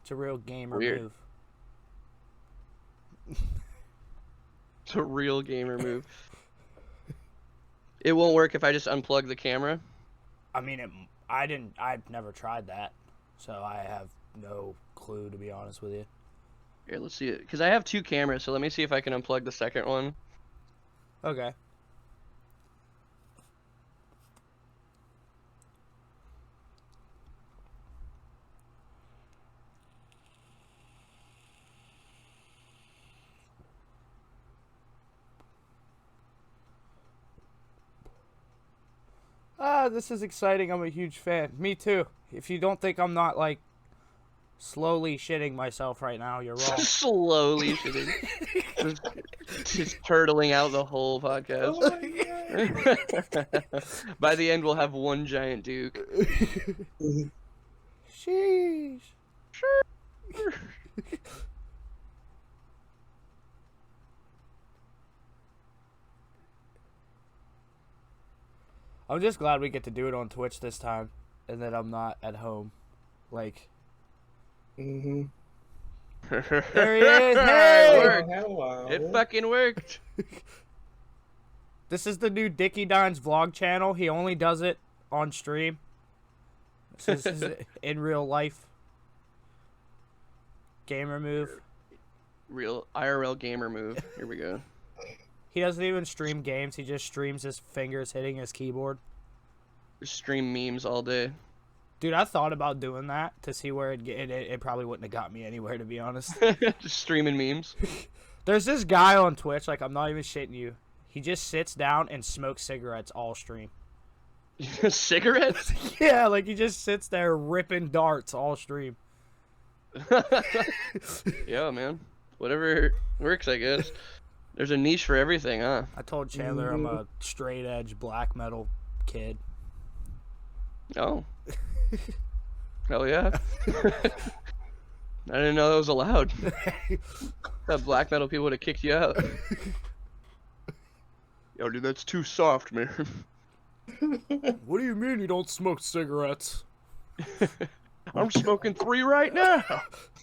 It's a real gamer Weird. move. It's a real gamer move. It won't work if I just unplug the camera. I mean, I've never tried that, so I have no clue, to be honest with you. Here, let's see it. Because I have 2 cameras, so let me see if I can unplug the second one. Okay. This is exciting. I'm a huge fan. Me too. If you don't think I'm not, like, slowly shitting myself right now, you're wrong. Slowly shitting. just turtling out the whole podcast. Oh By the end, we'll have one giant Duke. Sheesh. Sure. I'm just glad we get to do it on Twitch this time, and that I'm not at home. Like, Mm-hmm. there he is. It Hey! worked. Hello. It fucking worked. This is the new Dickey Dine's vlog channel. He only does it on stream. This is in real life. Gamer move. Real IRL gamer move. Here we go. He doesn't even stream games. He just streams his fingers hitting his keyboard. Just stream memes all day. Dude, I thought about doing that to see where it probably wouldn't have got me anywhere, to be honest. Just streaming memes. There's this guy on Twitch, like, I'm not even shitting you. He just sits down and smokes cigarettes all stream. Cigarettes? Yeah, like, he just sits there ripping darts all stream. Yeah, man. Whatever works, I guess. There's a niche for everything, huh? I told Chandler I'm a straight edge black metal kid. Oh. Hell yeah. I didn't know that was allowed. That black metal people would have kicked you out. Yo, dude, that's too soft, man. What do you mean you don't smoke cigarettes? I'm smoking 3 right now.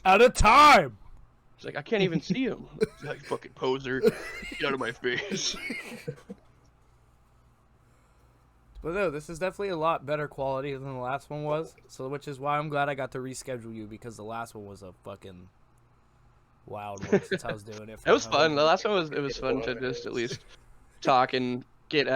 At a time! It's like, I can't even see him. He's like, fucking poser. Get out of my face. But no, this is definitely a lot better quality than the last one was. So, which is why I'm glad I got to reschedule you, because the last one was a fucking wild one since I was doing it. It was fun. The last one was fun to just at least talk and get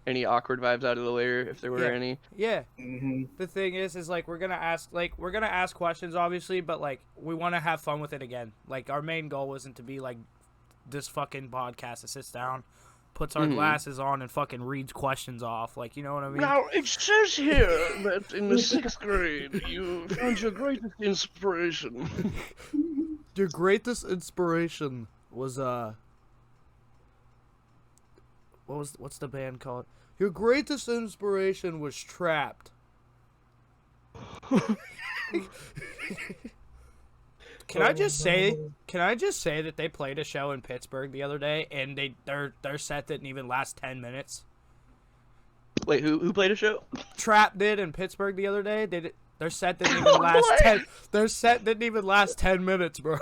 any awkward vibes out of the way if there were any. Yeah. Mm-hmm. The thing is like we're gonna ask questions obviously, but like we want to have fun with it again. Like our main goal wasn't to be like this fucking podcast that sits down, puts our glasses on, and fucking reads questions off. Like, you know what I mean? Now it says here that in the 6th grade you found your greatest inspiration. Your greatest inspiration was what's the band called? Your greatest inspiration was Trapped. Can I just say that they played a show in Pittsburgh the other day and their set didn't even last 10 minutes? Wait, who played a show? Trapped did in Pittsburgh the other day. Their set didn't even last 10. Their set didn't even last 10 minutes, bro.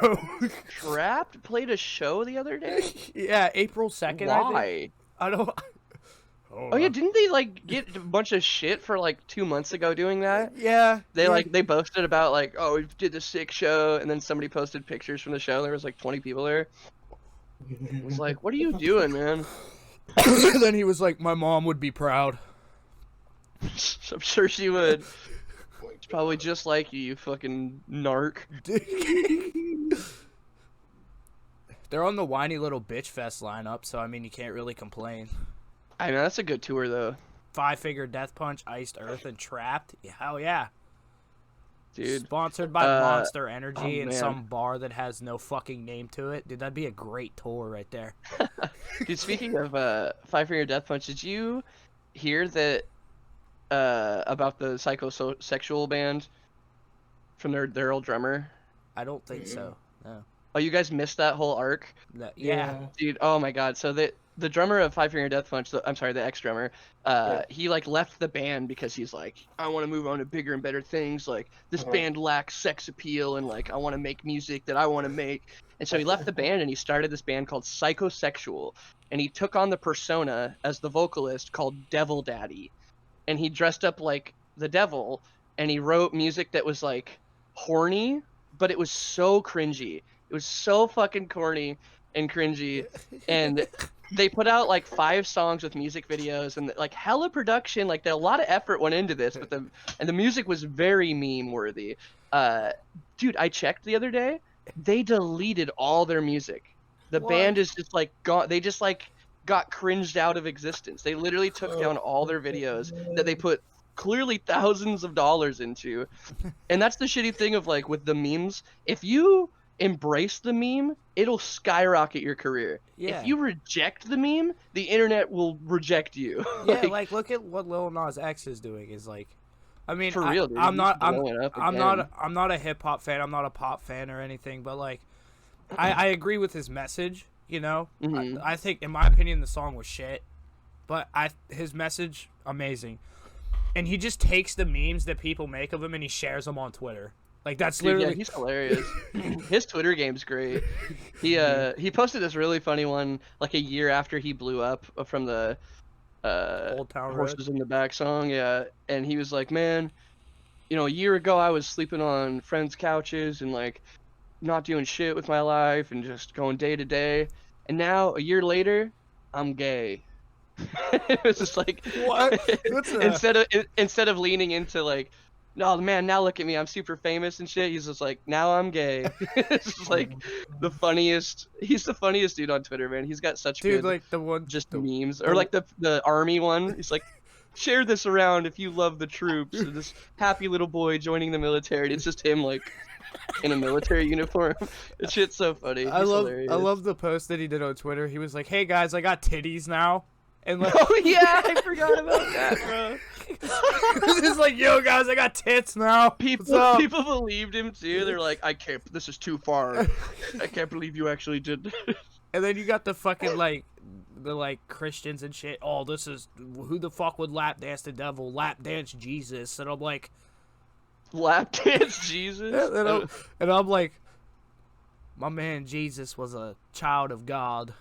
Trapped played a show the other day? Yeah, April 2nd. Why? I don't. Oh yeah, didn't they like get a bunch of shit for like 2 months ago doing that? Yeah. They boasted about like, oh, we did the sick show, and then somebody posted pictures from the show. There was like 20 people there. I was like, what are you doing, man? Then he was like, my mom would be proud. I'm sure she would. It's probably just like you fucking narc. They're on the Whiny Little Bitch Fest lineup, so I mean, you can't really complain. I know, that's a good tour though. 5-Figure Death Punch, Iced Earth, and Trapped. Yeah, hell yeah. Dude. Sponsored by Monster Energy and man. some bar that has no fucking name to it. Dude, that'd be a great tour right there. Dude, speaking of 5-Figure Death Punch, did you hear that about the psychosexual band from their old drummer? I don't think so. No. Oh, you guys missed that whole arc? Yeah. Dude, oh my god. So the drummer of Five Finger Death Punch, I'm sorry, the ex-drummer, Yeah. he like left the band because he's like, I want to move on to bigger and better things. Like this Uh-huh. band lacks sex appeal, and like I want to make music that I want to make. And so he left the band and he started this band called Psychosexual, and he took on the persona as the vocalist called Devil Daddy, and he dressed up like the devil, and he wrote music that was like horny, but it was so cringy. It was so fucking corny and cringy, and they put out like 5 songs with music videos and like hella production. Like a lot of effort went into this, but the music was very meme worthy. Dude, I checked the other day. They deleted all their music. The What? band is just like gone. They just like got cringed out of existence. They literally took down all their videos that they put clearly thousands of dollars into. And that's the shitty thing of like with the memes. If you embrace the meme, it'll skyrocket your career. Yeah. If you reject the meme, the internet will reject you. Yeah, like look at what Lil Nas X is doing. Is like, I mean, for real, dude. I'm not, He's blowing up again. I'm not a hip hop fan. I'm not a pop fan or anything. But like, I agree with his message. You know, Mhm. I think in my opinion the song was shit, but his message amazing, and he just takes the memes that people make of him and he shares them on Twitter. Like that's Dude, literally yeah, he's hilarious. His Twitter game's great. He posted this really funny one like a year after he blew up from the Old Town Road. Horses in the Back song, yeah. And he was like, man, a year ago I was sleeping on friends' couches and like not doing shit with my life and just going day to day. And now a year later, I'm gay. It was just like What? What's that? instead of leaning into like, no man, now look at me, I'm super famous and shit. He's just like, now I'm gay. It's just like the funniest. He's the funniest dude on Twitter, man. He's got such Dude, good like the one just memes, or like the army one. He's like, share this around if you love the troops. And this happy little boy joining the military. And it's just him like in a military uniform. That shit's so funny. He's hilarious. I love the post that he did on Twitter. He was like, "Hey guys, I got titties now." And like, Oh yeah, I forgot about that, bro. this is like, "Yo guys, I got tits now." What's up? People believed him too. They're like, I can't. This is too far. I can't believe you actually did this. And then you got the fucking like Christians and shit. Oh, this is who the fuck would lap dance the devil? Lap dance Jesus. And I'm like, Lap dance Jesus. and I'm like, my man Jesus was a child of God.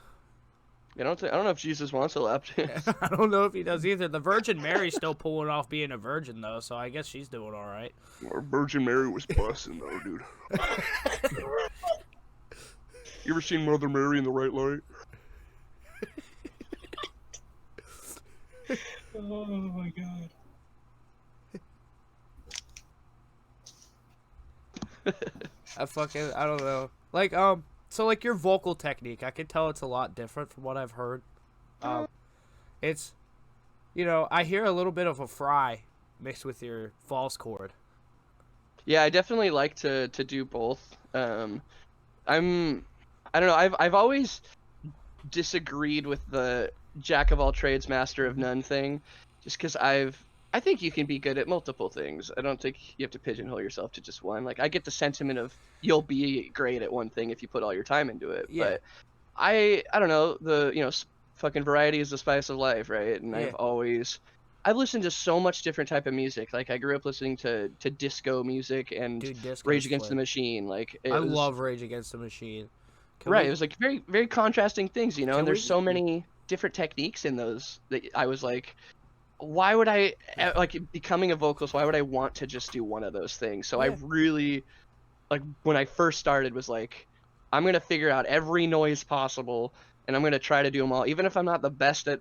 I don't know if Jesus wants a lap dance. I don't know if he does either. The Virgin Mary's still pulling off being a virgin though, so I guess she's doing all right. Or Virgin Mary was busting though, dude. You ever seen Mother Mary in the right light? Oh my god. I don't know. Like, so like your vocal technique, I can tell it's a lot different from what I've heard. It's, I hear a little bit of a fry mixed with your false chord. Yeah, I definitely like to do both. I don't know. I've always disagreed with the jack of all trades, master of none thing, just because I think you can be good at multiple things. I don't think you have to pigeonhole yourself to just one. Like I get the sentiment of you'll be great at one thing if you put all your time into it. Yeah. But I don't know, fucking variety is the spice of life, right? And Yeah. I've listened to so much different type of music. Like I grew up listening to disco music and Dude, disco's Rage Against the flirt. Machine. Like I love Rage Against the Machine. Can Right, we- it was like very very contrasting things, Can and there's we- so many different techniques in those that I was like, why would I like becoming a vocalist? Why would I want to just do one of those things? So I Yeah. really like when I first started was like, I'm gonna figure out every noise possible and I'm gonna try to do them all, even if I'm not the best at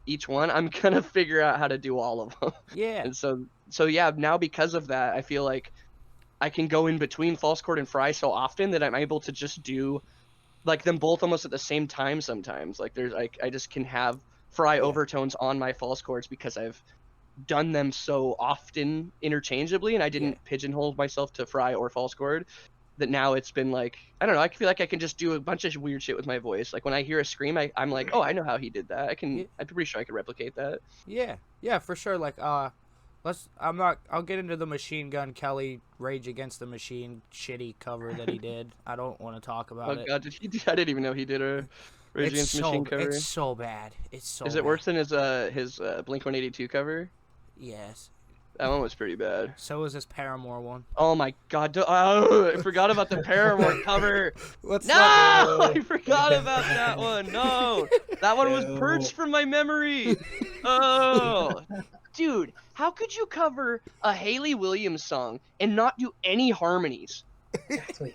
each one. I'm gonna figure out how to do all of them. Yeah. And so yeah, now because of that, I feel like I can go in between false chord and fry so often that I'm able to just do like them both almost at the same time sometimes. Like there's like I just can have fry overtones on my false chords because I've done them so often interchangeably and I didn't pigeonhole myself to fry or false chord, that now it's been like, I don't know, I feel like I can just do a bunch of weird shit with my voice. Like when I hear a scream, I'm like, oh, I know how he did that. I'm pretty sure I could replicate that. Yeah, for sure. Like, I'll get into the Machine Gun Kelly Rage Against the Machine shitty cover that he did. I don't want to talk about Oh it. God, I didn't even know he did a Rage Against the Machine cover. It's so bad. It's so. Is it worse than his Blink-182 cover? Yes. That one was pretty bad. So is his Paramore one. Oh my God! I forgot about the Paramore cover. What's No, I forgot about that one. No, that one was purged from my memory. Oh, dude, how could you cover a Hayley Williams song and not do any harmonies? Exactly.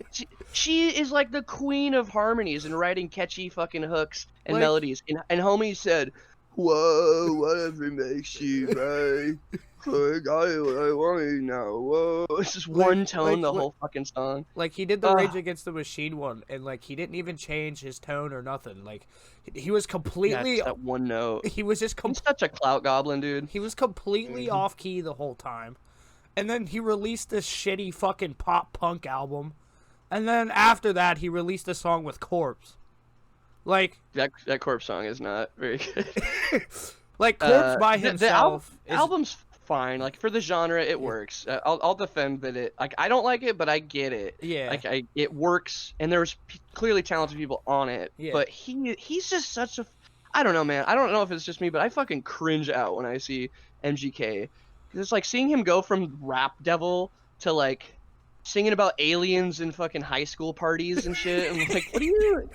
She is like the queen of harmonies and writing catchy fucking hooks and Like- melodies. And homie said, "Whoa, whatever makes you right. Like, I want you now. Whoa." It's just one tone the whole fucking song. Like, he did the Rage Against the Machine one, and like he didn't even change his tone or nothing. Like, he was completely. That's that one note. He was just He's such a clout goblin, dude. He was completely off key the whole time. And then he released this shitty fucking pop punk album. And then after that, he released a song with Corpse. Like That Corpse song is not very good. like Corpse by The himself. album's fine. Like for the genre, it works. I'll defend that it. Like I don't like it, but I get it. Yeah. Like it works, and there's clearly talented people on it. Yeah. But he's just such a. I don't know, man. I don't know if it's just me, but I fucking cringe out when I see MGK. It's like seeing him go from rap devil to like singing about aliens in fucking high school parties and shit. I'm like, what are you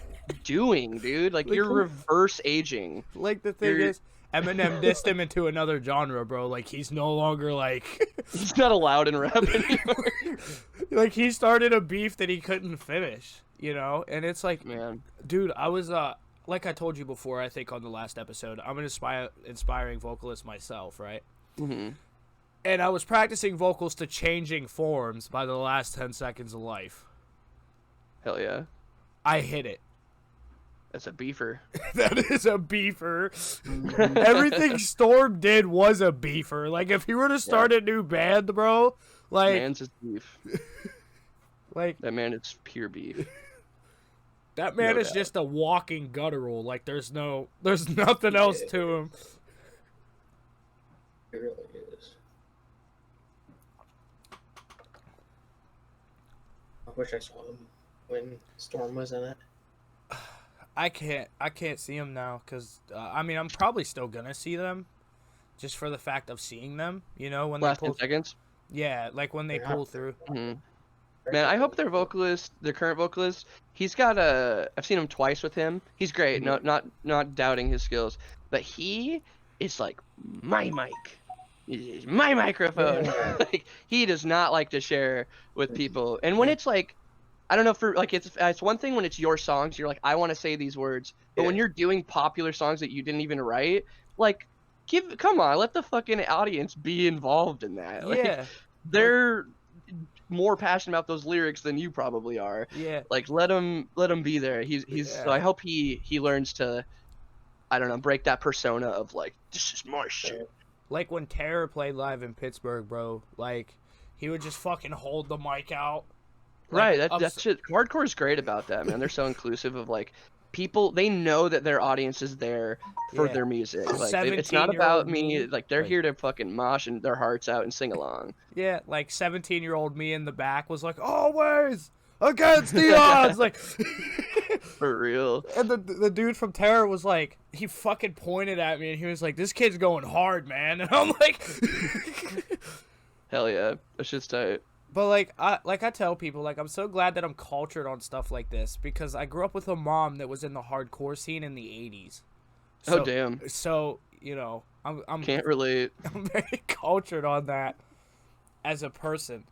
doing, dude? Like you're reverse aging. Like the thing is, Eminem dissed him into another genre, bro. Like he's no longer like He's not allowed in rap anymore. like he started a beef that he couldn't finish, you know? And it's like, Man. dude, I was like I told you before, I think on the last episode, I'm an inspiring vocalist myself, right? Mm-hmm. And I was practicing vocals to changing forms by the last 10 seconds of life. Hell yeah. I hit it. That's a beefer. That is a beefer. Everything Storm did was a beefer. Like, if he were to start a new band, bro, like... Man's just beef. Like... That man is pure beef. That man No is doubt. just a walking guttural. Like, there's nothing else to him. It really is. I wish I saw him when Storm was in it. I can't see them now, because, I mean, I'm probably still gonna see them, just for the fact of seeing them, you know, when Last they 10 pull... seconds. Yeah, like when they Yeah. pull through. Mm-hmm. Man, I hope their current vocalist, he's got I've seen him twice with him. He's great, not doubting his skills, but he is like my mic. Is my microphone. Yeah. Like he does not like to share with people. And when it's like, I don't know, for like it's one thing when it's your songs, you're like, I want to say these words, but when Yeah. you're doing popular songs that you didn't even write, like, come on, let the fucking audience be involved in that. Like, Yeah, they're more passionate about those lyrics than you probably are. yeah. Like let him be there. He's Yeah. So I hope he learns to, I don't know, break that persona of like, this is my shit. Like when Terror played live in Pittsburgh, bro, like, he would just fucking hold the mic out. Right, Like, that shit. Hardcore is great about that, man. They're so inclusive of like people. They know that their audience is there for Yeah. their music. Like it's not 17-year-old about me. me, Like they're like- here to fucking mosh and their hearts out and sing along. Yeah, like 17-year-old me in the back was like, always against the odds. Like, For real. and the dude from Terror was like, he fucking pointed at me and he was like, this kid's going hard, man. And I'm like, Hell yeah, that's just tight. but like I tell people, like, I'm so glad that I'm cultured on stuff like this, because I grew up with a mom that was in the hardcore scene in the 80s. Oh damn, So, you know, I'm can't relate. I'm very cultured on that as a person.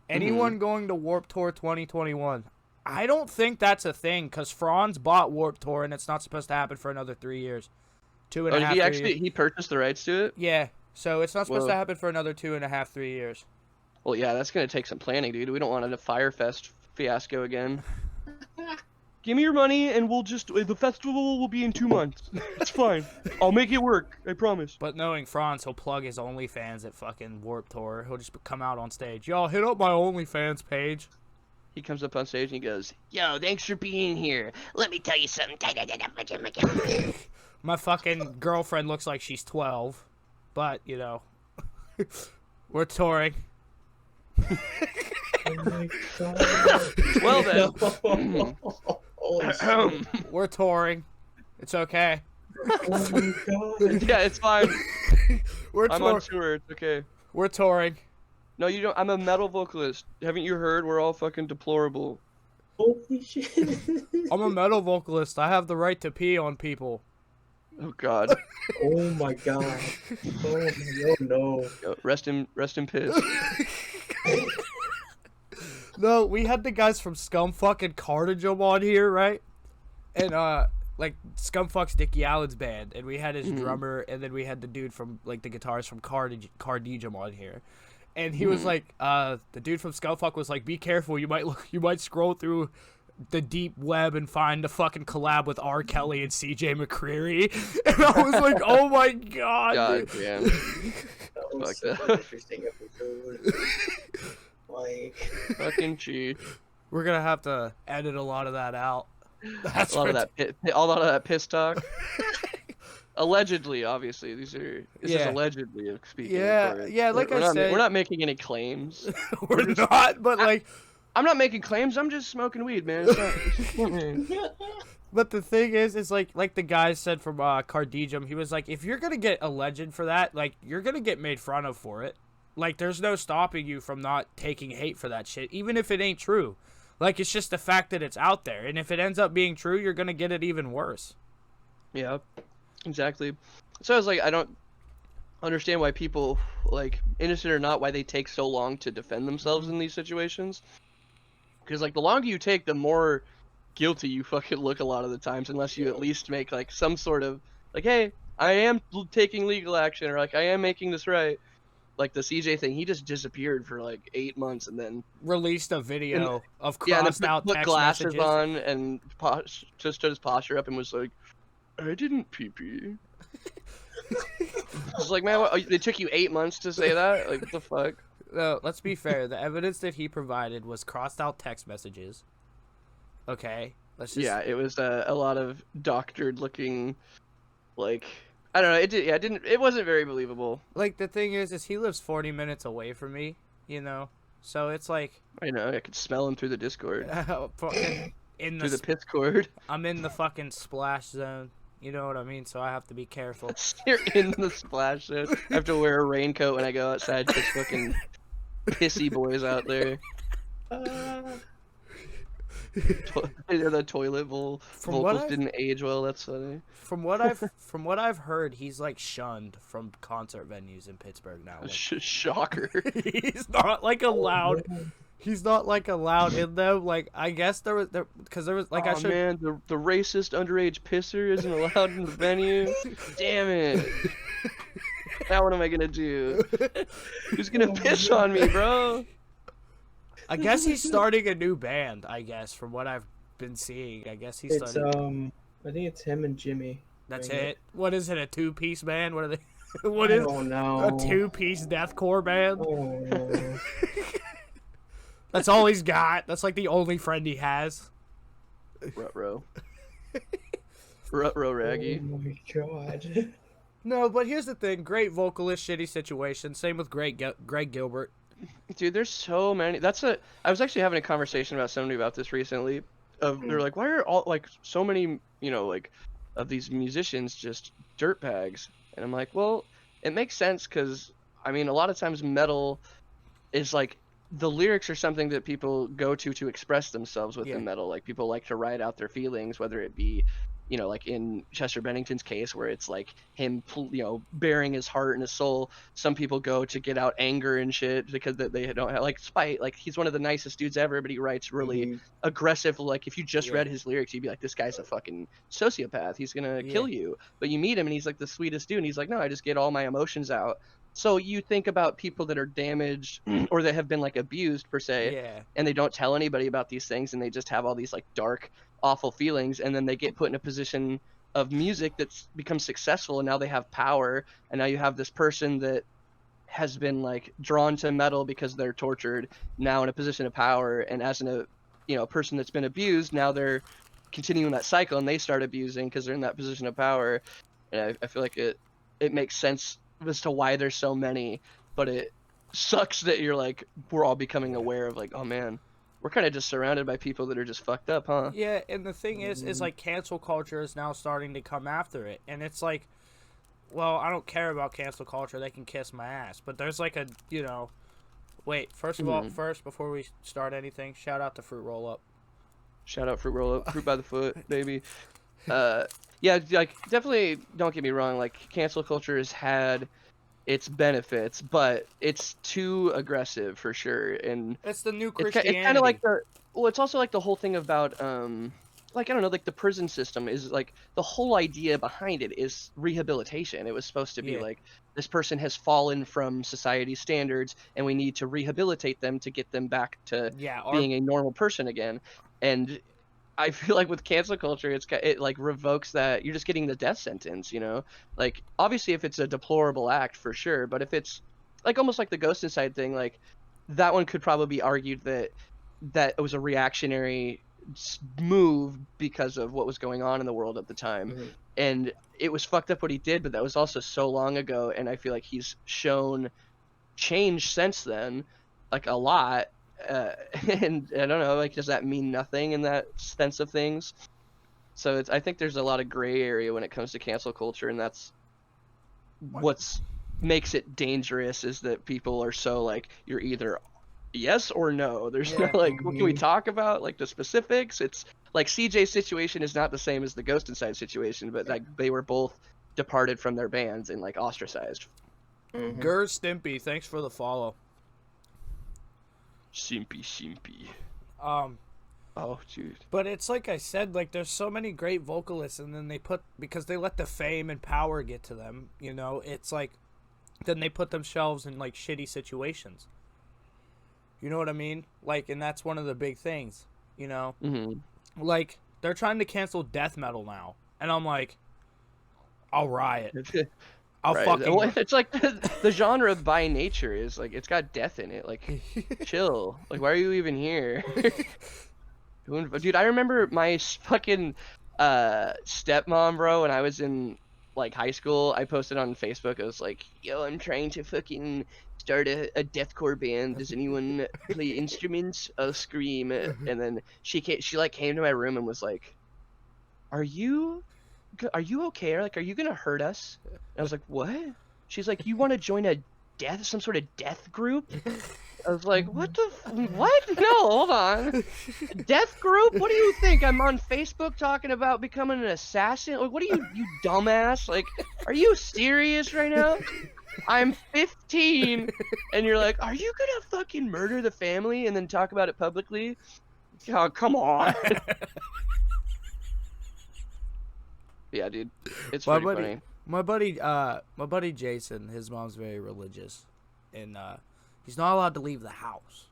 Anyone going to Warped Tour 2021, I don't think that's a thing, because Franz bought Warped Tour and it's not supposed to happen for another 3 years. Two and Oh, a half. he 3 actually years. he purchased the rights to it. Yeah, so it's not supposed to Whoa. happen for another 2.5, 3 years. Well, yeah, that's gonna take some planning, dude. We don't want a Firefest fiasco again. Give me your money, and we'll just the festival will be in 2 months. It's fine. I'll make it work. I promise. But knowing Franz, he'll plug his OnlyFans at fucking Warped Tour. He'll just come out on stage. Y'all, hit up my OnlyFans page. He comes up on stage and he goes, "Yo, thanks for being here. Let me tell you something." My fucking girlfriend looks like she's 12, but, you know. We're touring. Oh my god. Well then. Holy shit. We're touring. It's okay. Oh my god. Yeah, it's fine. We're I'm on touring. tour. It's okay. We're touring. No, you don't. I'm a metal vocalist. Haven't you heard? We're all fucking deplorable. Holy shit. I'm a metal vocalist. I have the right to pee on people. Oh God. Oh my god. Oh no. Yo, rest in piss. No, we had the guys from Scumfuck and Cardigem on here, right? And like Scumfuck's Dickey Allen's band, and we had his drummer, and then we had the dude from like the guitarist from Cardigem on here. And he was like, the dude from Scumfuck was like, "Be careful, you might scroll through the deep web and find a fucking collab with R. Kelly and CJ McCreery." And I was like, "Oh my god." God Dude. damn. That was Fuck so that. interesting episode. Like, Fucking cheat. We're gonna have to edit a lot of that out. That's A lot of that piss talk. Allegedly, obviously, this is Yeah. allegedly speaking. Yeah, for it. yeah, like we're I not, said- we're not making any claims. We're not, but like, I'm not making claims. I'm just smoking weed, man. It's not, but the thing is like the guy said from Cardigem, he was like, if you're gonna get a legend for that, like you're gonna get made fun of for it. Like there's no stopping you from not taking hate for that shit, even if it ain't true. Like it's just the fact that it's out there, and if it ends up being true, you're gonna get it even worse. Yeah, exactly. So I was like, I don't understand why people, like, innocent or not, why they take so long to defend themselves in these situations. Because, like, the longer you take, the more guilty you fucking look a lot of the times, unless you at least make, like, some sort of, like, hey, I am taking legal action, or, like, I am making this right. Like, the CJ thing, he just disappeared for, like, 8 months, and then... Released a video of Yeah, and crossed then out put text glasses messages. on, and just stood his posture up and was like, I didn't pee-pee. I was like, man, what, it took you 8 months to say that? Like, what the fuck? No, let's be fair. The evidence that he provided was crossed out text messages. Okay, let's just. Yeah, it was a lot of doctored looking, like, I don't know. It wasn't very believable. Like the thing is he lives 40 minutes away from me, you know. So it's like I know. I could smell him through the Discord, fucking in through the. the Pithcord. I'm in the fucking splash zone. You know what I mean? So I have to be careful. You're in the splash zone. I have to wear a raincoat when I go outside. Just fucking pissy boys out there. The toilet bowl vocals didn't age well. That's funny. From what I've heard, he's like shunned from concert venues in Pittsburgh now. Like, Shocker. he's not like allowed. He's not like allowed in them. Like I guess there was like I Oh should. man, the racist underage pisser isn't allowed in the venue. Damn it. Now what am I gonna do? Who's gonna piss on me, bro? I guess he's starting a new band. I guess from what I've been seeing, I guess he's it's starting. I think it's him and Jimmy. That's doing it. What is it? A 2-piece band? What are they? What I is don't know. a 2-piece deathcore band? Oh no. That's all he's got. That's like the only friend he has. Ruh-roh. Ruh-roh Raggy. Oh my god. No, but here's the thing: great vocalist, shitty situation. Same with Greg Gilbert. Dude, there's so many. I was actually having a conversation about somebody about this recently. They're like, why are all like so many, like, of these musicians just dirtbags? And I'm like, well, it makes sense because I mean, a lot of times metal is like the lyrics are something that people go to express themselves with in metal. Like people like to write out their feelings, whether it be, like in Chester Bennington's case where it's like him, bearing his heart and his soul. Some people go to get out anger and shit because they don't have like spite. Like he's one of the nicest dudes ever, but he writes really aggressive. Like if you just read his lyrics, you'd be like, this guy's a fucking sociopath. He's gonna kill you. But you meet him and he's like the sweetest dude. And he's like, no, I just get all my emotions out. So you think about people that are damaged or that have been like abused per se, and they don't tell anybody about these things, and they just have all these like dark, awful feelings, and then they get put in a position of music that's become successful, and now they have power, and now you have this person that has been like drawn to metal because they're tortured, now in a position of power, and as a person that's been abused, now they're continuing that cycle, and they start abusing because they're in that position of power. And I feel like it makes sense as to why there's so many, but sucks that you're like, we're all becoming aware of like, oh man, we're kind of just surrounded by people that are just fucked up, huh? Yeah, and the thing is like cancel culture is now starting to come after it, and it's like, well, I don't care about cancel culture. They can kiss my ass. But there's like a, wait. First of all, before we start anything, shout out to Fruit Roll Up. Shout out Fruit Roll Up, Fruit by the Foot, baby. Yeah, like definitely. Don't get me wrong. Like cancel culture has had its benefits, but it's too aggressive for sure. And It's the new it's Christianity. kind of like it's also like the whole thing about like I don't know, like the prison system is like the whole idea behind it is rehabilitation. It was supposed to be like this person has fallen from society's standards and we need to rehabilitate them to get them back to being a normal person again. And I feel like with cancel culture, it like revokes that. You're just getting the death sentence, like obviously if it's a deplorable act for sure, but if it's like almost like the Ghost Inside thing, like that one could probably be argued that it was a reactionary move because of what was going on in the world at the time. And it was fucked up what he did, but that was also so long ago, and I feel like he's shown change since then, like a lot. And I don't know, like does that mean nothing in that sense of things? So I think there's a lot of gray area when it comes to cancel culture, and that's what's makes it dangerous, is that people are so like, you're either yes or no. There's no like, what can we talk about, like the specifics? It's like CJ's situation is not the same as the Ghost Inside situation, but like they were both departed from their bands and like ostracized. Gur Stimpy, thanks for the follow. Simpy. Oh, dude. But it's like I said, like there's so many great vocalists, and then because they let the fame and power get to them, it's like, then they put themselves in like shitty situations. You know what I mean? Like, and that's one of the big things, Like, they're trying to cancel death metal now, and I'm like, I'll riot. I'll fucking... Well, it's like the genre by nature is like, it's got death in it. Like, chill. Like, why are you even here? Dude, I remember my fucking stepmom, bro, when I was in like high school. I posted on Facebook. I was like, yo, I'm trying to fucking start a deathcore band. Does anyone play instruments? I'll scream. And then she came to my room and was like, are you okay? Like, are you gonna hurt us? And I was like, what? She's like, you want to join some sort of death group? I was like, what? No, hold on. Death group? What do you think? I'm on Facebook talking about becoming an assassin? Like, what are you dumbass? Like, are you serious right now? I'm 15, and you're like, are you gonna fucking murder the family and then talk about it publicly? Oh, come on. Yeah, dude, it's pretty funny. My buddy Jason, his mom's very religious, and he's not allowed to leave the house,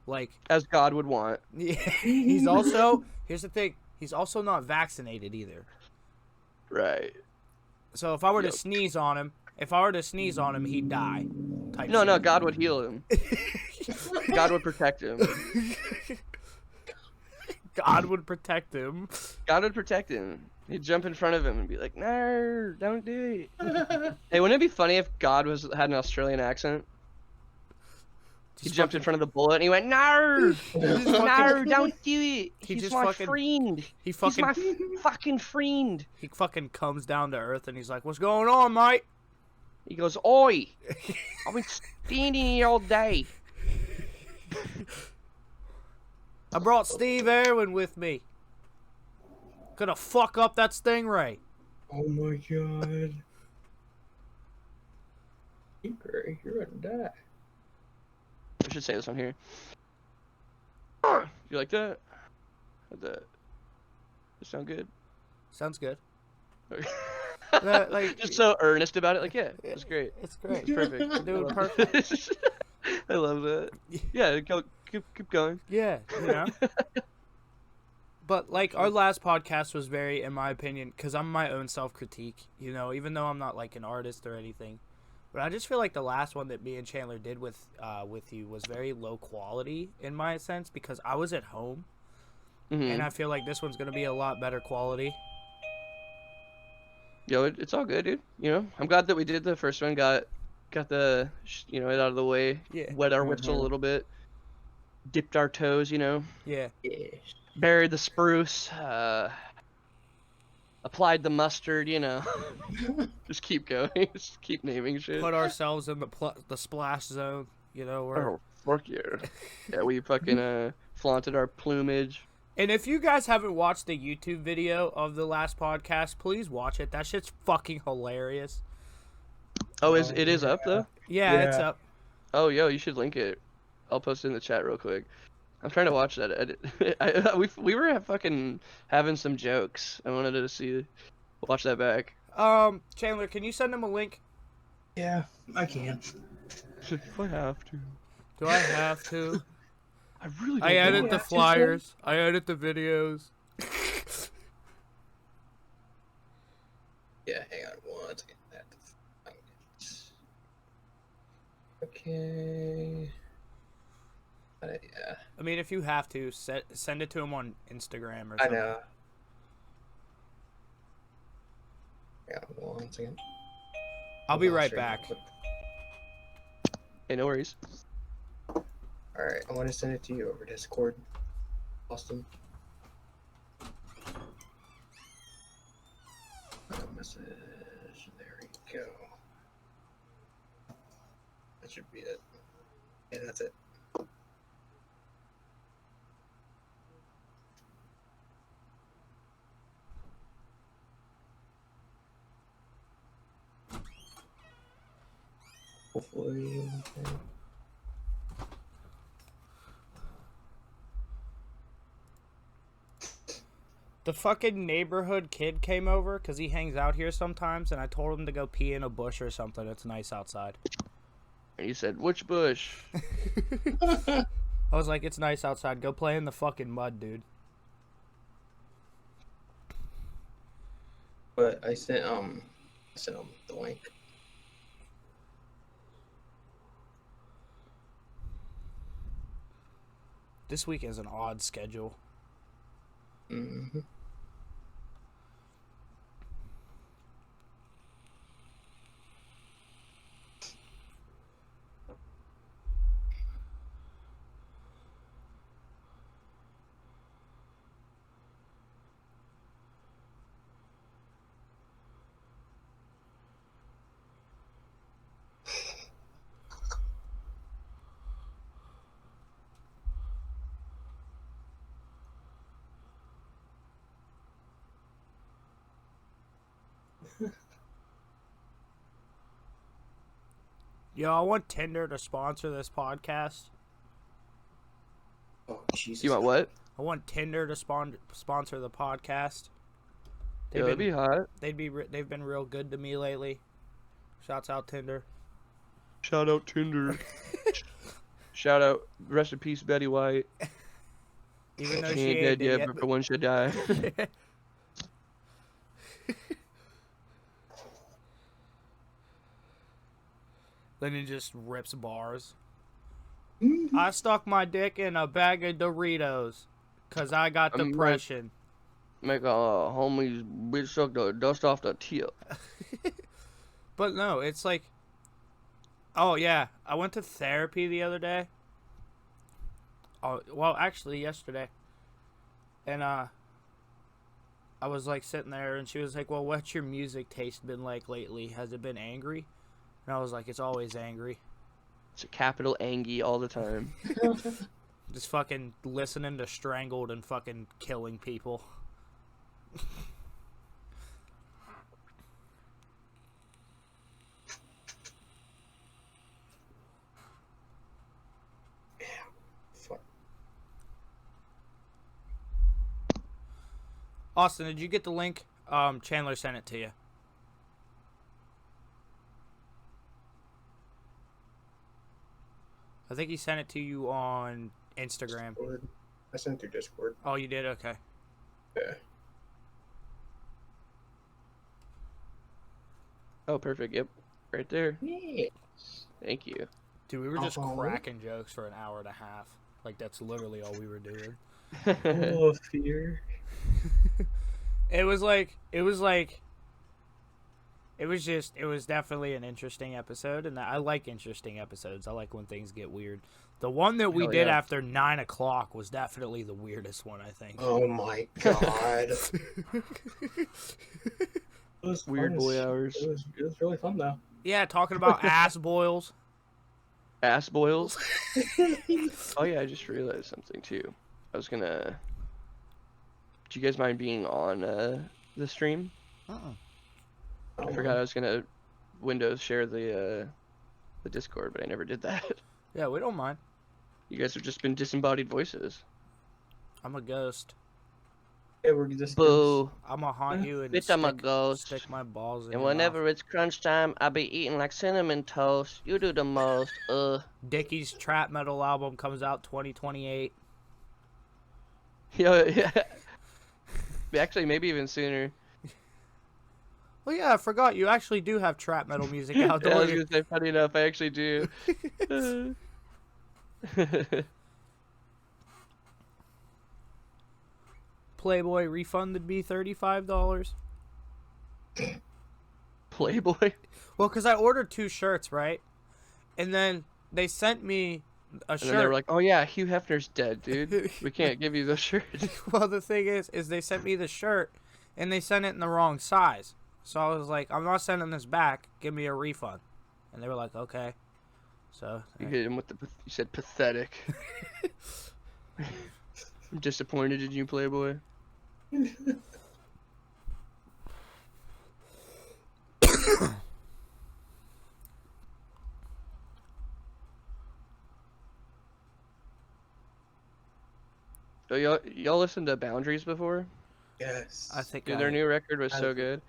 like as God would want. He's also, here's the thing, he's also not vaccinated either. Right. So if I were to sneeze on him, he'd die. No, God would heal him. God would protect him. God would protect him. God would protect him. He'd jump in front of him and be like, "No, don't do it." Hey, wouldn't it be funny if God had an Australian accent? He jumped in front of the bullet and he went, "No, no, don't do it. He's my friend. He's my fucking friend." He fucking comes down to earth and he's like, "What's going on, mate?" He goes, "Oi, I've been standing here all day. I brought Steve Irwin with me. Gonna fuck up that stingray." Oh my god. You're gonna die. I should say this on here. You like that? Does it sound good? Sounds good. Just so earnest about it. Like, yeah, it's great. It's great. It's perfect. You're doing perfect. I love that. Yeah, keep going. Yeah, But, like, our last podcast was very, in my opinion, because I'm my own self-critique, even though I'm not, like, an artist or anything. But I just feel like the last one that me and Chandler did with you was very low quality, in my sense, because I was at home. And I feel like this one's going to be a lot better quality. Yo, it's all good, dude. I'm glad that we did the first one, got got the it out of the way. Yeah. Wet our whistle a little bit. Dipped our toes, Yeah. Yeah. Buried the spruce. Applied the mustard, Just keep going. Just keep naming shit. Put ourselves in the splash zone. Where... Oh, fuck yeah. Yeah, we fucking flaunted our plumage. And if you guys haven't watched the YouTube video of the last podcast, please watch it. That shit's fucking hilarious. Oh, it is up though? Yeah, it's Yeah. up. Oh, yo, you should link it. I'll post it in the chat real quick. I'm trying to watch that edit. We were fucking having some jokes. I wanted to watch that back. Chandler, can you send him a link? Yeah, I can. If I have to. Do I have to? I really don't I know. edit the have to, flyers. I edit the videos. Yeah, hang on one second. I have to find it. Okay. Yeah, I mean, if you have to, send it to him on Instagram or I something. know. Hang on one second. I'll be Hold on, right stream real back. quick. Hey, no worries. Alright, I want to send it to you over Discord, Austin. Message. There we go. That should be it. Yeah, that's it. Hopefully. Okay. The fucking neighborhood kid came over because he hangs out here sometimes, and I told him to go pee in a bush or something. It's nice outside. And you said, which bush? I was like, it's nice outside. Go play in the fucking mud, dude. But I sent him the link. This week is an odd schedule. Mm-hmm. Yo, I want Tinder to sponsor this podcast. Oh Jesus! You want what? I want Tinder to sponsor the podcast. Yeah, that'd be hot. They've been real good to me lately. Shouts out Tinder. Shout out Tinder. Shout out, rest in peace, Betty White. Even though She she ain't dead yet, yet, but for one should die. Then he just rips bars. Mhm. I stuck my dick in a bag of Doritos because I got I'm like- depression. Make a homie's bitch suck the dust off the tip. But no, it's like... Oh, yeah. I went to therapy the other day. Oh, well, actually, yesterday. And, I was, like, sitting there, and she was like, well, what's your music taste been like lately? Has it been angry? And I was like, it's always angry. It's a capital Angie all the time. Just fucking listening to Strangled and fucking killing people. Fuck. Austin, did you get the link? Chandler sent it to you. I think he sent it to you on Instagram. Discord. I sent it through Discord. Oh, you did? Okay. Yeah. Oh, perfect. Yep. Right there. Yeah. Thank you. Dude, we were just Uh-huh. cracking jokes for an hour and a half. Like, that's literally all we were doing. Oh, fear. It was like it was definitely an interesting episode, and I like interesting episodes. I like when things get weird. The one that we did after 9 o'clock was definitely the weirdest one, I think. Oh my god. It was Weird fun. boy hours. It was really fun though. Yeah, talking about ass boils. Ass boils. Oh yeah, I just realized something too. I was gonna. Do you guys mind being on the stream? I forgot I was gonna Windows share the Discord, but I never did that. Yeah, we don't mind. You guys have just been disembodied voices. I'm a ghost. Yeah, we're just Boo. I'm gonna haunt you and Bitch, I'm a ghost. stick my balls in And your whenever mouth. it's crunch time, I be eating like cinnamon toast. You do the most. Dickey's trap metal album comes out 2028. Yeah. Actually, maybe even sooner. Oh yeah, I forgot you actually do have trap metal music out Yeah, I was there. gonna say, funny enough, I actually do. Playboy refunded me $35. Playboy. Well, because I ordered 2 shirts, right? And then they sent me a And shirt. then they were like, "Oh yeah, Hugh Hefner's dead, dude. We can't give you those shirts." Well, the thing is they sent me the shirt, and they sent it in the wrong size. So I was like, I'm not sending this back. Give me a refund. And they were like, okay. So You hit him with the. You said pathetic. I'm disappointed in you, Playboy. So y'all listened to Boundaries before? Yes. I think Dude, their new record was so I- good.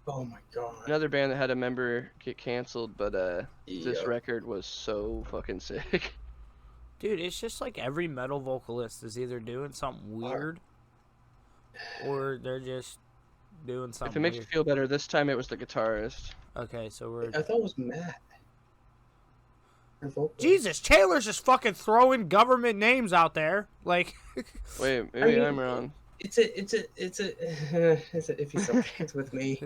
Oh my god. Another band that had a member get canceled, but this Yep. record was so fucking sick. dude, it's just like every metal vocalist is either doing something weird, or they're just doing something. If it makes you weird. feel better, this time it was the guitarist. Okay, so we're. I thought it was Matt. Her vocalist. Jesus, Taylor's just fucking throwing government names out there. Like, Wait, maybe mean- I'm wrong. It's a iffy subject with me.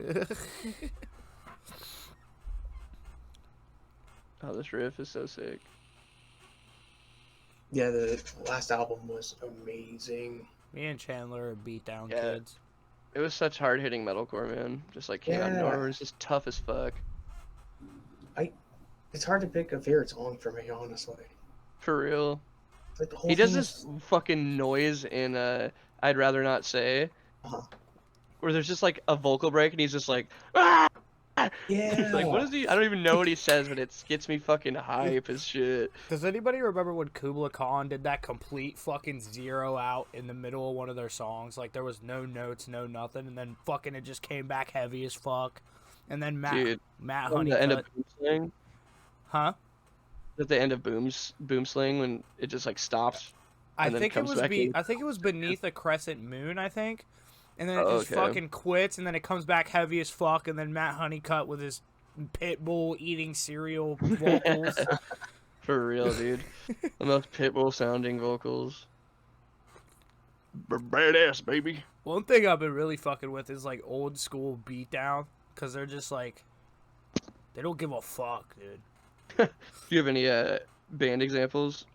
Oh, this riff is so sick. Yeah, the last album was amazing. me and Chandler are beat down Yeah. kids. It was such hard-hitting metalcore, man. Just like came out of Yeah. nowhere. It was just tough as fuck. It's hard to pick a favorite song for me, honestly. For real. It's like the whole He does thing this is- fucking noise in I'd Rather Not Say, Uh-huh. where there's just like a vocal break and he's just like, ah! Yeah. Like, what is he? I don't even know what he says, but it gets me fucking hype as shit. Does anybody remember when Kubla Khan did that complete fucking zero out in the middle of one of their songs? Like, there was no notes, no nothing, and then fucking it just came back heavy as fuck. And then Matt Dude, Matt At the end of Honeycutt, Boomslang, huh? at the end of Boomslang, when it just like stops. I and then think it comes was back in. I think it was Beneath a Crescent Moon, I think. And then it Oh, just okay. fucking quits, and then it comes back heavy as fuck, and then Matt Honeycutt with his pit bull eating cereal vocals. For real, dude. The most pitbull sounding vocals. Badass, baby. One thing I've been really fucking with is like old school beatdown, because they're just like, they don't give a fuck, dude. Do you have any band examples?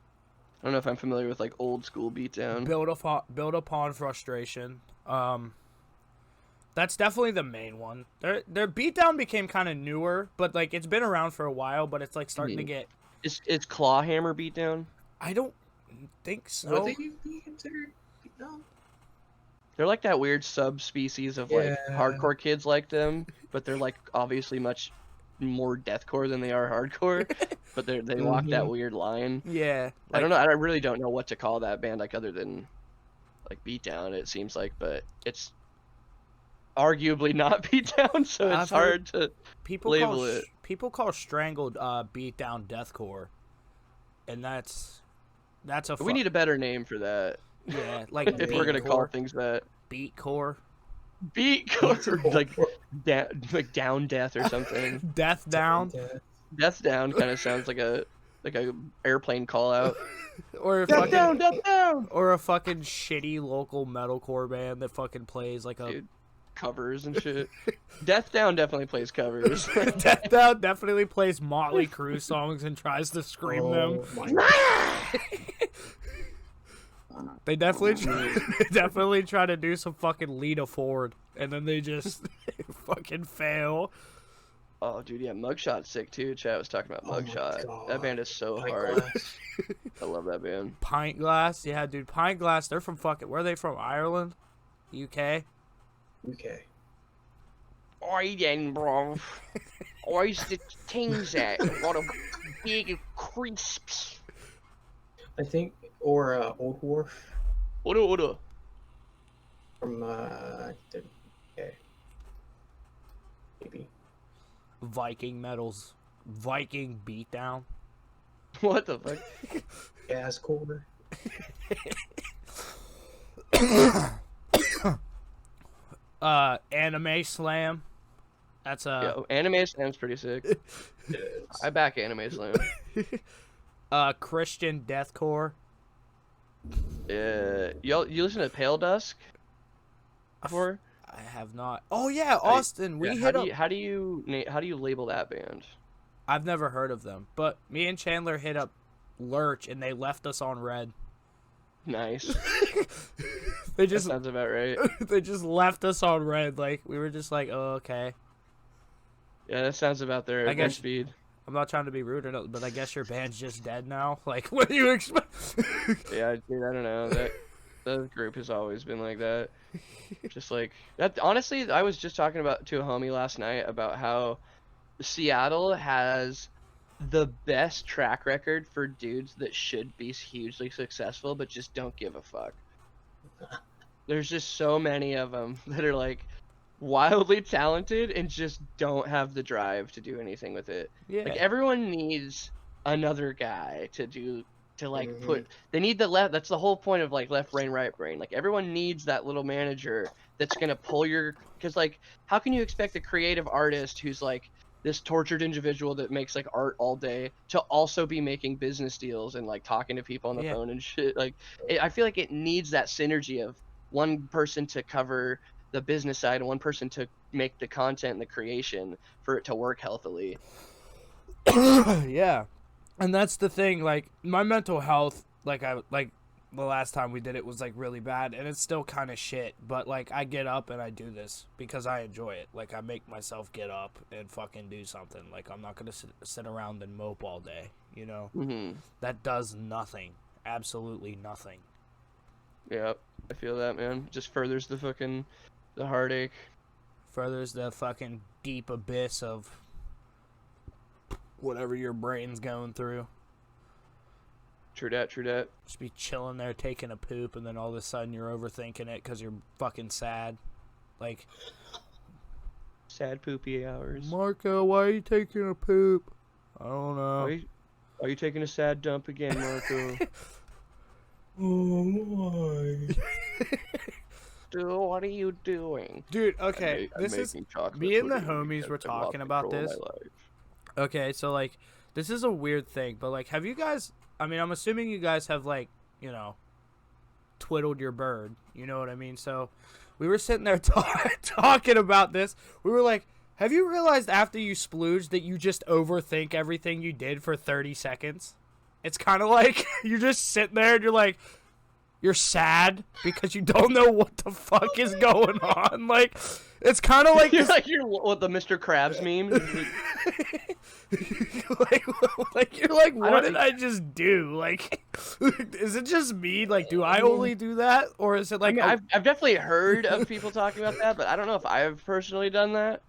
I don't know if I'm familiar with like old school beatdown. Build upon frustration. That's definitely the main one. Their beatdown became kind of newer, but like it's been around for a while, but it's like starting to get. Is Clawhammer beatdown? I don't think so. Would they be considered? No. They're like that weird subspecies of like Yeah. hardcore kids like them, but they're like obviously much more deathcore than they are hardcore. But they walk that weird line. Yeah, I don't know. I really don't know what to call that band, like other than like beatdown. It seems like, but it's arguably not beatdown, so it's I've heard- hard to. label it. People call Strangled beatdown deathcore, and that's a. We need a better name for that. yeah, like If we're gonna call beatcore. things that. Beatcore, Beatcore, like down death or something. death down, Death down kind of sounds like a airplane call out. or a Death fucking down, death down. or a fucking shitty local metalcore band that fucking plays like a Dude. covers and shit. Death Down definitely plays covers. Death Down definitely plays Motley Crue songs and tries to scream them. They definitely try to do some fucking Lita Ford, and then they just fucking fail. Oh, dude, yeah, Mugshot's sick too. Chat was talking about Mugshot. God. That band is so Pint hard. Glass. I love that band. Pint Glass, yeah, dude. Pint Glass, they're from fucking. Where are they from? Ireland, UK. Okay. Oi then, bro. Oi's the things that a lot of big crisps. I think, or Old Wharf Oda. from the UK. Maybe. Viking Metals, Viking Beatdown. What the fuck? Gas Core. Anime Slam. That's a Yo, Anime Slam's pretty sick. I back Anime Slam. Christian Deathcore. You listen to Pale Dusk before? I have not. Oh yeah, Austin. We hit up. How do you label that band? I've never heard of them, but me and Chandler hit up Lurch, and they left us on red. Nice. They That just sounds about right. they just left us on red. Like we were just like, oh okay. Yeah, that sounds about there. I guess- Speed. I'm not trying to be rude or nothing, but I guess your band's just dead now. Like, what do you expect? Yeah, dude, I don't know. That group has always been like that. Just like that. Honestly, I was just talking to a homie last night about how Seattle has the best track record for dudes that should be hugely successful but just don't give a fuck. There's just so many of them that are like wildly talented and just don't have the drive to do anything with it. Yeah. Like everyone needs another guy to put. They need the left. That's the whole point of like left brain, right brain. Like everyone needs that little manager that's gonna pull your. Because like, how can you expect a creative artist who's like this tortured individual that makes like art all day to also be making business deals and like talking to people on the phone and shit? Like, I feel like it needs that synergy of one person to cover the business side and one person to make the content and the creation for it to work healthily. Yeah. And that's the thing, like, my mental health, like the last time we did it was like really bad, and it's still kind of shit, but like I get up and I do this because I enjoy it. Like I make myself get up and fucking do something. Like I'm not gonna sit around and mope all day, you know? Mm-hmm. That does nothing. Absolutely nothing. Yep, I feel that, man. Just furthers the heartache. Furthers the fucking deep abyss of whatever your brain's going through. True dat. Just be chilling there taking a poop, and then all of a sudden you're overthinking it because you're fucking sad. Like, Sad poopy hours. Marco, why are you taking a poop? I don't know. Are you taking a sad dump again, Marco? Oh my. Dude, what are you doing? Dude, okay, I'm this is making chocolate me and the pudding homies because were I lost talking about control of this. my life. Okay, so like, this is a weird thing, but like, have you guys? I mean, I'm assuming you guys have like, you know, twiddled your bird. You know what I mean? So, we were sitting there talking about this. We were like, have you realized after you splooged that you just overthink everything you did for 30 seconds? It's kind of like you're just sitting there and you're like, you're sad because you don't know what the fuck is going on. Like, it's kind of like you're what the Mr. Krabs meme. like you're like, what did I just do? Like, is it just me? Like, do I only do that, or is it like? I mean, I've definitely heard of people talking about that, but I don't know if I've personally done that.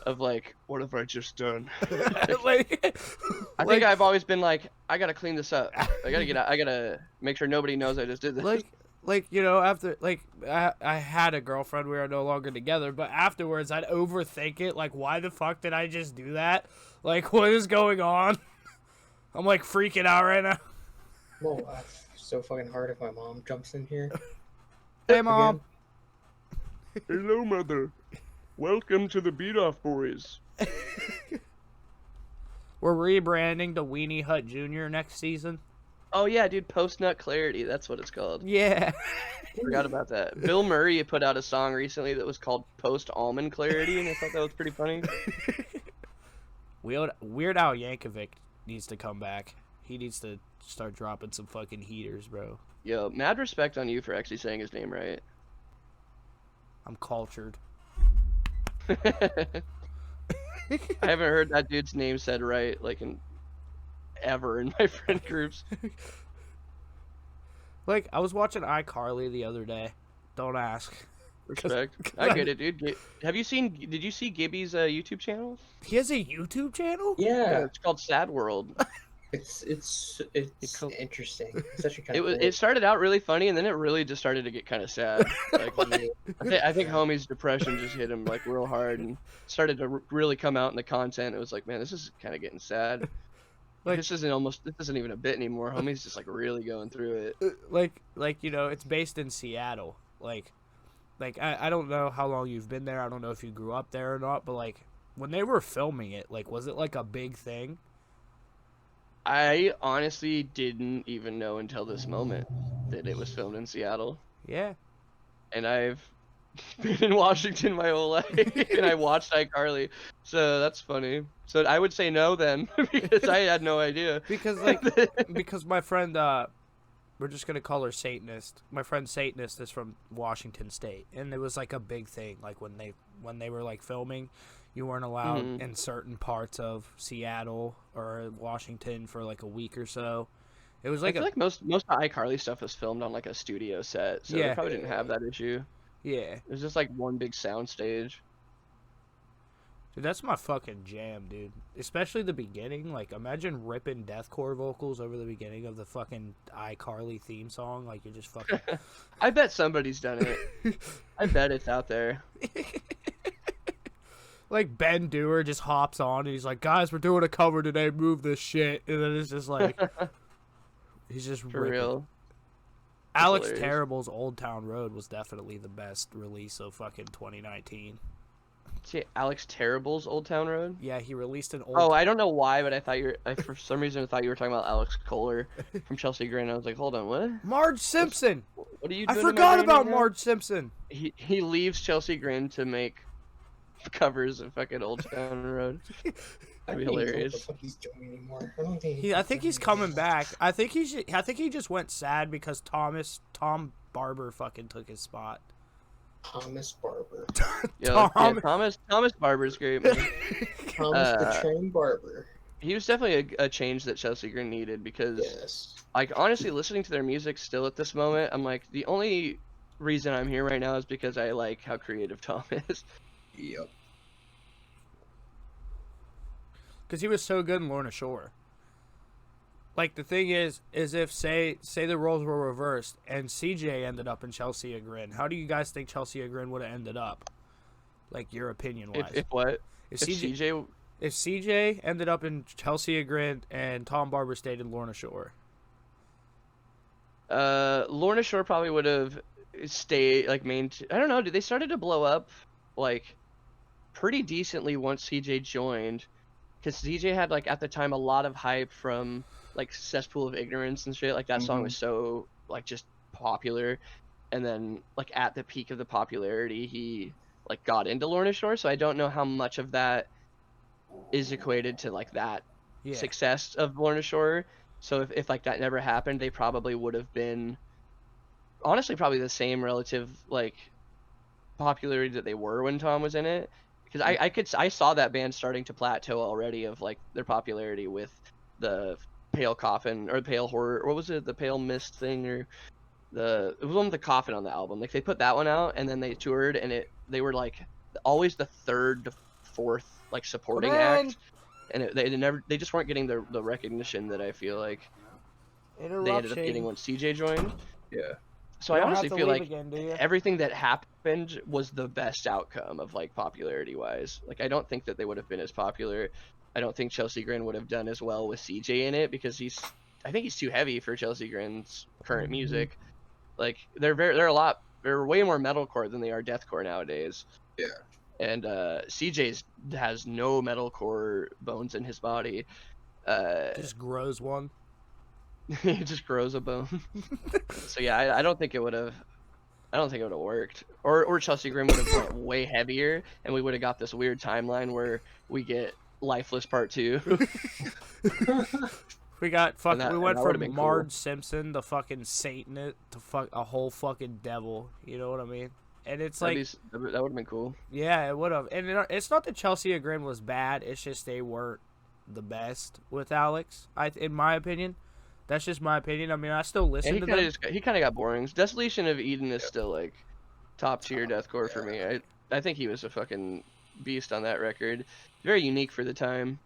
Of like, what have I just done? like, I think I've always been like, I gotta clean this up. I gotta get out. I gotta make sure nobody knows I just did this. like you know, after like I had a girlfriend, we are no longer together, but afterwards I'd overthink it. Like, why the fuck did I just do that? Like, what is going on? I'm like freaking out right now. Well, so fucking hard if my mom jumps in here. Hey, Mom. Hello, mother. Welcome to the Beat Off Boys. We're rebranding to Weenie Hut Jr. next season. Oh yeah, dude, Post Nut Clarity. That's what it's called. Yeah. Forgot about that. Bill Murray put out a song recently that was called Post Almond Clarity, and I thought that was pretty funny. Weird Al Yankovic needs to come back. He needs to start dropping some fucking heaters, bro. Yo, mad respect on you for actually saying his name right. I'm cultured. I haven't heard that dude's name said right like ever in my friend groups. Like, I was watching iCarly the other day. Don't ask. Respect. I get it, dude. Did you see Gibby's YouTube channel? He has a YouTube channel? Yeah, It's called Sad World. it's cool. interesting. It's such a kind of It started out really funny, and then it really just started to get kind of sad. Like, I think homie's depression just hit him like real hard, and started to really come out in the content. It was like, man, this is kind of getting sad. Like, this isn't even a bit anymore. Homie's just like really going through it. like you know, it's based in Seattle. Like I don't know how long you've been there. I don't know if you grew up there or not, but like when they were filming it, like was it like a big thing? I honestly didn't even know until this moment that it was filmed in Seattle. Yeah. And I've been in Washington my whole life, and I watched iCarly, so that's funny. So I would say no then, because I had no idea. Because my friend, we're just gonna call her Satanist. My friend Satanist is from Washington State, and it was like a big thing. Like when they were like filming, you weren't allowed in certain parts of Seattle or Washington for like a week or so. It was like I feel like most of iCarly stuff was filmed on like a studio set, so they probably didn't have that issue. Yeah. It was just like one big sound stage. Dude, that's my fucking jam, dude. Especially the beginning. Like, imagine ripping deathcore vocals over the beginning of the fucking iCarly theme song. Like, you're just fucking... I bet somebody's done it. I bet it's out there. Like, Ben Dewar just hops on and he's like, guys, we're doing a cover today. Move this shit. And then it's just like... he's just For ripping. real. Alex hilarious. Terrible's Old Town Road was definitely the best release of fucking 2019. See, Alex Terrible's Old Town Road? Yeah, he released an old... Oh, I don't know why, but for some reason I thought you were talking about Alex Kohler from Chelsea Grin. I was like, hold on, what? Marge Simpson! What are you I doing? forgot about Marge Simpson! He leaves Chelsea Grin to make covers of fucking Old Town Road. That'd be hilarious. What the fuck he's doing anymore? I think he's coming back. I think he just went sad because Tom Barber fucking took his spot. Thomas Barber. Thomas Barber's great, man. Thomas the Train Barber. He was definitely a change that Chelsea Grin needed because, Yes. like, honestly, listening to their music still at this moment, I'm like, the only reason I'm here right now is because I like how creative Tom is. Yep. Because he was so good in Lorna Shore. Like, the thing is if, say the roles were reversed and CJ ended up in Chelsea Grin, how do you guys think Chelsea Grin would have ended up? Like, your opinion-wise. If what? If CJ ended up in Chelsea Grin and Tom Barber stayed in Lorna Shore. Lorna Shore probably would have stayed, like, I don't know, they started to blow up, like, pretty decently once CJ joined. Because CJ had, like, at the time, a lot of hype from, like, Cesspool of Ignorance and shit. Like, that song was so, like, just popular. And then, like, at the peak of the popularity, he, like, got into Lorna Shore. So I don't know how much of that is equated to, like, that success of Lorna Shore. So if like, that never happened, they probably would have been, honestly, probably the same relative, like, popularity that they were when Tom was in it. Because I saw that band starting to plateau already of, like, their popularity with the Pale Coffin or Pale Horror. What was it? The Pale Mist thing, or it was one with the coffin on the album. Like, they put that one out and then they toured, and they were like always the third to fourth, like, supporting act, and they just weren't getting the recognition that I feel like they ended up getting when CJ joined. Yeah. So I honestly feel like everything that happened was the best outcome of, like, popularity wise. Like, I don't think that they would have been as popular. I don't think Chelsea Grin would have done as well with CJ in it because I think he's too heavy for Chelsea Grin's current music. Like, they're way more metalcore than they are deathcore nowadays. Yeah. And CJ has no metalcore bones in his body. Just grows one. It just grows a bone. So yeah, I don't think it would have. I don't think it would have worked. Or Chelsea Grin would have went way heavier, and we would have got this weird timeline where we get Lifeless Part 2. We got And we that went would've from been Marge cool. Simpson, the fucking Satanist, to a whole fucking devil. You know what I mean? And it's That'd like, that would have been cool. yeah, it would have. And it's not that Chelsea Grin was bad. It's just they weren't the best with Alex. In my opinion, that's just my opinion. I mean, I still listen And to them. he kind of got boring. Desolation of Eden is still like top tier deathcore for me. I think he was a fucking beast on that record. Very unique for the time.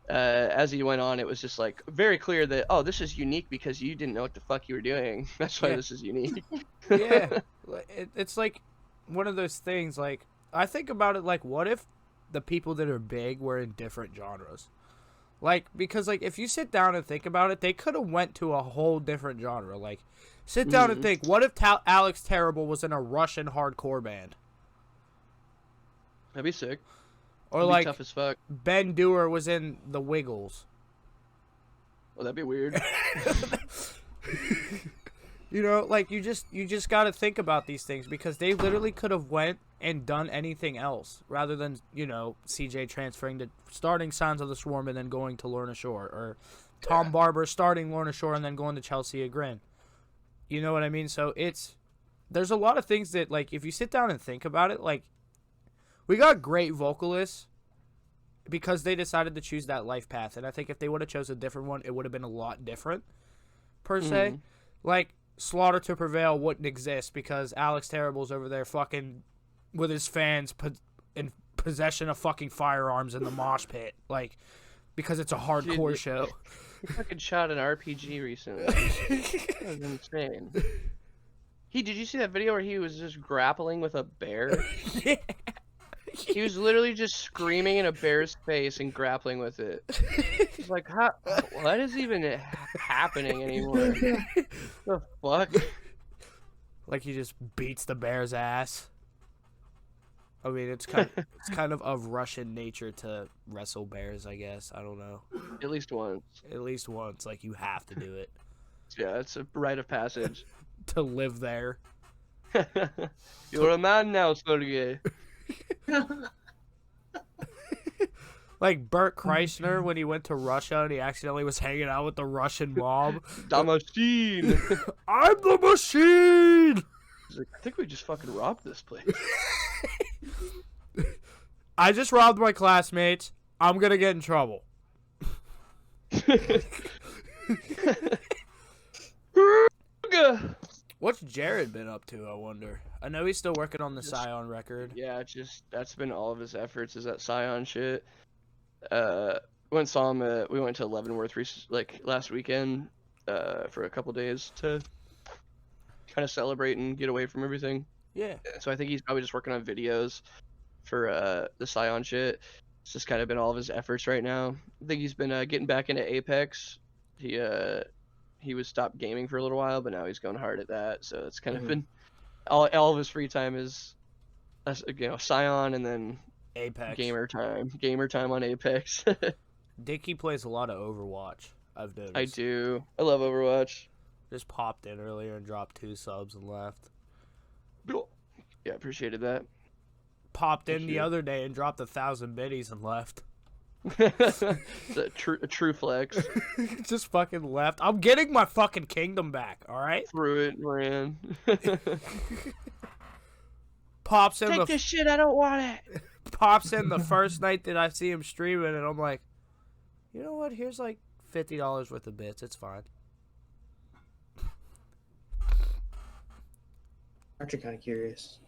As he went on, it was just like very clear that, oh, this is unique because you didn't know what the fuck you were doing. That's why Yeah. this is unique. Yeah, it's like one of those things. Like, I think about it like, what if the people that are big were in different genres? Like, because like if you sit down and think about it, they could have went to a whole different genre. Like, sit down and think, what if Alex Terrible was in a Russian hardcore band? That'd be sick. Or That'd be like tough as fuck. Ben Dewar was in the Wiggles. Well, that'd be weird. You know, like you just got to think about these things because they literally could have went and done anything else rather than, you know, CJ transferring to starting Signs of the Swarm and then going to Lorna Shore, or Tom Barber starting Lorna Shore and then going to Chelsea Grin. You know what I mean? So there's a lot of things that, like, if you sit down and think about it, like, we got great vocalists because they decided to choose that life path. And I think if they would have chose a different one, it would have been a lot different, per se. Like, Slaughter to Prevail wouldn't exist because Alex Terrible's over there fucking with his fans in possession of fucking firearms in the mosh pit. Like, because it's a hardcore show. He fucking shot an RPG recently. That was insane. Did you see that video where he was just grappling with a bear? Yeah. He was literally just screaming in a bear's face and grappling with it. He's like, what is even happening anymore? The fuck? Like, he just beats the bear's ass. I mean, it's kind of Russian nature to wrestle bears, I guess. I don't know. At least once. At least once. Like, you have to do it Yeah, it's a rite of passage. to live there. You're a man now, Sergey. Like Bert Kreischer when he went to Russia and he accidentally was hanging out with the Russian mob. The machine. I'm the machine! He's like, I think we just fucking robbed this place. I just robbed my classmates. I'm gonna get in trouble. What's Jared been up to, I wonder? I know he's still working on the Scion record. Yeah, that's been all of his efforts, is that Scion shit. Went and saw him. We went to Leavenworth last weekend for a couple days to kind of celebrate and get away from everything. Yeah. So I think he's probably just working on videos for the Scion shit. It's just kind of been all of his efforts right now. I think he's been getting back into Apex. He was stopped gaming for a little while, but now he's going hard at that. So it's kind of been all of his free time is, Scion and then Apex. gamer time on Apex. Dickey plays a lot of Overwatch, I've noticed. I do. I love Overwatch. Just popped in earlier and dropped 2 subs and left. Yeah, appreciated that. Popped in the other day and dropped 1,000 biddies and left. It's a true flex. Just fucking left. I'm getting my fucking kingdom back, alright? Threw it and ran. Pops in Take this shit, I don't want it. Pops in the first night that I see him streaming, and I'm like, you know what? Here's like $50 worth of bits. It's fine. I'm actually kind of curious.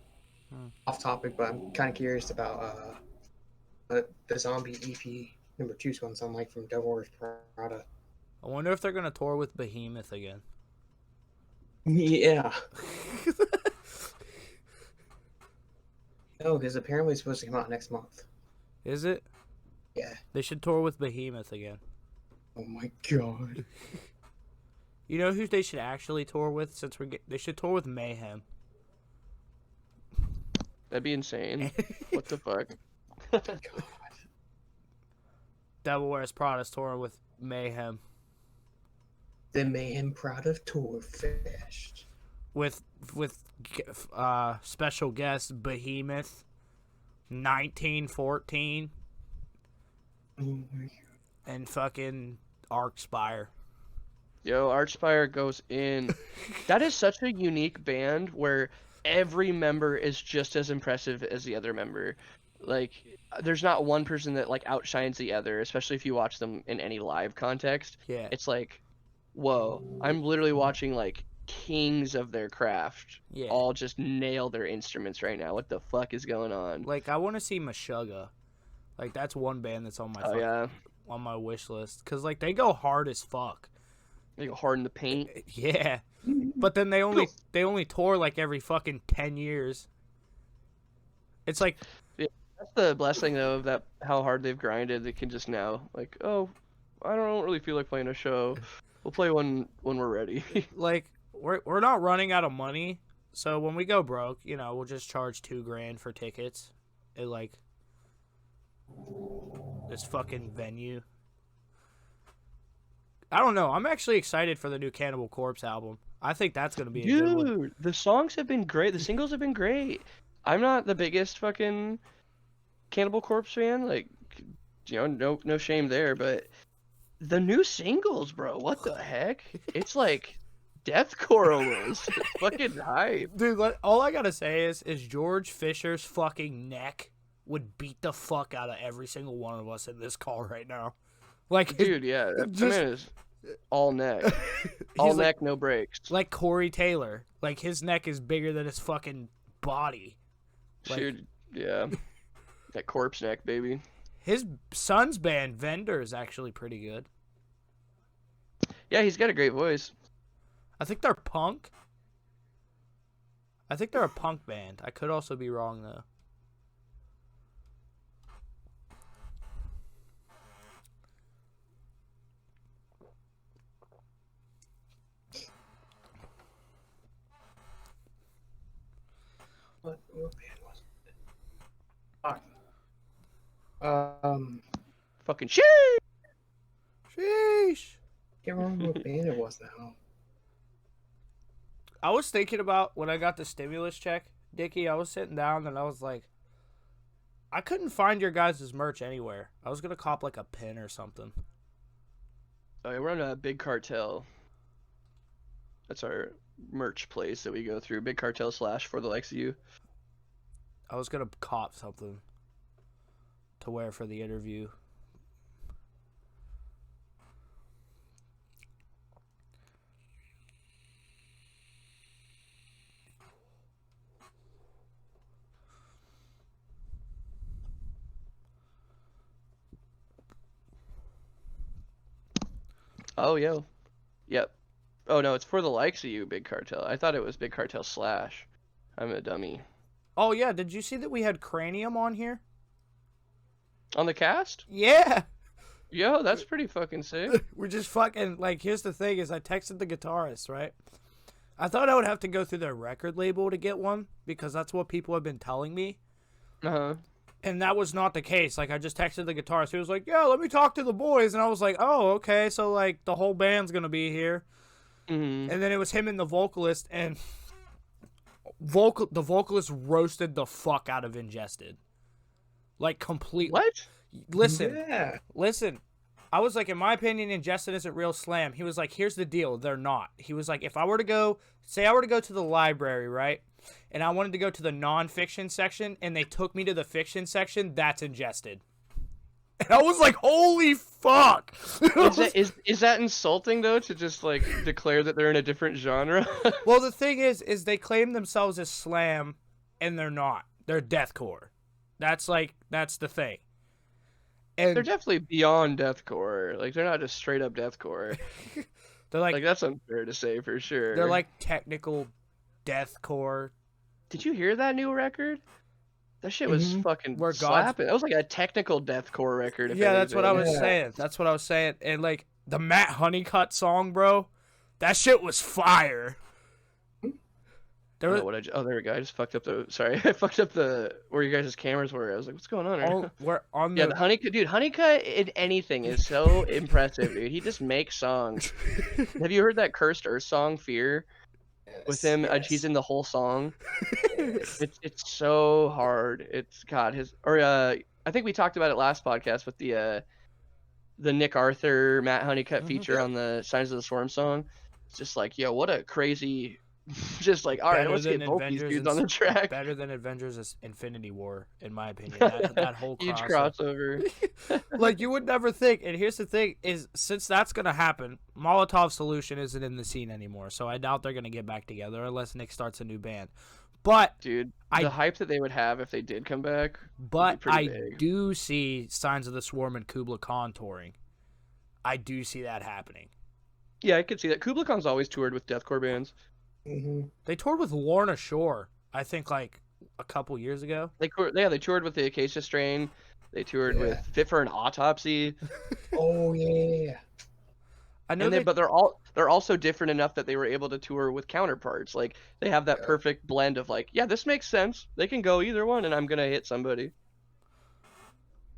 Off topic, but I'm kind of curious about what the Zombie EP number 2 is going to sound like from Devil Wears Prada. I wonder if they're gonna tour with Behemoth again. Yeah. No, because apparently it's supposed to come out next month. Is it? Yeah. They should tour with Behemoth again. Oh my god. You know who they should actually tour with? They should tour with Mayhem. That'd be insane. What the fuck? God. Devil Wears Prada's touring with Mayhem. the Mayhem Proud of Tour Fest. with special guest Behemoth, 1914, Oh my God. and fucking Arcspire. Yo, Archspire goes in. That is such a unique band where every member is just as impressive as the other member. Like, there's not one person that like outshines the other, especially if you watch them in any live context. Yeah. It's like, whoa, I'm literally watching like kings of their craft Yeah. all just nail their instruments right now. What the fuck is going on? Like, I want to see Meshuggah. Like, that's one band that's on my Oh yeah, on my wish list, cuz like they go hard as fuck. they go hard in the paint. Yeah. But then they only tour like every fucking 10 years. It's like, That's the blessing though of that how hard they've grinded. They can just now like, oh, I don't really feel like playing a show. We'll play one when we're ready. like we're not running out of money, so when we go broke, you know, we'll just charge $2,000 for tickets at like this fucking venue. I don't know. I'm actually excited for the new Cannibal Corpse album. I think that's gonna be a good one. Dude, the songs have been great. The singles have been great. I'm not the biggest fucking Cannibal Corpse fan. Like, you know, no shame there. But the new singles, bro, what the heck? It's like deathcore almost. It's fucking hype. Dude, all I gotta say is George Fisher's fucking neck would beat the fuck out of every single one of us in this call right now. Like, Dude, yeah, that man is all neck. All he's neck, no breaks. like Corey Taylor. Like, his neck is bigger than his fucking body. Like, Dude, yeah. That corpse neck, baby. his son's band, Vendor, is actually pretty good. Yeah, he's got a great voice. I think they're punk. I think they're a punk band. I could also be wrong, though. What band was it? Fuck. Fucking shit. Sheesh. Can't remember what band it was now. I was thinking about when I got the stimulus check, Dickey, I was sitting down and I was like, I couldn't find your guys' merch anywhere. I was going to cop like a pin or something. Oh, yeah, we're on a Big Cartel. That's our merch place that we go through. Big Cartel / For the Likes of You. I was going to cop something to wear for the interview. Oh, yo. Yep. Oh, no, it's For the Likes of You, Big Cartel. I thought it was Big Cartel / I'm a dummy. Oh, yeah. Did you see that we had Cranium on here? On the cast? Yeah. Yo, that's pretty fucking sick. We're just fucking, like, here's the thing is I texted the guitarist, right? I thought I would have to go through their record label to get one because that's what people have been telling me. Uh-huh. And that was not the case. Like, I just texted the guitarist. He was like, yeah, let me talk to the boys. And I was like, oh, okay. So, like, the whole band's going to be here. Mm-hmm. And then it was him and the vocalist. And the vocalist roasted the fuck out of Ingested. Like, completely. What? Listen. Yeah. Listen. I was like, in my opinion, Ingested isn't real slam. He was like, here's the deal. They're not. He was like, if I were to go, say I were to go to the library, right? And I wanted to go to the non-fiction section, and they took me to the fiction section, that's Ingested. And I was like, holy fuck. Is that insulting, though, to just, like, declare that they're in a different genre? Well, the thing is they claim themselves as slam, and they're not. They're deathcore. That's the thing. And They're definitely beyond deathcore. Like, they're not just straight up deathcore. they're like That's unfair to say for sure. they're like technical deathcore. Did you hear that new record? That shit was fucking Where God's- slapping. That was like a technical deathcore record. If Yeah, that's what I anything. was saying. That's what I was saying. And like the Matt Honeycutt song, bro, that shit was fire. There I was, don't know what oh, there we go. I just fucked up the. Sorry, I fucked up the where you guys' cameras were. I was like, what's going on? Right we're on Yeah, the the Honeycut, dude. Honeycut in anything is so impressive, dude. He just makes songs. Have you heard that Cursed Earth song, Fear? With him, he's in the whole song. Yes. It's so hard. It's God his or I think we talked about it last podcast with the Nick Arthur Matt Honeycutt feature Yep. on the Signs of the Swarm song. It's just like, yo, what a crazy, just like, all right, better let's than get both these Avengers dudes on the track. better than Avengers Infinity War, in my opinion. That whole Huge crossover. crossover. Like, you would never think, and here's the thing, is since that's gonna happen, Molotov Solution isn't in the scene anymore, so I doubt they're gonna get back together unless Nick starts a new band. But Dude, I- the hype that they would have if they did come back. but pretty I big. do see Signs of the Swarm and Kubla Khan touring. I do see that happening. Yeah, I could see that. Kubla Khan's always toured with deathcore bands. Mm-hmm. They toured with Lorna Shore, I think, like a couple years ago. They toured with the Acacia Strain. They toured Yeah. with Fit for an Autopsy. Oh yeah. I know But they're also different enough that they were able to tour with counterparts. Like they have that Yeah. perfect blend of like, yeah, this makes sense. They can go either one, and I'm gonna hit somebody.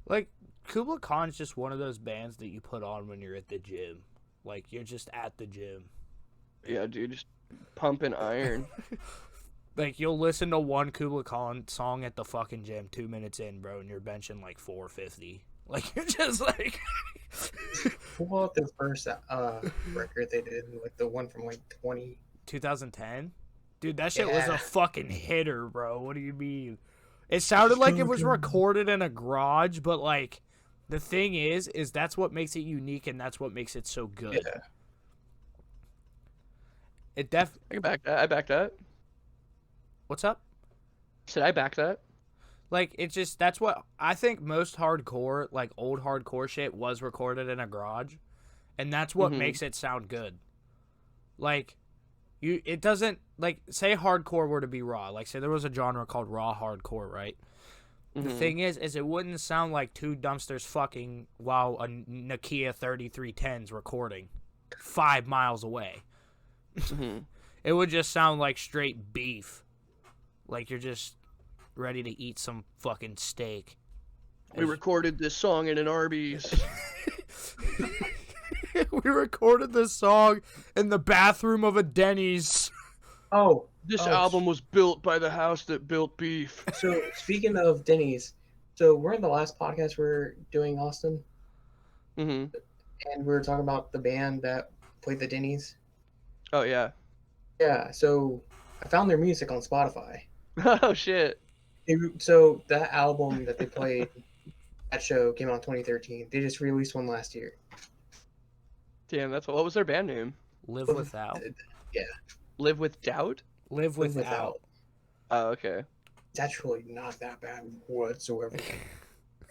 like Kubla Khan's just one of those bands that you put on when you're at the gym. Like, you're just at the gym. Yeah, dude, just pumping iron. Like, you'll listen to one Kubla Khan song at the fucking gym 2 minutes in, bro, and you're benching like 450. Like, you're just like... What about the first record they did? Like the one from like 2010? Dude, that shit was Yeah. a fucking hitter, bro. What do you mean? It sounded like it was recorded in a garage, but like... The thing is that's what makes it unique, and that's what makes it so good. Yeah. I back that. I back that. What's up? Said I back that. Like, it's just, that's what, I think most hardcore, like, old hardcore shit was recorded in a garage, and that's what Mhm. makes it sound good. Like, it doesn't, like, say hardcore were to be raw, like, say there was a genre called raw hardcore, right? The Mhm. thing is it wouldn't sound like two dumpsters fucking while a Nokia 3310's recording 5 miles away. Mhm. It would just sound like straight beef. Like you're just ready to eat some fucking steak. We recorded this song in an Arby's. We recorded this song in the bathroom of a Denny's. Oh, This Oh, album was built by the house that built beef. so speaking of Denny's, so we're in the last podcast we're doing Austin, hmm and we were talking about the band that played the Denny's. Oh yeah. Yeah, so I found their music on Spotify. Oh shit. So that album that they played, that show came out in 2013. They just released one last year. Damn, that's what was their band name? Live Without. Live with Doubt? Live Without. Oh, okay. It's actually not that bad whatsoever.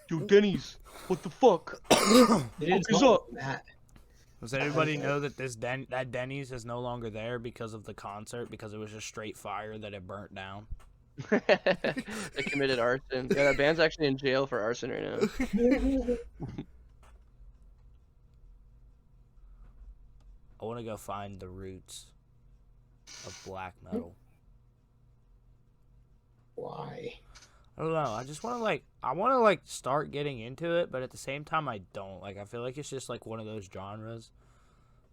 Dude, Denny's. What the fuck? It is What's not up? that. Does anybody know that that Denny's is no longer there because of the concert, because it was just straight fire that it burnt down? They committed arson. Yeah, that band's actually in jail for arson right now. I want to go find the roots of black metal. Why? I don't know. I just want to I want to start getting into it, but at the same time I don't. Like, I feel like it's just like one of those genres.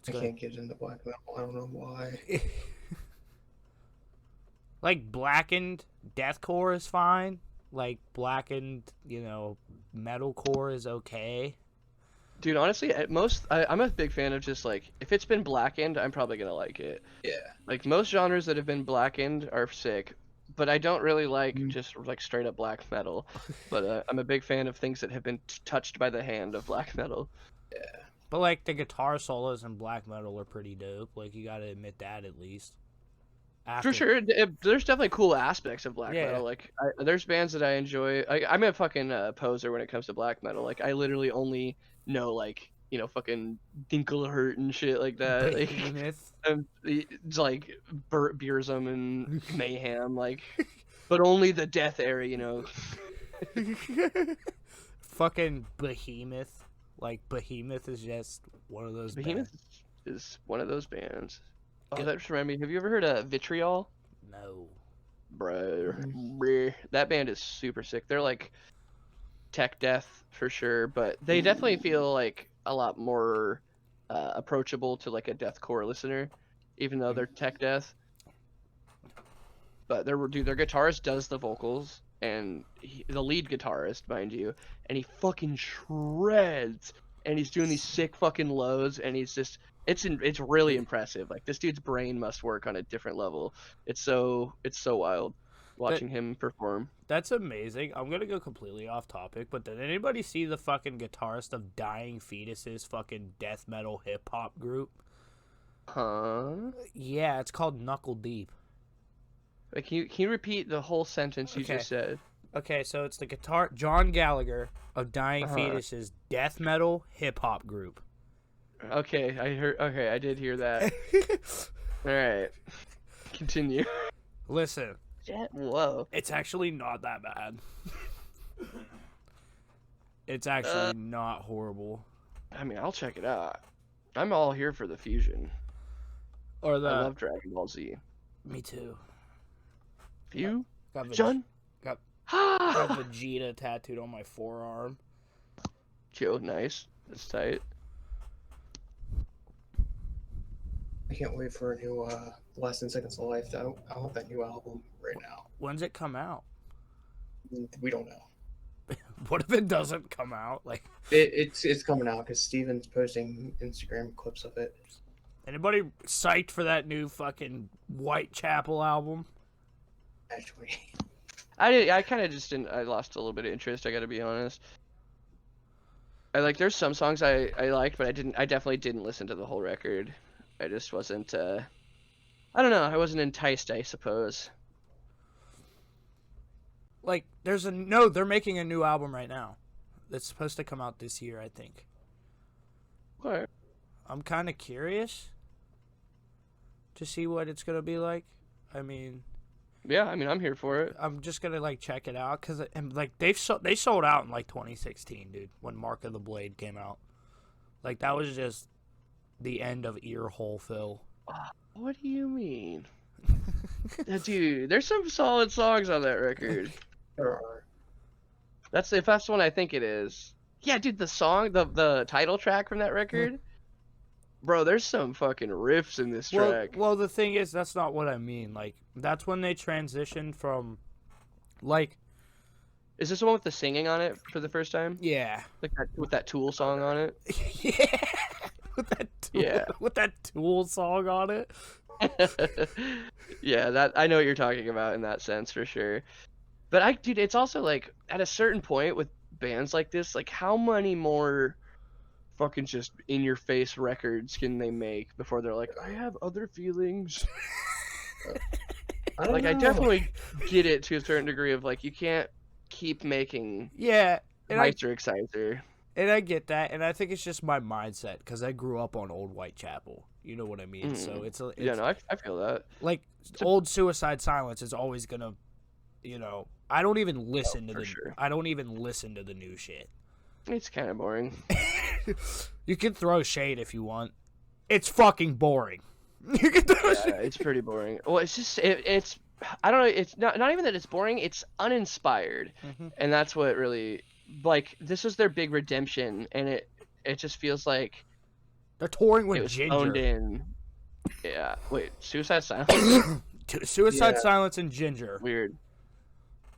It's I good. can't get into black metal. I don't know why. Like, blackened deathcore is fine. Like, blackened, metalcore is okay. Dude, honestly, I'm a big fan of just like, if it's been blackened, I'm probably gonna like it. Yeah. Like most genres that have been blackened are sick, but I don't really like Mhm. just like straight up black metal. But I'm a big fan of things that have been touched by the hand of black metal. But, like, the guitar solos in black metal are pretty dope. Like, you gotta admit that at least. For sure, there's definitely cool aspects of black Yeah. metal. Like, there's bands that I enjoy. I'm a fucking poser when it comes to black metal. Like, I literally only know like fucking Dinkelhurt and shit like that. Like, Behemoth. it's like Burt Beersum and Mayhem, like, but only the death era. Fucking Behemoth. Like, Behemoth is just one of those Behemoth bands. is one of those bands. Oh, that just reminded me. Have you ever heard of Vitriol? No. Bro, bruh. That band is super sick. They're like tech death for sure, but they definitely feel like a lot more approachable to like a deathcore listener, even though they're tech death. But their guitarist does the vocals, and the lead guitarist, mind you, and he fucking shreds, and he's doing these sick fucking lows, and he's just it's really impressive. Like, this dude's brain must work on a different level. It's so wild watching him perform. That's amazing. I'm gonna go completely off topic, but did anybody see the fucking guitarist of Dying Fetus's fucking death metal hip hop group? Huh? Yeah, it's called Knuckle Deep. Like, can you repeat the whole sentence you just said? Okay, so it's the John Gallagher of Dying Fetus's death metal hip hop group. Okay, I did hear that. All right, continue. Listen, whoa, it's actually not that bad. It's actually not horrible. I mean, I'll check it out. I'm all here for the fusion. Or I love Dragon Ball Z. Me too. You, Got John? got Got Vegeta tattooed on my forearm. Joe, nice. That's tight. I can't wait for a new Less Than Seconds of Life. I want that new album right now. When's it come out? We don't know. What if it doesn't come out? Like, it's coming out because Steven's posting Instagram clips of it. anybody psyched for that new fucking Whitechapel album? Actually, I kind of just didn't. I lost a little bit of interest. I got to be honest. There's some songs I liked, but I definitely didn't listen to the whole record. I just wasn't. I don't know. I wasn't enticed, I suppose. Like, they're making a new album right now. That's supposed to come out this year, I think. What? I'm kind of curious to see what it's gonna be like. I mean, yeah, I mean, I'm here for it. I'm just gonna like check it out because they sold out in like 2016, dude, when Mark of the Blade came out. Like, that was just the end of earhole fill. What do you mean? Dude, there's some solid songs on that record. there are. If that's the one I think it is. Yeah, dude, the song, the title track from that record. Bro, there's some fucking riffs in this track. Well, the thing is, that's not what I mean. Like, that's when they transitioned from, like... Is this the one with the singing on it for the first time? Yeah. Like with that Tool song on it? Yeah. With that Tool song on it. Yeah, I know what you're talking about in that sense for sure. But dude, it's also like at a certain point with bands like this, like how many more fucking just in your face records can they make before they're like, I have other feelings? I definitely get it to a certain degree of like you can't keep making nicer Exciter. And I get that, and I think it's just my mindset because I grew up on old Whitechapel. You know what I mean? So it's yeah, no, I feel that. Like, old Suicide Silence is always gonna, I don't even listen to I don't even listen to the new shit. It's kind of boring. You can throw shade if you want. It's fucking boring. You can throw shade. It's pretty boring. Well, it's just it's I don't know. It's not even that it's boring. It's uninspired, and that's what really. Like, this was their big redemption, and it just feels like they're touring with it was Ginger. Phoned in. Yeah. Wait, Suicide Silence? Suicide Silence and Ginger. Weird.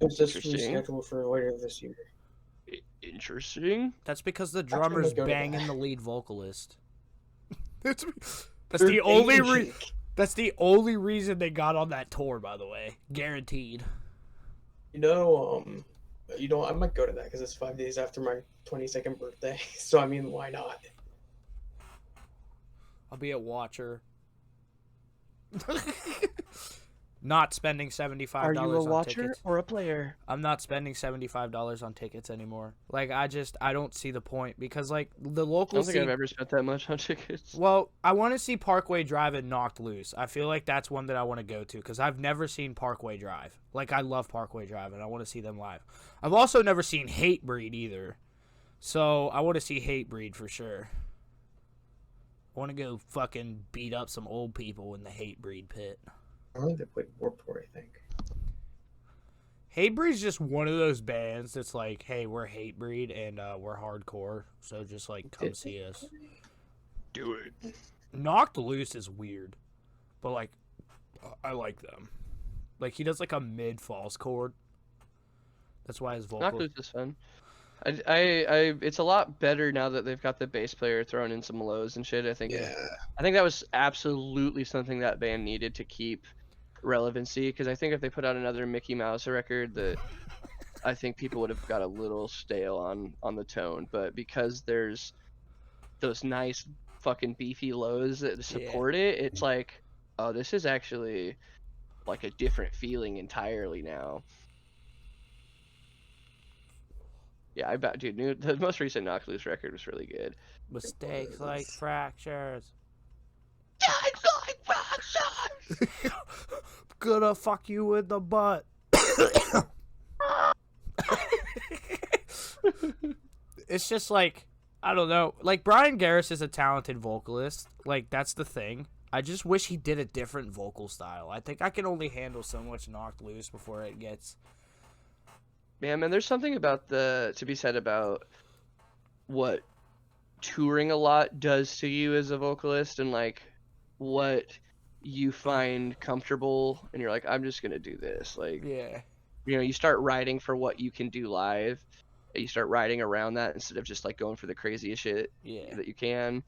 It's just rescheduled for later this year. Interesting. That's because the drummer's banging the lead vocalist. That's the only That's the only reason they got on that tour, by the way. Guaranteed. I might go to that because it's 5 days after my 22nd birthday. So, I mean, why not? I'll be a watcher. Not spending $75 Are you a on watcher tickets. or a player? I'm not spending $75 on tickets anymore. Like, I don't see the point because, like, the local I don't think I've ever spent that much on tickets. Well, I want to see Parkway Drive and Knocked Loose. I feel like that's one that I want to go to because I've never seen Parkway Drive. Like, I love Parkway Drive and I want to see them live. I've also never seen Hatebreed either. So, I want to see Hatebreed for sure. I want to go fucking beat up some old people in the Hatebreed pit. I think they played Warped Tour, I think. Hatebreed's just one of those bands that's like, hey, we're Hatebreed and we're hardcore, so just like come see us. Do it. Knocked Loose is weird, but like I like them. Like he does like a mid false chord. That's why his vocal. Knocked Loose is fun. It's a lot better now that they've got the bass player throwing in some lows and shit. I think that was absolutely something that band needed to keep relevancy, because I think if they put out another Mickey Mouse record, that I think people would have got a little stale on the tone. But because there's those nice fucking beefy lows that support it, it's like, oh, this is actually like a different feeling entirely now. Yeah, I bet, dude. The most recent Knocked Loose record was really good. Mistakes like fractures. Mistakes like fractures. Gonna fuck you in the butt. It's just like, I don't know. Like, Brian Garris is a talented vocalist. Like, that's the thing. I just wish he did a different vocal style. I think I can only handle so much Knocked Loose before it gets... Man, there's something about to be said about what touring a lot does to you as a vocalist, and like what you find comfortable, and you're like, I'm just gonna do this. Like, yeah, you start writing for what you can do live. You start writing around that instead of just like going for the craziest shit that you can.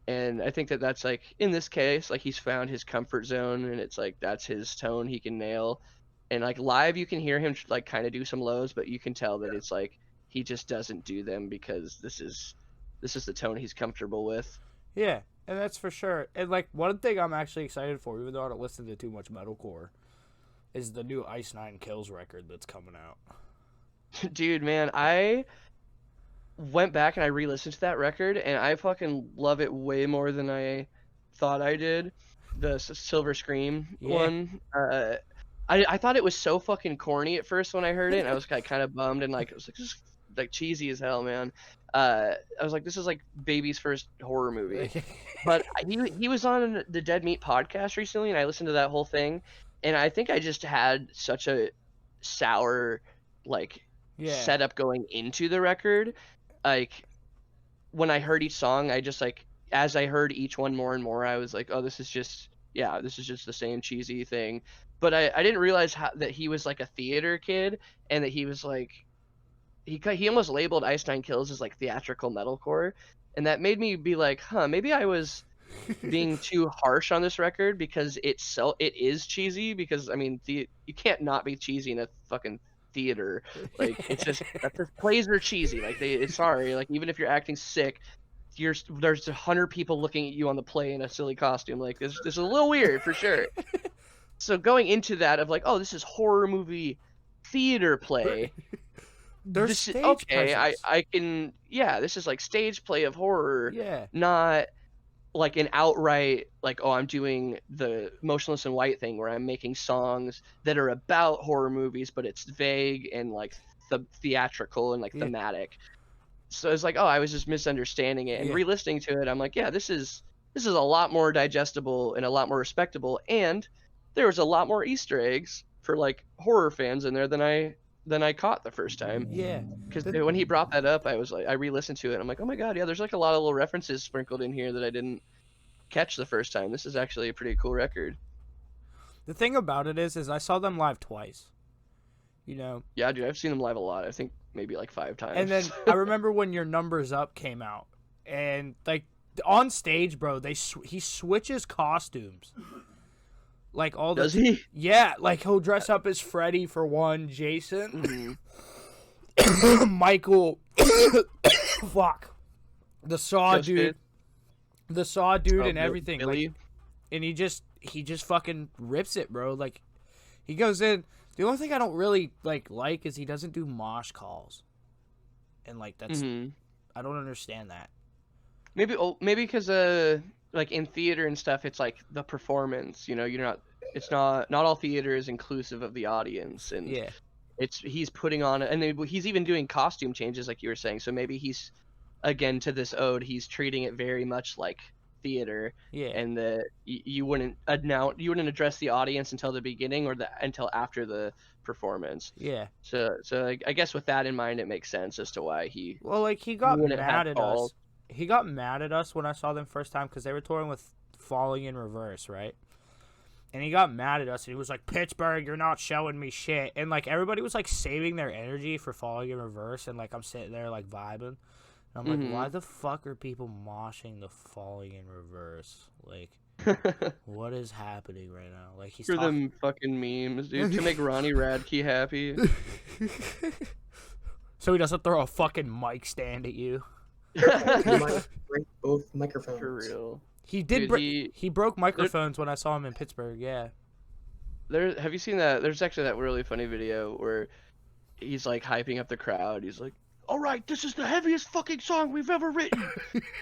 And I think that's like, in this case, like he's found his comfort zone, and it's like that's his tone he can nail. And like live, you can hear him like kind of do some lows, but you can tell that it's like he just doesn't do them because this is the tone he's comfortable with. Yeah, and that's for sure. And like one thing I'm actually excited for, even though I don't listen to too much metalcore, is the new Ice Nine Kills record that's coming out. Dude, man, I went back and I re-listened to that record, and I fucking love it way more than I thought I did. The Silver Scream one. I thought it was so fucking corny at first when I heard it, and I was kind of bummed, and like it was like just like cheesy as hell, man. I was like, this is like baby's first horror movie. But he was on the Dead Meat podcast recently, and I listened to that whole thing, and I think I just had such a sour setup going into the record. Like when I heard each song, I just like, as I heard each one more and more, I was like, oh, this is just the same cheesy thing. But I didn't realize that he was like a theater kid, and that he was like, he almost labeled Ice Nine Kills as like theatrical metalcore, and that made me be like, maybe I was being too harsh on this record, because it is cheesy, because I mean you can't not be cheesy in a fucking theater. Like it's just the plays are cheesy. Like sorry, like even if you're acting sick, there's 100 people looking at you on the play in a silly costume. Like this is a little weird for sure. So going into that of like, oh, this is horror movie theater play. There's stage presence. I can, this is like stage play of horror. Yeah. Not like an outright like, oh, I'm doing the Motionless in White thing where I'm making songs that are about horror movies, but it's vague and like theatrical and like thematic. So it's like, oh, I was just misunderstanding it, and re-listening to it, I'm like, yeah, this is a lot more digestible and a lot more respectable, and there was a lot more Easter eggs for like horror fans in there than I caught the first time. Yeah. Because when he brought that up, I was like, I re-listened to it, and I'm like, oh my god, yeah, there's like a lot of little references sprinkled in here that I didn't catch the first time. This is actually a pretty cool record. The thing about it is I saw them live twice. Yeah, dude, I've seen them live a lot. I think maybe like 5 times. And then I remember when Your Number's Up came out, and like on stage, bro, he switches costumes. Like all the Does he? Yeah, like he'll dress up as Freddy for one, Jason, Michael, fuck, the Saw dude, and everything. Billy. Like, and he just fucking rips it, bro. Like he goes in. The only thing I don't really like is he doesn't do mosh calls, and like that's I don't understand that. Maybe because like in theater and stuff, it's like the performance. It's not all theater is inclusive of the audience, and he's putting on, and he's even doing costume changes like you were saying. So maybe he's, again, to this ode, he's treating it very much like theater, Yeah. and you wouldn't address the audience until the beginning or until after the performance. Yeah. So I guess with that in mind, it makes sense as to why he Well, like, he got wouldn't have mad at us. calls. He got mad at us when I saw them first time because they were touring with Falling in Reverse, right? And he got mad at us, and he was like, Pittsburgh, you're not showing me shit. And, like, everybody was, like, saving their energy for Falling in Reverse, and, like, I'm sitting there, like, vibing. And I'm like, why the fuck are people moshing the Falling in Reverse? Like, what is happening right now? Like, he's For them fucking memes, dude, to make Ronnie Radke happy. So he doesn't throw a fucking mic stand at you. You might break both microphones. For real. He did. Dude, he broke microphones when I saw him in Pittsburgh. Yeah. Have you seen that? There's actually that really funny video where he's like hyping up the crowd. He's like, "All right, this is the heaviest fucking song we've ever written.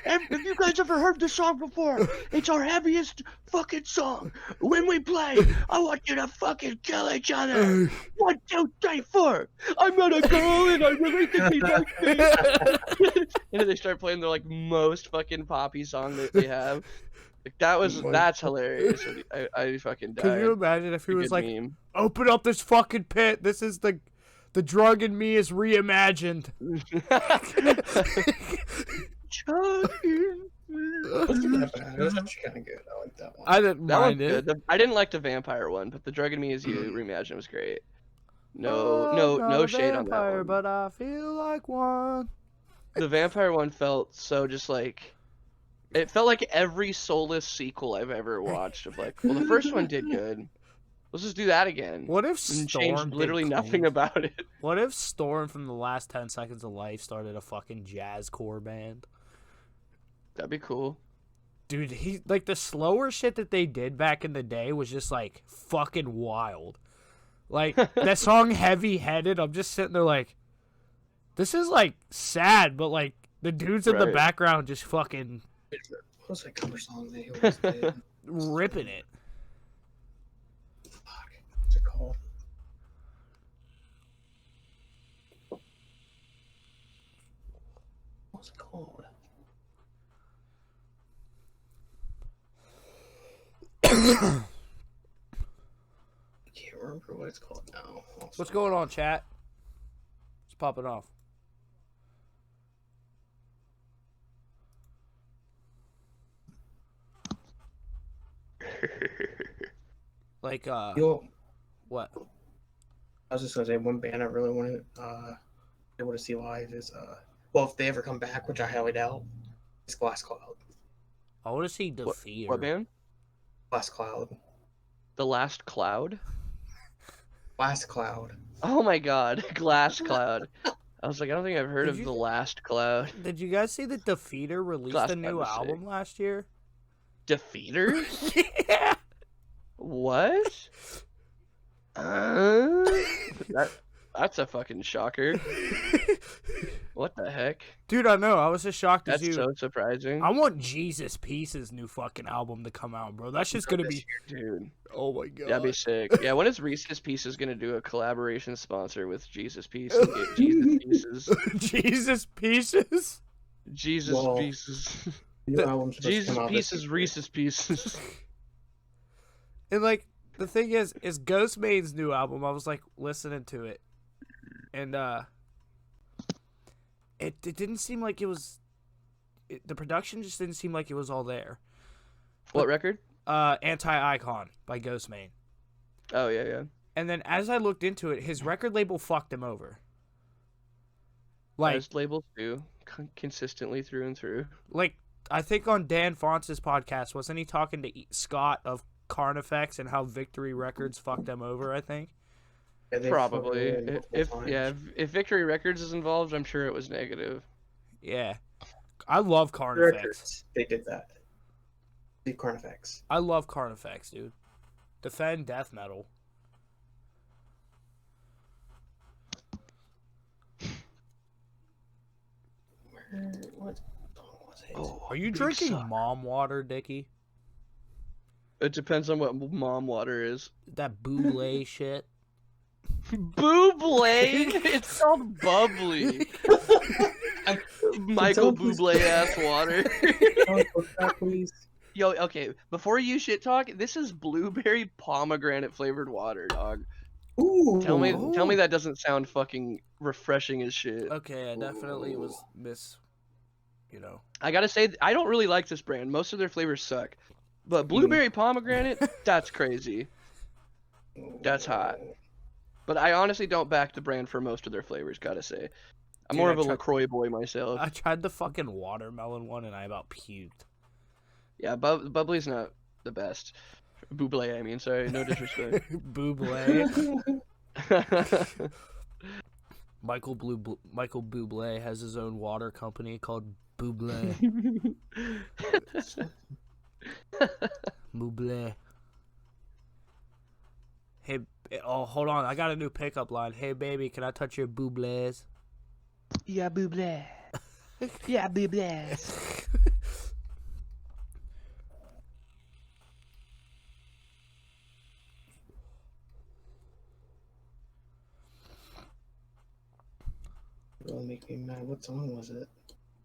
Have you guys ever heard this song before? It's our heaviest fucking song. When we play, I want you to fucking kill each other. 1, 2, 3, 4. I'm gonna go and I really think he likes me." And then they start playing their like most fucking poppy song that they have. Like that's hilarious. I fucking died. Can you imagine if he was like, meme. "Open up this fucking pit. This is the drug in me is reimagined." It was actually kind of good. I like that one. I didn't That mind one's it. good. I didn't like the vampire one, but the drug in me is you reimagined was great. I'm No not a shade on that vampire, one. but I feel like one. The vampire one felt so just like it felt like every soulless sequel I've ever watched. Of like, well, the first one did good. Let's just do that again. What if And Storm changed did literally nothing clean? about it. What if Storm from the last 10 Seconds of Life started a fucking jazzcore band? That'd be cool. Dude, he like the slower shit that they did back in the day was just like fucking wild. Like that song Heavy Headed, I'm just sitting there like, this is like sad, but like the dudes in the Right. background just fucking What was that cover song they always did? ripping it. Fuck. What's it called? What's it called? I can't remember what it's called now. What's going on, chat? It's popping off. Like Yo, what? I was just gonna say one band I really want to able to see live is well, if they ever come back, which I highly doubt, it's Glass Cloud. I want to see Defeater. What band? Glass Cloud. The Last Cloud? Glass Cloud. Oh my god, Glass Cloud. I was like, I don't think I've heard Did of you- The Last Cloud. Did you guys see that Defeater released Glass a Cloud new was album sick. last year? Defeater? Yeah. What? That's a fucking shocker. What the heck? Dude, I know. I was as shocked as That's you. so surprising. I want Jesus Pieces' new fucking album to come out, bro. That's just gonna be. Dude, Oh my god. that'd be sick. Yeah, when is Reese's Pieces gonna do a collaboration sponsor with Jesus Piece and get Jesus Pieces? Jesus Pieces. Jesus Whoa. Pieces. New album's supposed to Jesus come out this Pieces, year. Reese's Pieces. And like the thing is Ghostmane's new album. I was like listening to it, and it didn't seem like it was. The production just didn't seem like it was all there. What record? Anti-Icon by Ghostmane. Oh, yeah. And then as I looked into it, his record label fucked him over. Like, Most labels do, consistently through and through. like I think on Dan Fonz's podcast, wasn't he talking to Scott of Carnifex and how Victory Records fucked them over? I think. Yeah, they Probably. fucked it multiple times. If Victory Records is involved, I'm sure it was negative. Yeah, I love Carnifex. Records, they did that. Steve Carnifex. I love Carnifex, dude. Defend death metal. What song was it? Oh, Are you drinking mom water, Dickey? It depends on what mom water is. That boule shit. Buble? It's called bubbly. Michael Please. Bublé ass water. Oh, what's that, please? Yo, okay, before you shit talk, this is blueberry pomegranate flavored water, dog. Ooh. Tell me Ooh. that doesn't sound fucking refreshing as shit. Okay, I definitely was you know. I gotta say, I don't really like this brand. Most of their flavors suck. But Mm. blueberry pomegranate, that's crazy. That's hot. But I honestly don't back the brand for most of their flavors, gotta say. I'm Dude, more I of a tried- LaCroix boy myself. I tried the fucking watermelon one and I about puked. Yeah, bubbly's not the best. Buble, I mean, sorry, no disrespect. Buble. Michael Bublé has his own water company called Bublé. Bublé. Hey, oh, hold on. I got a new pickup line. Hey, baby, can I touch your bublés? Yeah, Buble. Yeah, Buble. Really make me mad. What song was it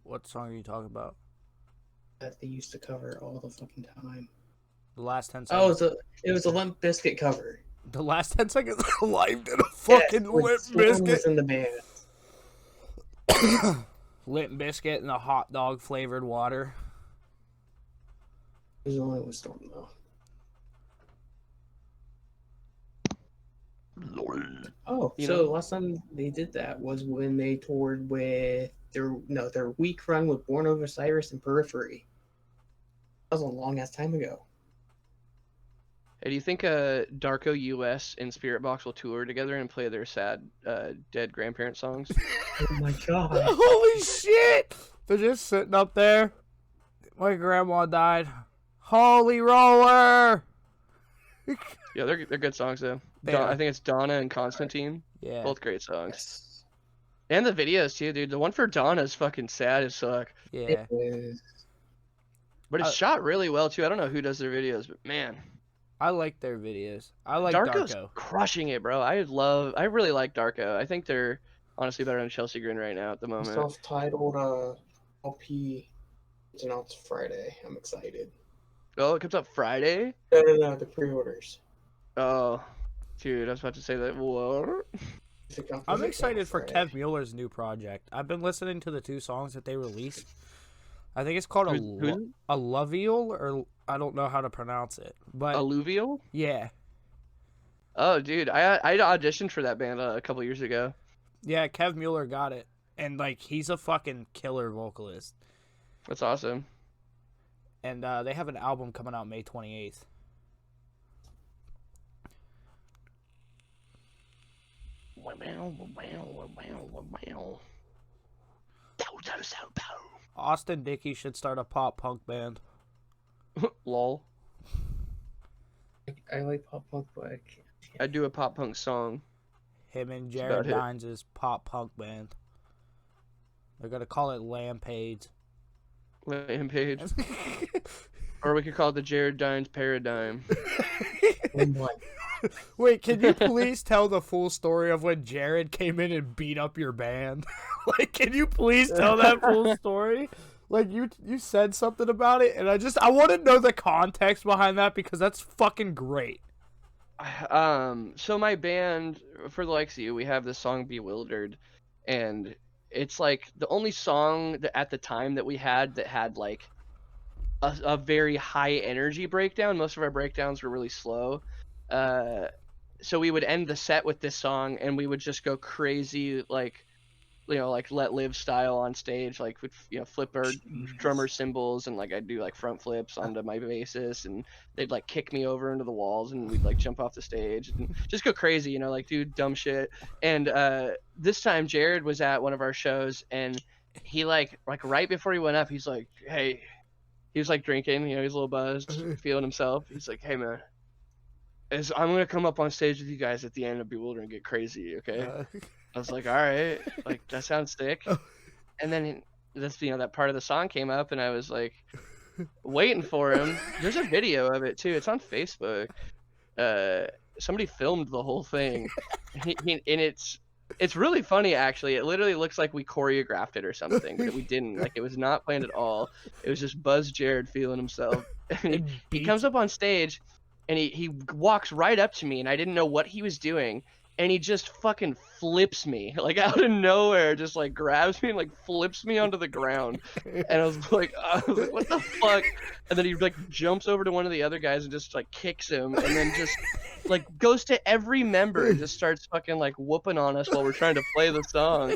What song are you talking about? that they used to cover all the fucking time? The last 10 Oh, seconds. it was a Limp Bizkit cover. The last 10 seconds of life did a fucking when Limp Storm was Biscuit. in the band. Limp Biscuit and the hot dog flavored water. It was only with Storm though. Oh, You so know? last time they did that was when they toured with their week run with Born Over Cyrus and Periphery. That was a long ass time ago. Hey, do you think Darko US and Spirit Box will tour together and play their sad dead grandparent songs? Oh my god. Holy shit! They're just sitting up there. My grandma died. Holy roller! Yeah, they're good songs though. They are. I think it's Donna and Constantine. Yeah. Both great songs. Yes. And the videos too, dude. The one for Donna is fucking sad as fuck. Yeah. It is. But it's shot really well too. I don't know who does their videos, but man, I like their videos. I like Darko's Darko. crushing it, bro. I really like Darko. I think they're honestly better than Chelsea Grin right now at the moment. Self-titled LP is announced Friday. I'm excited. Oh, it comes out Friday? No, the pre-orders. Oh, dude, I was about to say that. What? I'm excited for Kev Mueller's new project. I've been listening to the 2 songs that they released. I think it's called Alluvial, or I don't know how to pronounce it. But Alluvial? yeah. Oh, dude, I auditioned for that band a couple years ago. Yeah, Kev Mueller got it. And, like, he's a fucking killer vocalist. That's awesome. And they have an album coming out May 28th. Austin Dickey should start a pop punk band. Lol. I like pop punk, but I can't. I do a pop punk song. Him and about Jared it. Dines' pop punk band. They're gonna call it Lampage. Rampage. Or we could call it the Jared Dines Paradigm. Wait, can you please tell the full story of when Jared came in and beat up your band? Like, can you please tell that full story? Like, you said something about it, and I want to know the context behind that because that's fucking great. So my band, for the likes of you, we have this song Bewildered, and it's like the only song that at the time that we had that had like a very high energy breakdown. Most of our breakdowns were really slow. So we would end the set with this song and we would just go crazy, like, you know, like Let Live style on stage, like, with, you know, flip our drummer cymbals, and like I'd do like front flips onto my bassist, and they'd like kick me over into the walls, and we'd like jump off the stage and just go crazy, you know, like do dumb shit. And this time Jared was at one of our shows, and he like right before he went up, he's like, hey, he was like drinking, you know, he's a little buzzed, feeling himself. He's like, hey man, I'm gonna come up on stage with you guys at the end of Bewildered and get crazy, okay? I was like, all right, like that sounds sick. And then this, you know, that part of the song came up, and I was like, waiting for him. There's a video of it too. It's on Facebook. Somebody filmed the whole thing, and it's It's really funny, actually. It literally looks like we choreographed it or something, but we didn't. Like, it was not planned at all. It was just Buzz Jared feeling himself. And he comes up on stage, and he walks right up to me, and I didn't know what he was doing. And he just fucking flips me, like, out of nowhere, just, like, grabs me and, like, flips me onto the ground. And I was like, what the fuck? And then he, like, jumps over to one of the other guys and just, like, kicks him, and then just, like, goes to every member and just starts fucking, like, whooping on us while we're trying to play the song.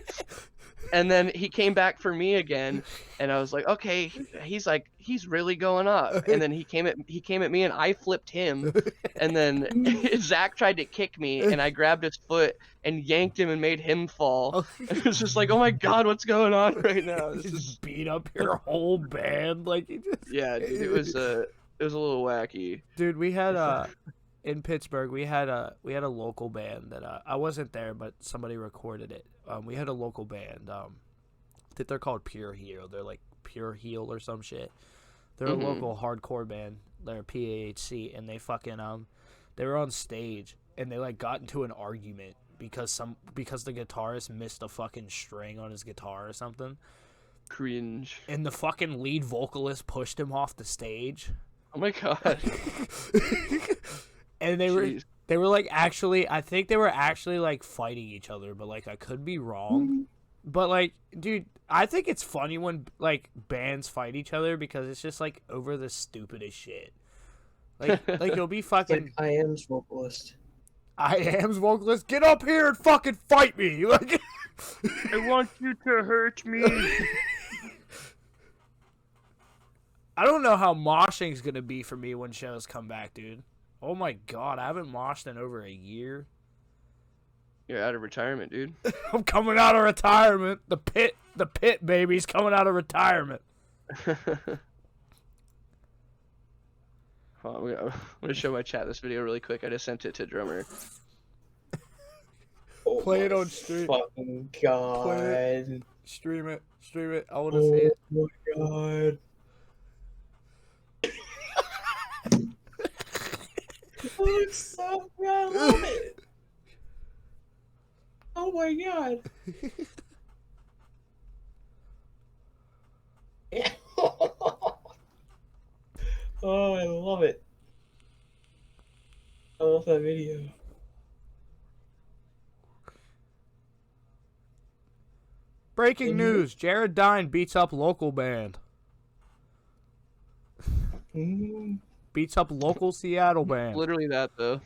And then he came back for me again, and I was like, okay, he's really going up. And then he came at me, and I flipped him. And then Zach tried to kick me, and I grabbed his foot and yanked him and made him fall. And it was just like, oh my god, what's going on right now? This just beat up your whole band, like you just... Yeah, dude, it was a little wacky. Dude, we had in Pittsburgh, we had a local band that I wasn't there, but somebody recorded it. We had a local band. I think they're called Pure Heel. They're like Pure Heel or some shit. They're a local hardcore band. They're PAHC, and they fucking they were on stage and they like got into an argument because the guitarist missed a fucking string on his guitar or something. Cringe. And the fucking lead vocalist pushed him off the stage. Oh my god. And they were like actually, I think they were actually like fighting each other, but like I could be wrong. But like, dude, I think it's funny when like bands fight each other because it's just like over the stupidest shit. Like you'll be fucking. Like I Am's vocalist. I Am's vocalist. Get up here and fucking fight me. Like, I want you to hurt me. I don't know how moshing's gonna be for me when shows come back, dude. Oh my god, I haven't moshed in over a year. You're out of retirement, dude. I'm coming out of retirement. The pit baby's coming out of retirement. Hold on, I'm gonna show my chat this video really quick. I just sent it to Drummer. Oh Play it my on stream. Fucking god. Play it. Stream it. I want to see it. Oh my god. Oh, it's so good. I love it. Oh my god. Oh, I love it. I love that video. Breaking news: Jared Dine beats up local band. Beats up local Seattle band. Literally that, though.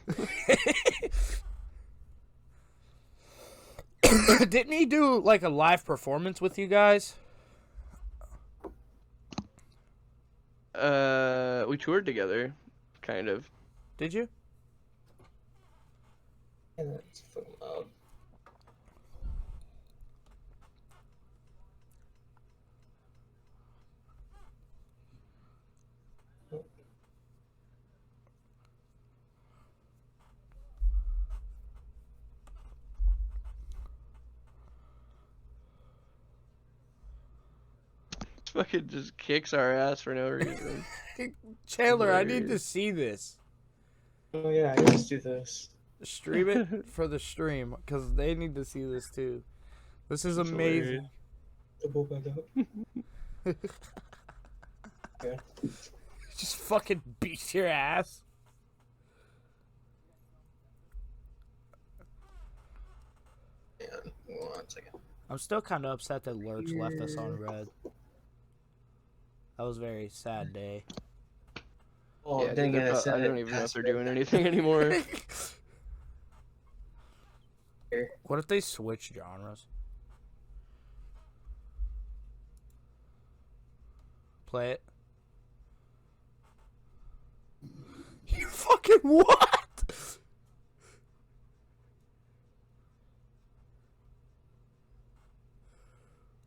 Didn't he do like a live performance with you guys? We toured together, kind of. Did you? Yeah, that's fucking loud. Fucking just kicks our ass for no reason. Chandler, I need to see this. Oh yeah, I just do this. Stream it for the stream, because they need to see this too. This is amazing. Double back up. Yeah. Just fucking beats your ass. Hang on, 1 second. I'm still kind of upset that Lurch left us on red. That was a very sad day. Oh, Yeah, dang dude, it, I don't even know if they're doing anything anymore. What if they switch genres? Play it. You fucking what?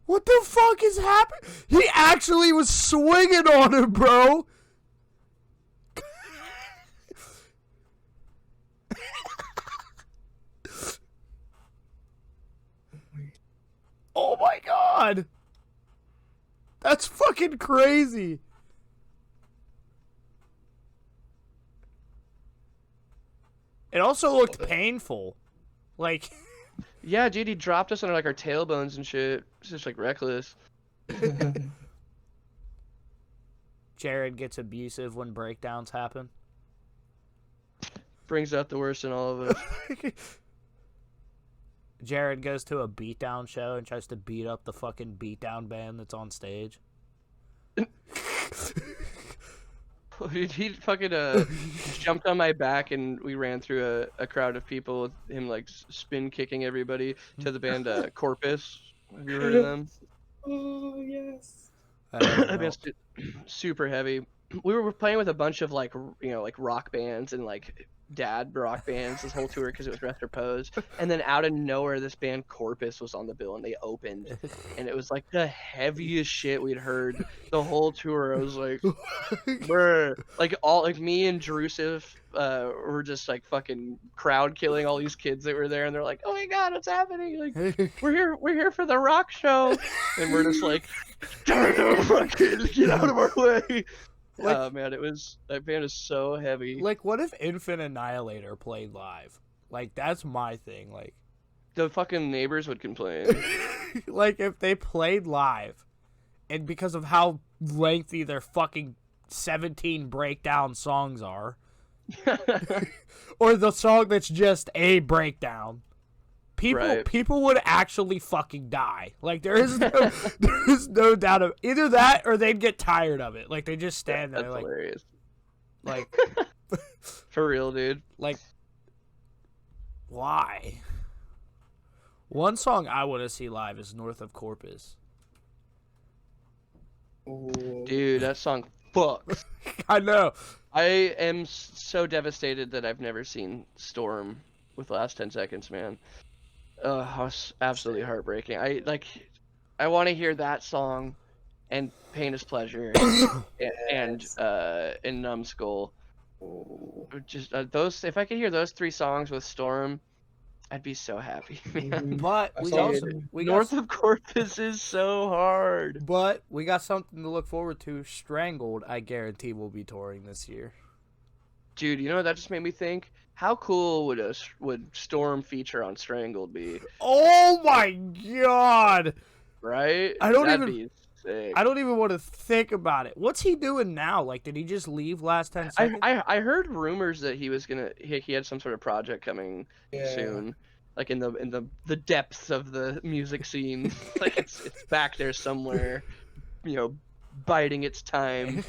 What the fuck is happening? He actually was swinging on him, bro. Oh my god. That's fucking crazy. It also looked painful. Like, Yeah, dude, he dropped us on like our tailbones and shit. It's just like reckless. Jared gets abusive when breakdowns happen. Brings out the worst in all of us. Jared goes to a beatdown show and tries to beat up the fucking beatdown band that's on stage. He fucking jumped on my back and we ran through a crowd of people with him like spin kicking everybody to the band Corpus. Have you heard of them? Oh yes. That band's super heavy. We were playing with a bunch of like like rock bands and like dad rock bands this whole tour because it was Rest or Pose, and then out of nowhere this band Corpus was on the bill and they opened, and it was like the heaviest shit we'd heard the whole tour. I was like, bruh, like all like me and Drusiv were just like fucking crowd killing all these kids that were there, and they're like, oh my god, what's happening? Like we're here for the rock show, and we're just like, fucking get out of our way. Like, oh man, that band is so heavy. Like, what if Infant Annihilator played live? Like, that's my thing. Like, the fucking neighbors would complain. like if they played live, and because of how lengthy their fucking 17 breakdown songs are, or the song that's just a breakdown, people would actually fucking die. Like there is no doubt of either that or they'd get tired of it. Like they just stand there. That's like hilarious. Like for real, dude. Like why? One song I want to see live is North of Corpus. Dude, that song fucks. I know. I am so devastated that I've never seen Storm with Last 10 Seconds, man. Was absolutely heartbreaking. I want to hear that song and Pain is Pleasure and Numbskull. Just those. If I could hear those 3 songs with Storm, I'd be so happy, man. But North of Corpus is so hard. But we got something to look forward to. Strangled, I guarantee, will be touring this year. Dude, you know what that just made me think? How cool would Storm feature on Strangled be? Oh my god! Right? I don't even want to think about it. What's he doing now? Like, did he just leave Last 10 Seconds? I heard rumors that he had some sort of project coming soon, like in the depths of the music scene. Like it's back there somewhere, biding its time.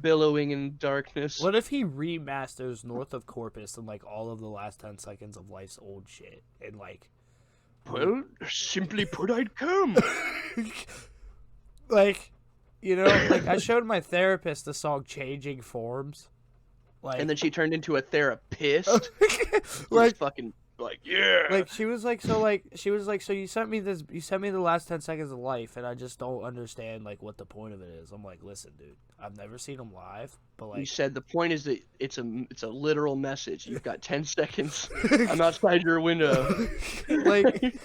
Billowing in darkness. What if he remasters North of Corpus and like all of the Last 10 Seconds of Life's old shit and like, well, simply put, I'd come. like, like I showed my therapist the song "Changing Forms," like, and then she turned into a therapist. Like fucking. Like, yeah. Like she was like, so you sent me the Last 10 Seconds of Life, and I just don't understand like what the point of it is. I'm like, listen, dude, I've never seen them live, but like you said, the point is that it's a literal message. You've got 10 seconds. I'm outside your window. Like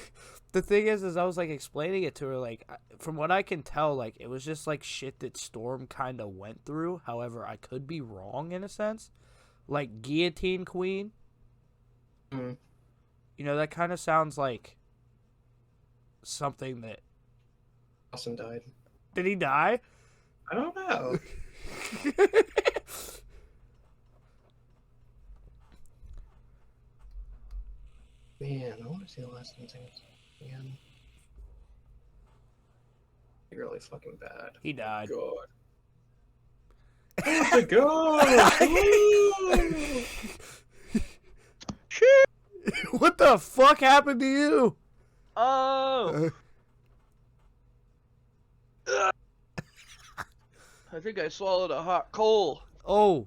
the thing is I was like explaining it to her, like from what I can tell, like it was just like shit that Storm kind of went through. However, I could be wrong in a sense. Like Guillotine Queen. Mm. That kind of sounds like something that... Austin died. Did he die? I don't know. Man, I want to see the Last 10 Seconds again. Really fucking bad. He died. God. Oh my god! What the fuck happened to you? Oh! I think I swallowed a hot coal. Oh.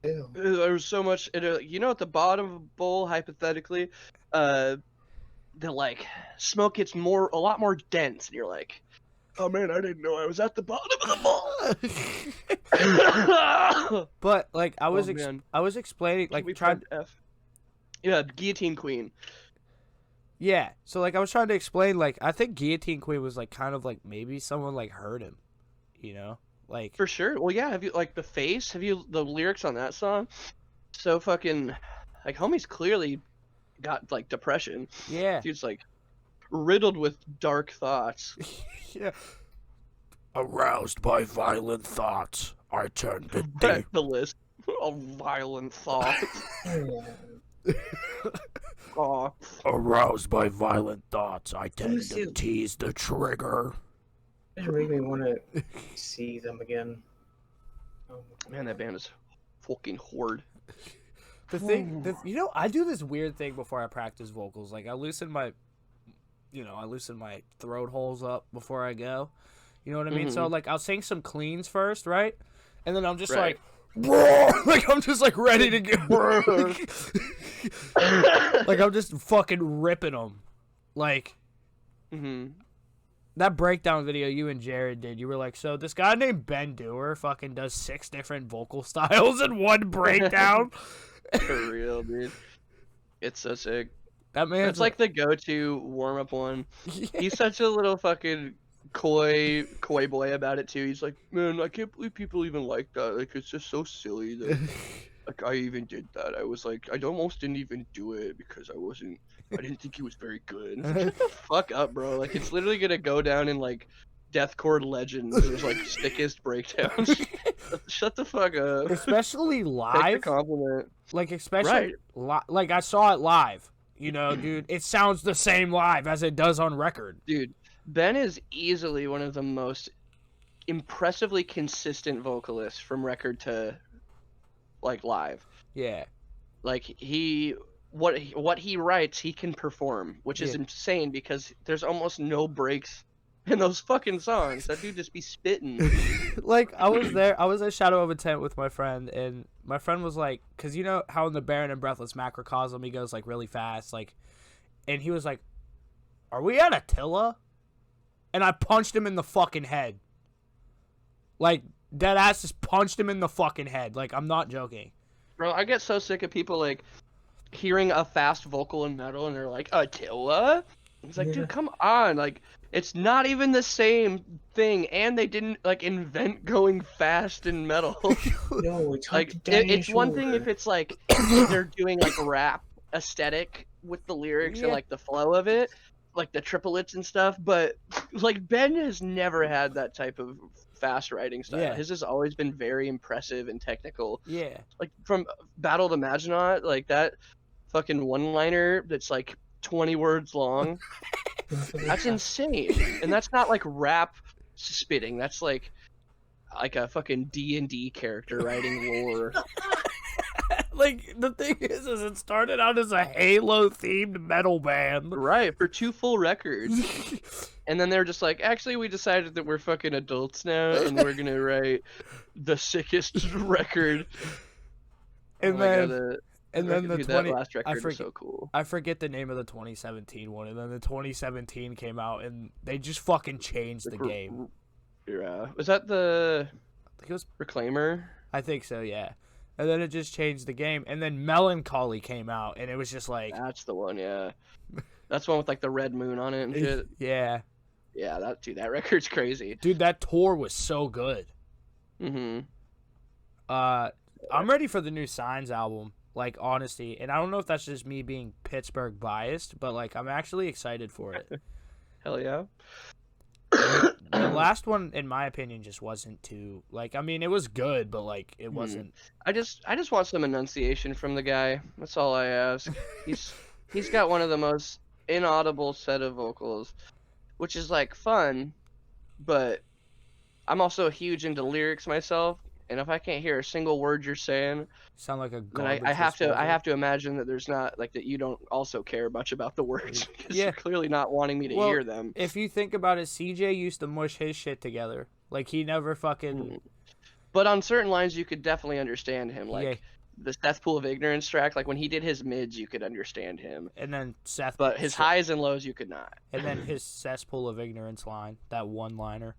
Ew. There was so much, at the bottom of a bowl, hypothetically, the like smoke gets a lot more dense, and you're like, oh man, I didn't know I was at the bottom of the bowl. But like I was explaining, like trying. Yeah, Guillotine Queen. Yeah, so like I was trying to explain, like I think Guillotine Queen was like kind of like maybe someone like hurt him, like for sure. Well, yeah. Have you like the face? Have you the lyrics on that song? So fucking like homie's clearly got like depression. Yeah. Dude's like riddled with dark thoughts. Yeah. Aroused by violent thoughts, I turned to That's the list. A violent thought. Oh. Aroused by violent thoughts, I tend to tease the trigger. It make me want to see them again. Man, that band is fucking horde. The thing, you know, I do this weird thing before I practice vocals. Like, I loosen my throat holes up before I go. You know what I mean? So, like, I'll sing some cleans first, right? And then I'm just like, like, I'm just, like, ready to go. Like, I'm just fucking ripping them. Like, that breakdown video you and Jared did, you were like, so this guy named Ben Dewar fucking does 6 different vocal styles in one breakdown. For real, dude. It's so sick. That man. It's like the go-to warm-up one. Yeah. He's such a little fucking coy boy about it too. He's like, man, I can't believe people even like that. Like, it's just so silly that like I even did that. I was like, I almost didn't even do it because I didn't think he was very good. And it's like, shut the fuck up, bro. Like, it's literally gonna go down in like deathcore legends. There's like sickest breakdowns. Shut the fuck up. Especially live. Take the compliment. Like, especially like I saw it live. You know, dude, it sounds the same live as it does on record. Dude, Ben is easily one of the most impressively consistent vocalists from record to like live. Yeah. Like what he writes, he can perform, which is insane because there's almost no breaks in those fucking songs. That dude just be spitting. Like, I was at Shadow of a Tent with my friend, and my friend was like, because you know how in the Barren and Breathless Macrocosm he goes like really fast, like, and he was like, are we at Attila? And I punched him in the fucking head. Like, dead ass just punched him in the fucking head. Like, I'm not joking. Bro, I get so sick of people like hearing a fast vocal in metal and they're like, Attila? It's like, dude, come on. Like, it's not even the same thing, and they didn't like invent going fast in metal. No, it's like it's one thing if it's like they're doing like rap aesthetic with the lyrics and like the flow of it, like the triplets and stuff. But like Ben has never had that type of fast writing style. Yeah. His has always been very impressive and technical. Yeah. Like from Battle to Maginot, like that fucking one-liner that's like 20 words long. That's insane. And that's not like rap spitting. That's like a fucking D&D character writing lore. Like, the thing is it started out as a Halo themed metal band. Right, for 2 full records. And then they're just like, actually we decided that we're fucking adults now and we're gonna write the sickest record. And then the that last record was so cool. I forget the name of the 2017 one, and then the 2017 came out, and they just fucking changed the game. Yeah, was that the? I think it was Reclaimer. I think so, yeah. And then it just changed the game, and then Melancholy came out, and it was just like that's the one, yeah. That's the one with like the red moon on it and shit. Yeah. Yeah, that record's crazy. Dude, that tour was so good. I'm ready for the new Signs album. Like, honesty, and I don't know if that's just me being Pittsburgh biased, but like I'm actually excited for it. Hell yeah. The last one, in my opinion, just wasn't too like. I mean, it was good, but like it wasn't. I just want some enunciation from the guy. That's all I ask. He's got one of the most inaudible set of vocals, which is like fun, but I'm also huge into lyrics myself. And if I can't hear a single word you're saying, sound like a then I have to imagine that there's not like that you don't also care much about the words. You're clearly not wanting me to hear them. If you think about it, CJ used to mush his shit together. Like he never fucking. But on certain lines, you could definitely understand him. Like the Cesspool of Ignorance track, like when he did his mids, you could understand him. And then but his highs and lows, you could not. And then his Cesspool of Ignorance line, that one liner.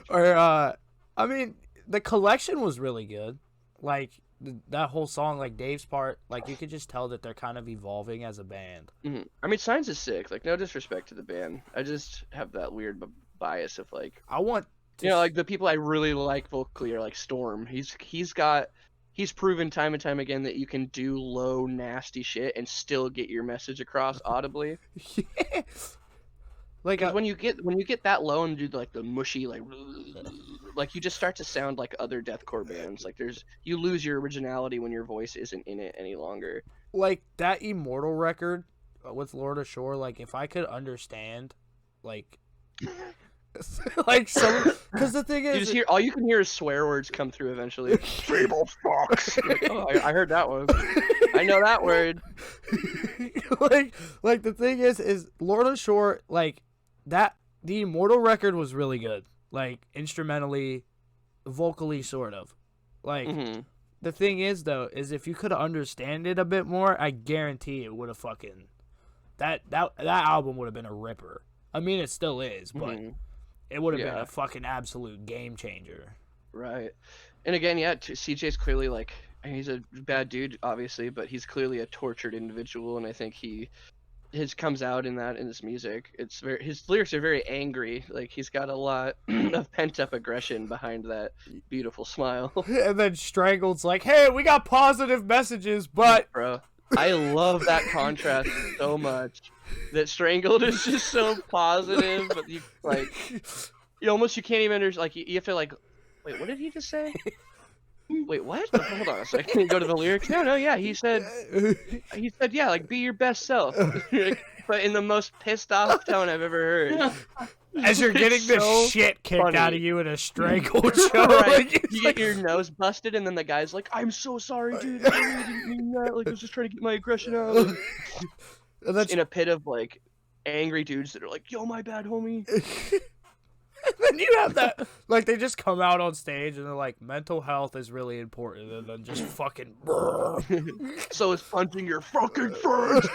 Or I mean, the collection was really good. Like that whole song, like Dave's part, like you could just tell that they're kind of evolving as a band. I mean, Signs is sick. Like, no disrespect to the band, I just have that weird bias of like I want like the people I really like vocally are like Storm. He's got he's proven time and time again that you can do low, nasty shit and still get your message across audibly. Yeah. Like Because when you get that low and do like the mushy like you just start to sound like other deathcore bands. Like you lose your originality when your voice isn't in it any longer. like that Immortal record with Lord Ashore, like if I could understand, like, like some, because the thing You is, just hear all you can hear is swear words come through eventually. Fable fucks. Like, oh, I heard that one. I know that word. like the thing is Lord Ashore, like that the Immortal record was really good, like instrumentally, vocally, sort of, like. Mm-hmm. The thing is, though, is if you could understand it a bit more, I guarantee it would have fucking that album would have been a ripper. I mean, it still is, but it would have been a fucking absolute game changer. Right. And again, yeah, CJ's clearly like, he's a bad dude, obviously, but he's clearly a tortured individual, and I think his comes out in his music. His lyrics are very angry. Like he's got a lot of pent up aggression behind that beautiful smile. And then Strangled's like, "Hey, we got positive messages, but bro, I love that contrast so much. That Strangled is just so positive, but you can't even understand. Like you have to like, wait, what did he just say? Wait, what? Hold on a second. Go to the lyrics. No, yeah. He said, yeah, like be your best self, but in the most pissed off tone I've ever heard. As you're getting the shit kicked out of you in a Strangled show, right. You get your nose busted, and then the guy's like, "I'm so sorry, dude. I really didn't mean that. Like I was just trying to get my aggression out." And that's in a pit of like angry dudes that are like, "Yo, my bad, homie." And then you have that, like, they just come out on stage and they're like, mental health is really important, and then just fucking. So is punching your fucking friends.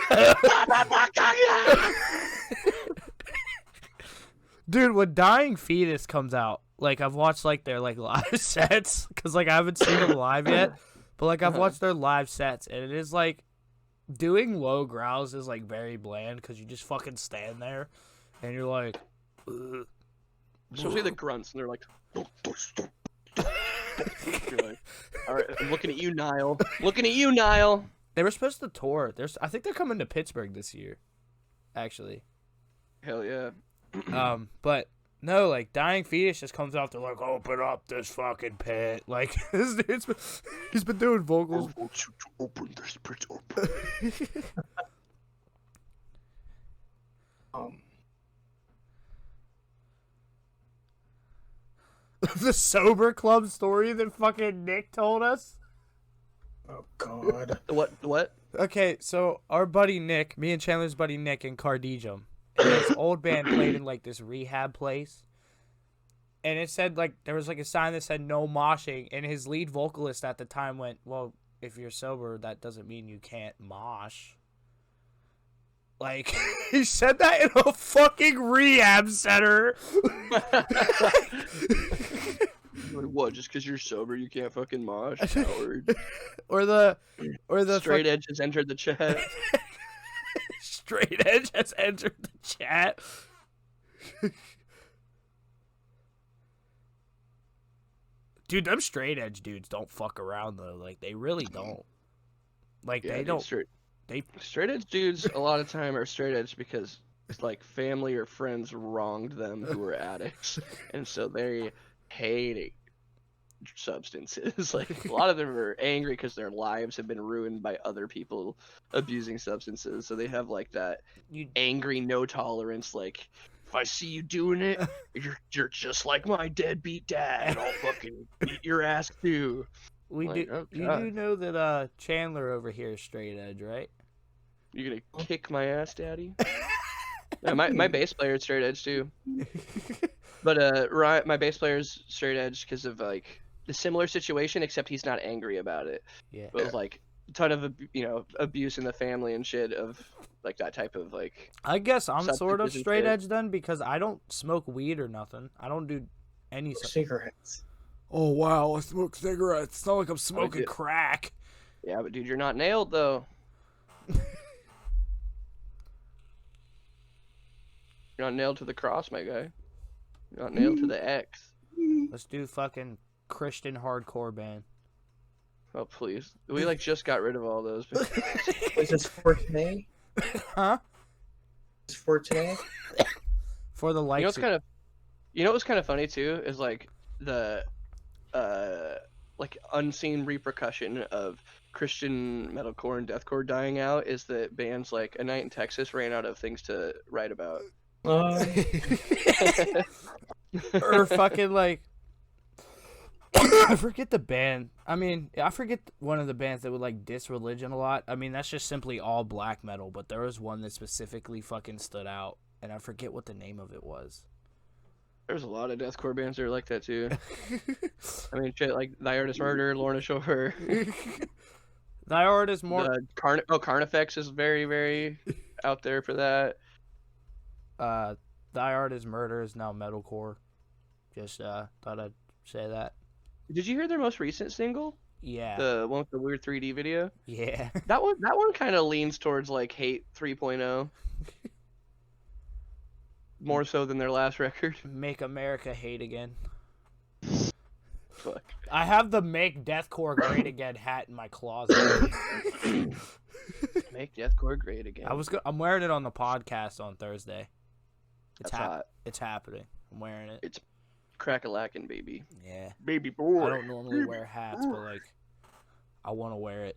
Dude, when Dying Fetus comes out, like, I've watched, like, their, like, live sets, because, like, I haven't seen them live yet, but, like, I've watched their live sets, and it is, like, doing low growls is, like, very bland, because you just fucking stand there, and you're like, ugh. Especially the grunts, and they're like, you're like, all right, I'm looking at you, Niall. Looking at you, Niall. They were supposed to tour. I think they're coming to Pittsburgh this year, actually. Hell yeah. But no, like Dying Fetus just comes out. They're like, open up this fucking pit. Like this dude's he's been doing vocals. I want you to open this pit up. The sober club story that fucking Nick told us. Oh God. What? Okay, so our buddy Nick, me and Chandler's buddy Nick in Cardigium, and this old band played in like this rehab place, and it said like there was like a sign that said no moshing, and his lead vocalist at the time went, "Well, if you're sober, that doesn't mean you can't mosh." Like, he said that in a fucking rehab center. Like, what? Just because you're sober, you can't fucking mosh? Coward. or the Straight Edge has entered the chat. Straight Edge has entered the chat. Dude, them Straight Edge dudes don't fuck around though. Like, they really don't. Like, Yeah, they don't. Straight Edge dudes a lot of time are straight edge because it's like family or friends wronged them who were addicts, and so they hate substances. Like a lot of them are angry because their lives have been ruined by other people abusing substances, so they have like that angry no tolerance. Like if I see you doing it, you're just like my deadbeat dad. I'll fucking beat your ass too. You do know that Chandler over here is straight edge, right? You're gonna kick my ass, daddy? Yeah, my bass player is straight edge too. But my bass player's straight edge because of like the similar situation, except he's not angry about it. Yeah. But with like a ton of abuse in the family and shit of like that type of like. I guess I'm sort of straight edge then because I don't smoke weed or nothing. I don't do any cigarettes. Oh wow, I smoke cigarettes. It's not like I'm smoking crack. Yeah, but dude, you're not nailed though. You're not nailed to the cross, my guy. You're not nailed to the X. Let's do fucking Christian hardcore band. Oh please, we like just got rid of all those. Is this for today? Huh? Is this for today? For the You know likes. what's kind of, what's kind of funny too is like the, like unseen repercussion of Christian metalcore and deathcore dying out is that bands like A Night in Texas ran out of things to write about. Or fucking like I forget the band. I mean, I forget one of the bands that would like diss religion a lot. I mean, that's just simply all black metal, but there was one that specifically fucking stood out, and I forget what the name of it was. There's a lot of deathcore bands that are like that thy shit, like Thy Art Is Murder, Lorna Shore. Thy Art Is more. Carnifex is very, very out there for that. Thy Art Is Murder is now metalcore. Just thought I'd say that. Did you hear their most recent single? Yeah. The one with the weird 3D video? Yeah. That one kind of leans towards like Hate 3.0. More so than their last record. Make America Hate Again. Fuck. I have the Make Deathcore Great Again hat in my closet. Make deathcore great again. I'm wearing it on the podcast on Thursday. That's hot. It's happening. I'm wearing it. It's crack-a-lackin', baby. Yeah. Baby boy. I don't normally wear hats, but like, I want to wear it.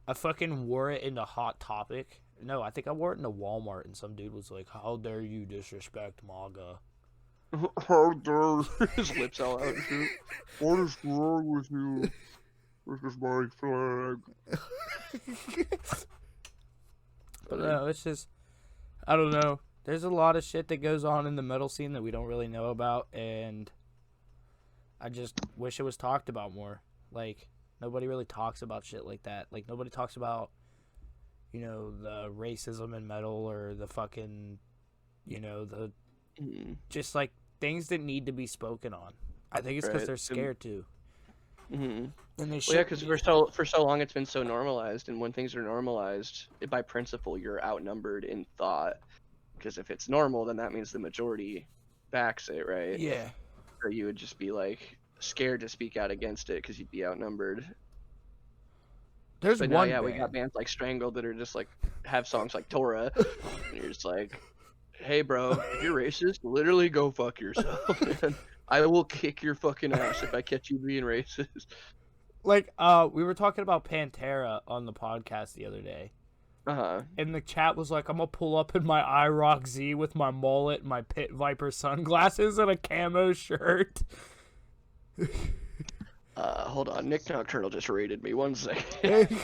I fucking wore it into Hot Topic. No, I think I wore it into Walmart, and some dude was like, "How dare you disrespect MAGA?" How dare His lips all out. What is wrong with you? This is my flag. But no, it's just, I don't know. There's a lot of shit that goes on in the metal scene that we don't really know about, and I just wish it was talked about more. Like, nobody really talks about shit like that. Like, nobody talks about, you know, the racism in metal or the fucking, you know, the just like things that need to be spoken on. I think it's because they're scared to. And they should. Well, yeah, because for so long it's been so normalized, and when things are normalized, by principle, you're outnumbered in thought. Because if it's normal, then that means the majority backs it, right? Yeah. Or you would just be like scared to speak out against it because you'd be outnumbered. There's But one. now, yeah, band. we got bands like Strangled that are just like have songs like Torah, and you're just like, "Hey, bro, if you're racist, literally go fuck yourself. Man. I will kick your fucking ass if I catch you being racist." Like, we were talking about Pantera on the podcast the other day. And the chat was like, I'm gonna pull up in my IROC Z with my mullet, my Pit Viper sunglasses, and a camo shirt. Hold on, Nick Nocturnal just raided me. 1 second.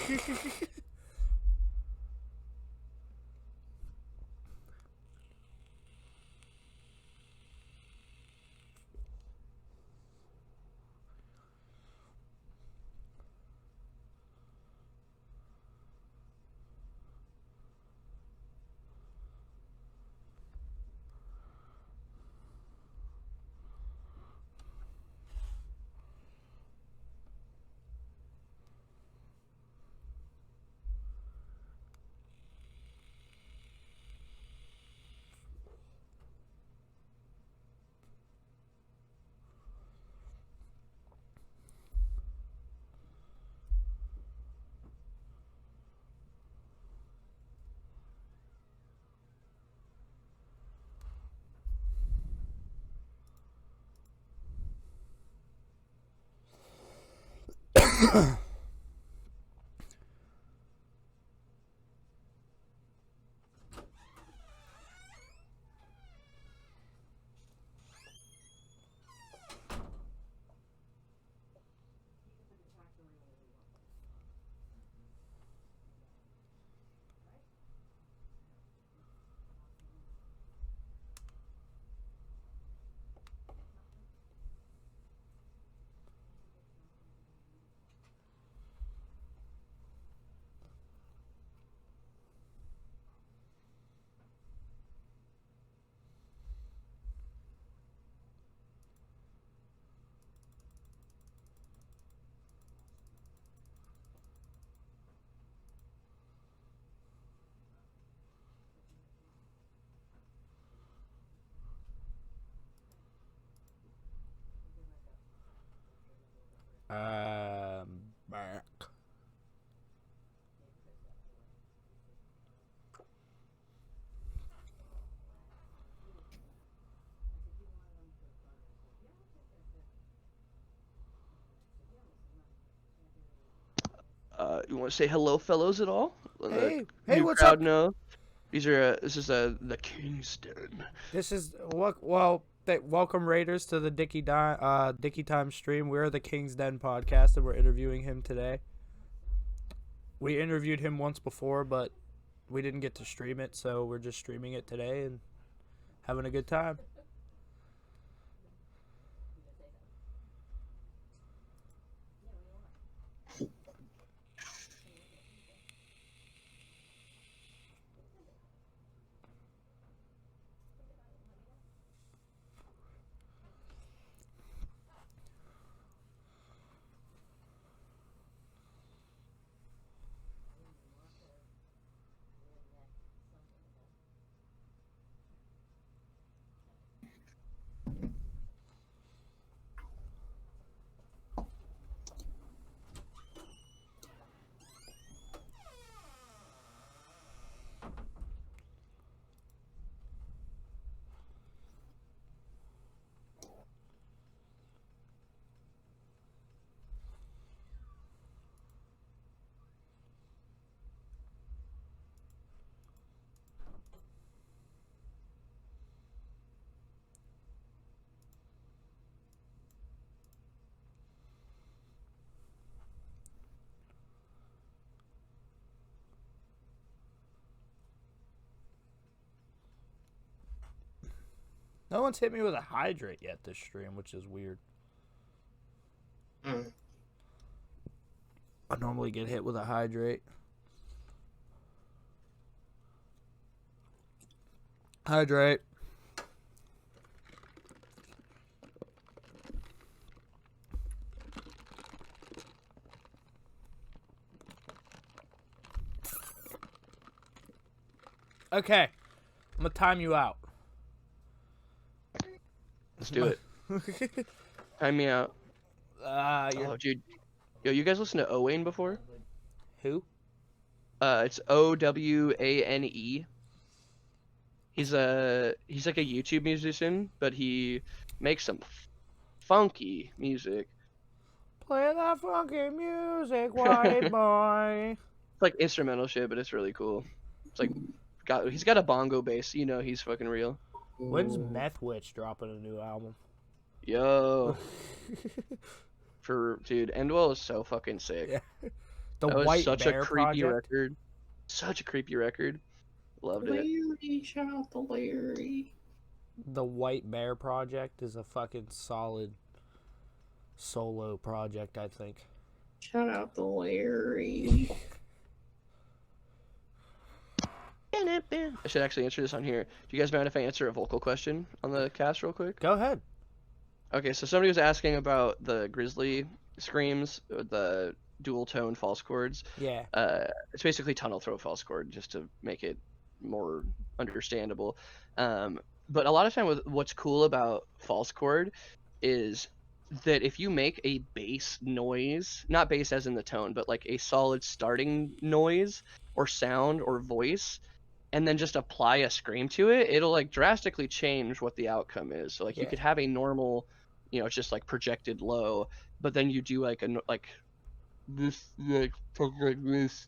You want to say hello, fellows, at all? Let the Hey, new what's crowd up? know. This is the King's Den. This is welcome Raiders to the Dickey Time stream. We're the King's Den podcast, and we're interviewing him today. We interviewed him once before, but we didn't get to stream it, so we're just streaming it today and having a good time. No one's hit me with a hydrate yet this stream, which is weird. Mm. I normally get hit with a hydrate. Hydrate. Okay. I'm gonna time you out. Let's do it. Time me out. You're... Dude. Yo, you guys listen to Owane before? Who? It's Owane. He's like a YouTube musician, but he makes some funky music. Play that funky music, white boy. It's like instrumental shit, but it's really cool. It's like he's got a bongo bass, you know he's fucking real. When's Meth Witch dropping a new album? Yo. Dude, Endwell is so fucking sick. Yeah. The That was White such Bear a creepy Project. record. Such a creepy record. Loved it. Larry, shout out to Larry. The White Bear Project is a fucking solid solo project, I think. Shout out to Larry. I should actually answer this on here. Do you guys mind if I answer a vocal question on the cast real quick? Go ahead. Okay, so somebody was asking about the Grizzly screams, the dual tone false chords. Yeah. It's basically tunnel throat false chord, just to make it more understandable. But a lot of time with what's cool about false chord is that if you make a bass noise, not bass as in the tone, but like a solid starting noise or sound or voice, and then just apply a scream to it, it'll like drastically change what the outcome is. So like you could have a normal, it's just like projected low, but then you do like this, like talk like this,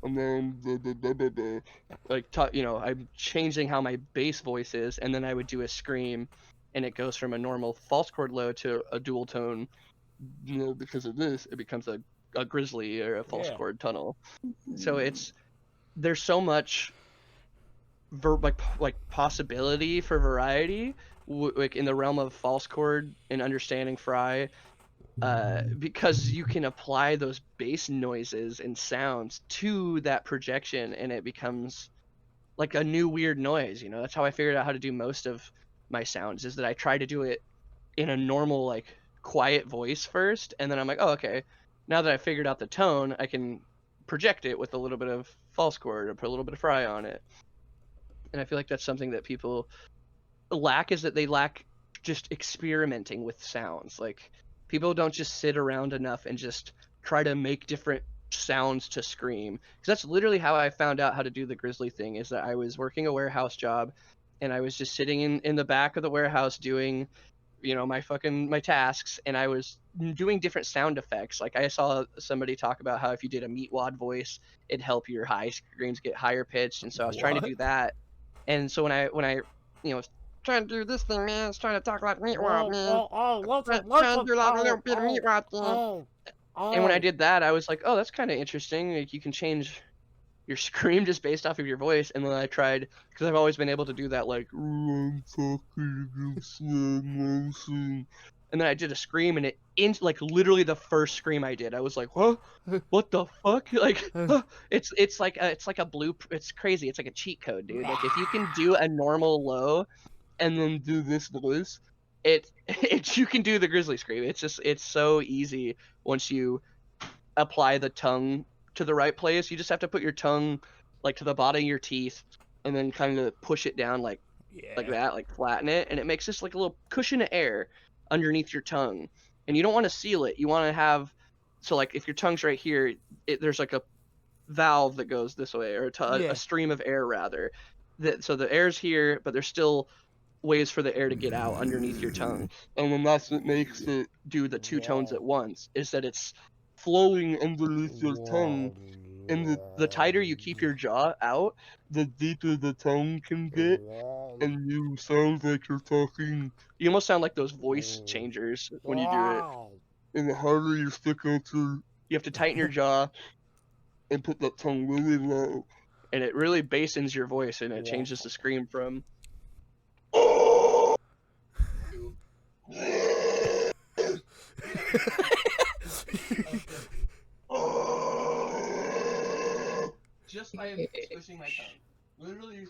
and then I'm changing how my bass voice is, and then I would do a scream, and it goes from a normal false chord low to a dual tone. Because of this, it becomes a grizzly or a false chord tunnel. So there's so much possibility for variety, like in the realm of false chord and understanding fry, because you can apply those bass noises and sounds to that projection, and it becomes like a new weird noise. That's how I figured out how to do most of my sounds, is that I try to do it in a normal, like, quiet voice first, and then I'm like, oh, okay, now that I figured out the tone, I can project it with a little bit of false chord or put a little bit of fry on it. And I feel like that's something that people lack, is that they lack just experimenting with sounds. Like, people don't just sit around enough and just try to make different sounds to scream. Because that's literally how I found out how to do the grizzly thing, is that I was working a warehouse job, and I was just sitting in the back of the warehouse doing my tasks, and I was doing different sound effects. Like I saw somebody talk about how if you did a meatwad voice, it'd help your high screams get higher pitched, and so I was trying to do that. And so when I was trying to do this thing, man, I was trying to talk like meatwad, man. Trying to do like a little bit of meatwad thing. And when I did that, I was like, oh, that's kind of interesting. Like you can change your scream just based off of your voice. And then I tried, because I've always been able to do that, like, "Oh, I'm talking in slow motion." And then I did a scream, and like literally the first scream I did, I was like, "Huh? What the fuck?" Like, huh? It's like a blue. It's crazy. It's like a cheat code, dude. Like if you can do a normal low, and then do this voice, you can do the grizzly scream. It's so easy once you apply the tongue to the right place. You just have to put your tongue like to the bottom of your teeth and then kind of push it down like that, like flatten it, and it makes this like a little cushion of air underneath your tongue. And you don't want to seal it. You want to have, so like if your tongue's right here, there's like a valve that goes this way, or a stream of air rather. So the air's here, but there's still ways for the air to get out underneath your tongue. And then that's what makes it do the two tones at once, is that it's flowing underneath your tongue, and the tighter you keep your jaw out, the deeper the tongue can get, and you sound like you're talking. You almost sound like those voice changers when you do it. And the harder you stick out you have to tighten your jaw and put that tongue really low, and it really basins your voice, and it changes the scream from just by pushing my tongue. Literally,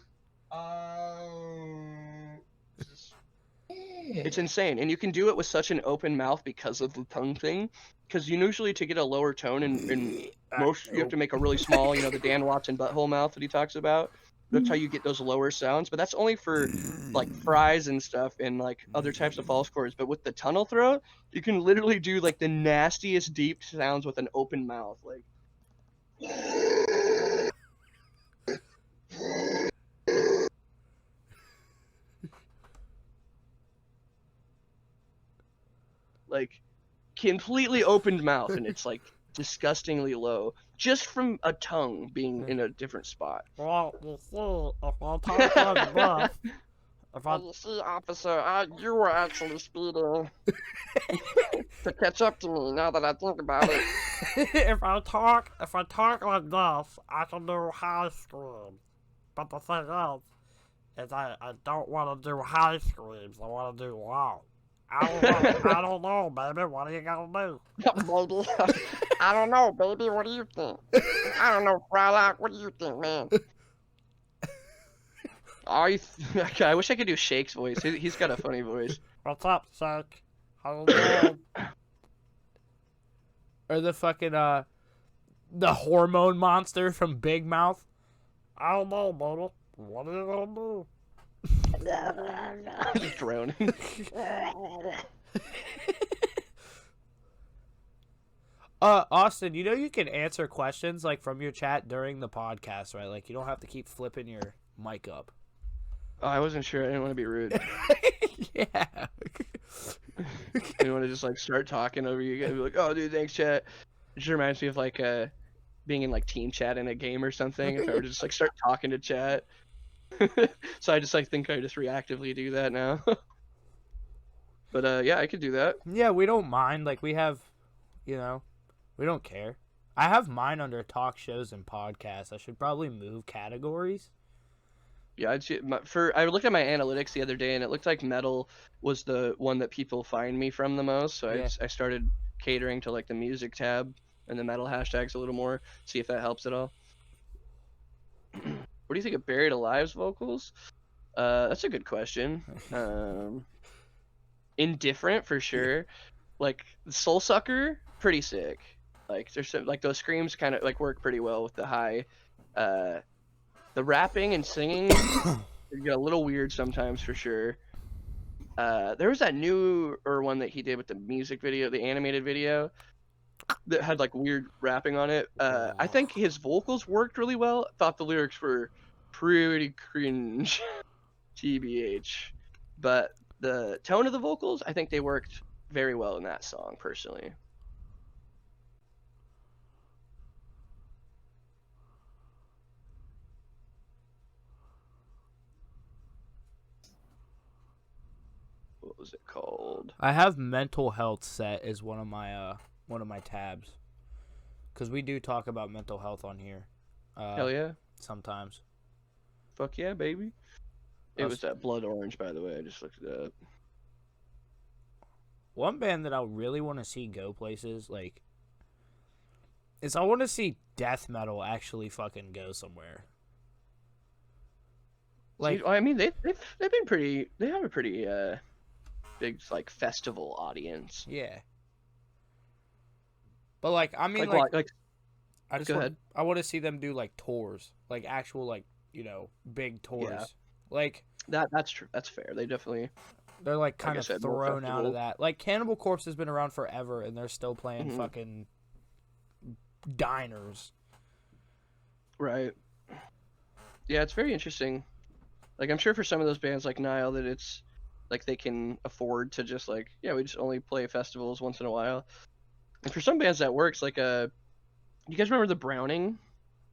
it's insane. And you can do it with such an open mouth because of the tongue thing. Because usually to get a lower tone in most, you have to make a really small, the Dan Watson butthole mouth that he talks about. That's how you get those lower sounds. But that's only for like fries and stuff and like other types of false chords. But with the tunnel throat, you can literally do like the nastiest deep sounds with an open mouth. Like. Like completely opened mouth, and it's like disgustingly low just from a tongue being in a different spot. Well, you see, if I talk like this, You see, officer, you were actually speeding to catch up to me. Now that I think about it, if I talk like this, I can do high screams. But the thing is I don't want to do high screams. I want to do low. I don't know, baby. What are you gonna do? Baby, I don't know, baby. What do you think? I don't know, Frylock. What do you think, man? I wish I could do Shake's voice. He's got a funny voice. What's up, Shake? How you doing? Or the fucking the hormone monster from Big Mouth. I don't know, baby. What are you gonna do? Just droning. Austin, you can answer questions like from your chat during the podcast, right? Like you don't have to keep flipping your mic up. Oh, I wasn't sure. I didn't want to be rude. Yeah. You want to just like start talking over you guys? Be like, oh, dude, thanks, chat. It just reminds me of like being in like team chat in a game or something. If I were to just like start talking to chat. So I just like think I just reactively do that now. But yeah, I could do that. Yeah, we don't mind. Like we have, we don't care. I have mine under talk shows and podcasts. I should probably move categories. Yeah, I looked at my analytics the other day, and it looked like metal was the one that people find me from the most. So Yeah. I started catering to like the music tab and the metal hashtags a little more. See if that helps at all. What do you think of Buried Alive's vocals? That's a good question. Indifferent for sure. Like Soul Sucker, pretty sick. Like there's some, like those screams kind of like work pretty well with the high. The rapping and singing get a little weird sometimes for sure. There was that newer one that he did with the music video, the animated video, that had like weird rapping on it. I think his vocals worked really well. Thought the lyrics were pretty cringe, TBH. But the tone of the vocals, I think they worked very well in that song, personally. What was it called? I have mental health set as one of my tabs, because we do talk about mental health on here. Hell yeah. Sometimes. Fuck yeah, baby. It was that Blood Orange, by the way. I just looked it up. One band that I really want to see go places, like, is I want to see death metal actually fucking go somewhere. Like, I mean, they've been pretty. They have a pretty big like festival audience. yeah. But like, I mean, Like I just go want, ahead. I want to see them do like tours, like actual like big tours. Yeah. Like That's true. That's fair. They definitely. they're like Like kind I of said, more thrown out festival. of that. Like Cannibal Corpse has been around forever, and they're still playing Mhm. fucking diners. Right. Yeah, it's very interesting. Like I'm sure for some of those bands like Nile that it's like they can afford to just like we just only play festivals once in a while. And for some bands that works. Like you guys remember the Browning?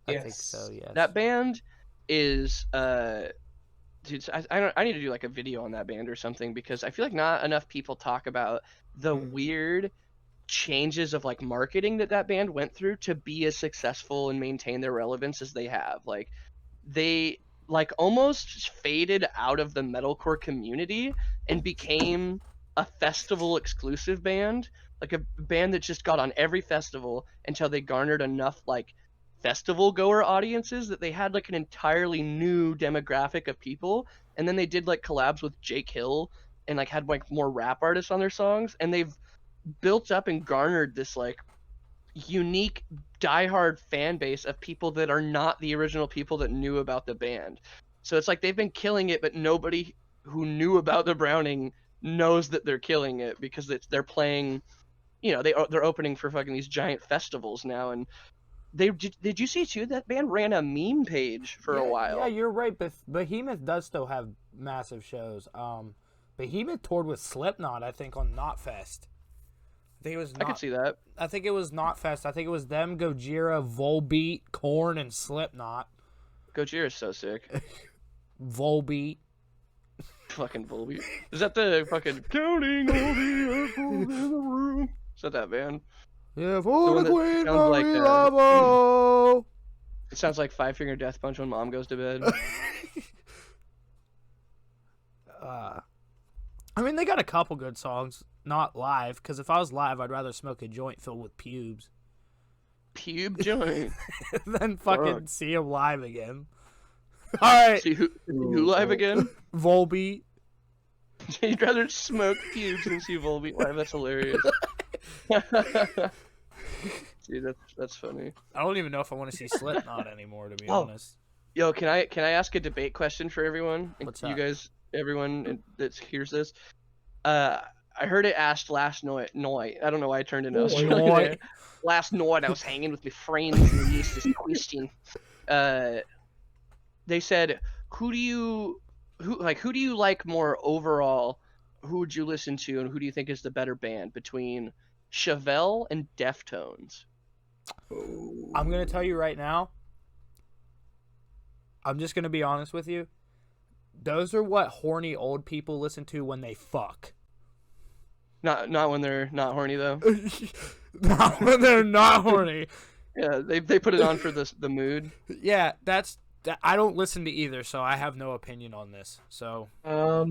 I think so. Yes. That band is dude, I need to do like a video on that band or something, because I feel like not enough people talk about the weird changes of like marketing that band went through to be as successful and maintain their relevance as they have. Like they like almost faded out of the metalcore community and became a festival exclusive band, like a band that just got on every festival until they garnered enough like festival goer audiences that they had like an entirely new demographic of people. And then they did like collabs with Jake Hill and like had like more rap artists on their songs, and they've built up and garnered this like unique diehard fan base of people that are not the original people that knew about the band. So it's like they've been killing it, but nobody who knew about the Browning knows that they're killing it, because they're playing, they're opening for fucking these giant festivals now. And did you see too that band ran a meme page for a while? Yeah, you're right. But Behemoth does still have massive shows. Behemoth toured with Slipknot, I think, on Knotfest. I think it was. I could see that. I think it was Knotfest. I think it was them, Gojira, Volbeat, Korn, and Slipknot. Gojira's so sick. Volbeat. Fucking Volbeat. Is that the fucking counting all the apples in the room? Is that band? Yeah, for the that Queen sounds like, Marie Laveau. It sounds like Five Finger Death Punch when mom goes to bed. I mean, they got a couple good songs, not live, because if I was live, I'd rather smoke a joint filled with pubes Pube joint. than fucking see them live again. All right, See who live again? Volbeat. You'd rather smoke pubes than see Volbeat live. That's hilarious. Dude, that's funny. I don't even know if I want to see Slipknot anymore, to be Oh. honest. Yo, can I ask a debate question for everyone? What's you that? guys, everyone that hears this. I heard it asked last night. I don't know why I turned into Australia Night. there. Last night I was hanging with my friends and we used this question. They said, who do you like more overall? Who would you listen to, and who do you think is the better band between Chevelle and Deftones? I'm going to tell you right now. I'm just going to be honest with you. Those are what horny old people listen to when they fuck. Not when they're not horny though. Not when they're not horny. Yeah, they put it on for the mood. Yeah, I don't listen to either, so I have no opinion on this. So I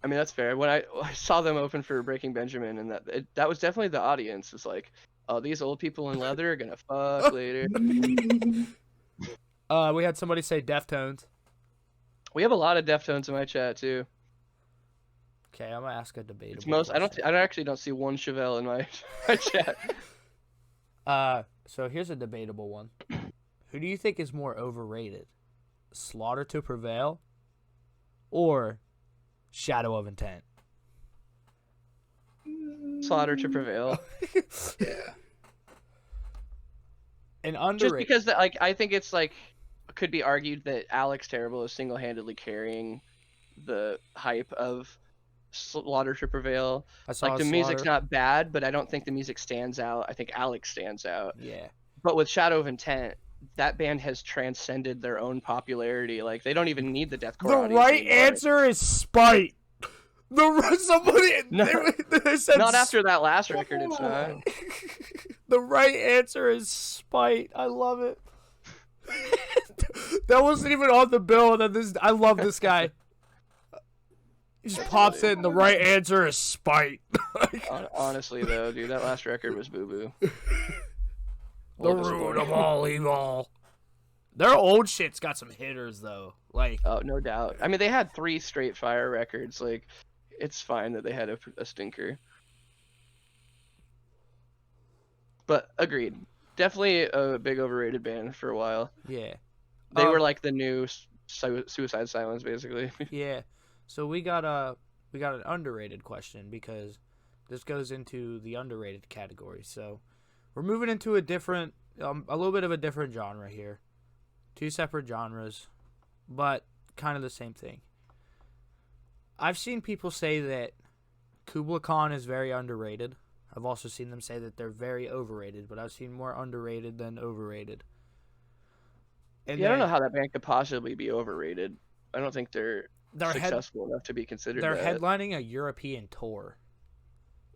mean, that's fair. When I saw them open for Breaking Benjamin, and that was definitely the audience. It's like, oh, these old people in leather are gonna fuck later. we had somebody say Deftones. We have a lot of Deftones in my chat too. Okay, I'm gonna ask a debatable. It's most. I actually don't see one Chevelle in my chat. So here's a debatable one. Who do you think is more overrated? Slaughter to Prevail or Shadow of Intent? Slaughter to Prevail. Yeah. And Just underrated. because I think it's like could be argued that Alex Terrible is single-handedly carrying the hype of Slaughter to Prevail. I saw Like the Slaughter. music's not bad, but I don't think the music stands out. I think Alex stands out. Yeah. But with Shadow of Intent, that band has transcended their own popularity. Like they don't even need the deathcore. The audience right anymore. answer is Spite. Somebody they said Not after that last record, it's not. The right answer is Spite. I love it. That wasn't even on the bill. I love this guy. He just pops in. The right answer is Spite. Honestly, though, dude, that last record was boo-boo. The root of all evil. Their old shit's got some hitters, though. Like, oh, no doubt. I mean, they had 3 straight fire records. Like, it's fine that they had a stinker. But agreed. Definitely a big overrated band for a while. yeah. They were like the new Suicide Silence, basically. Yeah. So we got an underrated question because this goes into the underrated category. So we're moving into a little bit of a different genre here. 2 separate genres, but kind of the same thing. I've seen people say that Kubla Khan is very underrated. I've also seen them say that they're very overrated, but I've seen more underrated than overrated. And Yeah, I don't know how that band could possibly be overrated. I don't think they're they're successful enough to be considered They're that. headlining a European tour.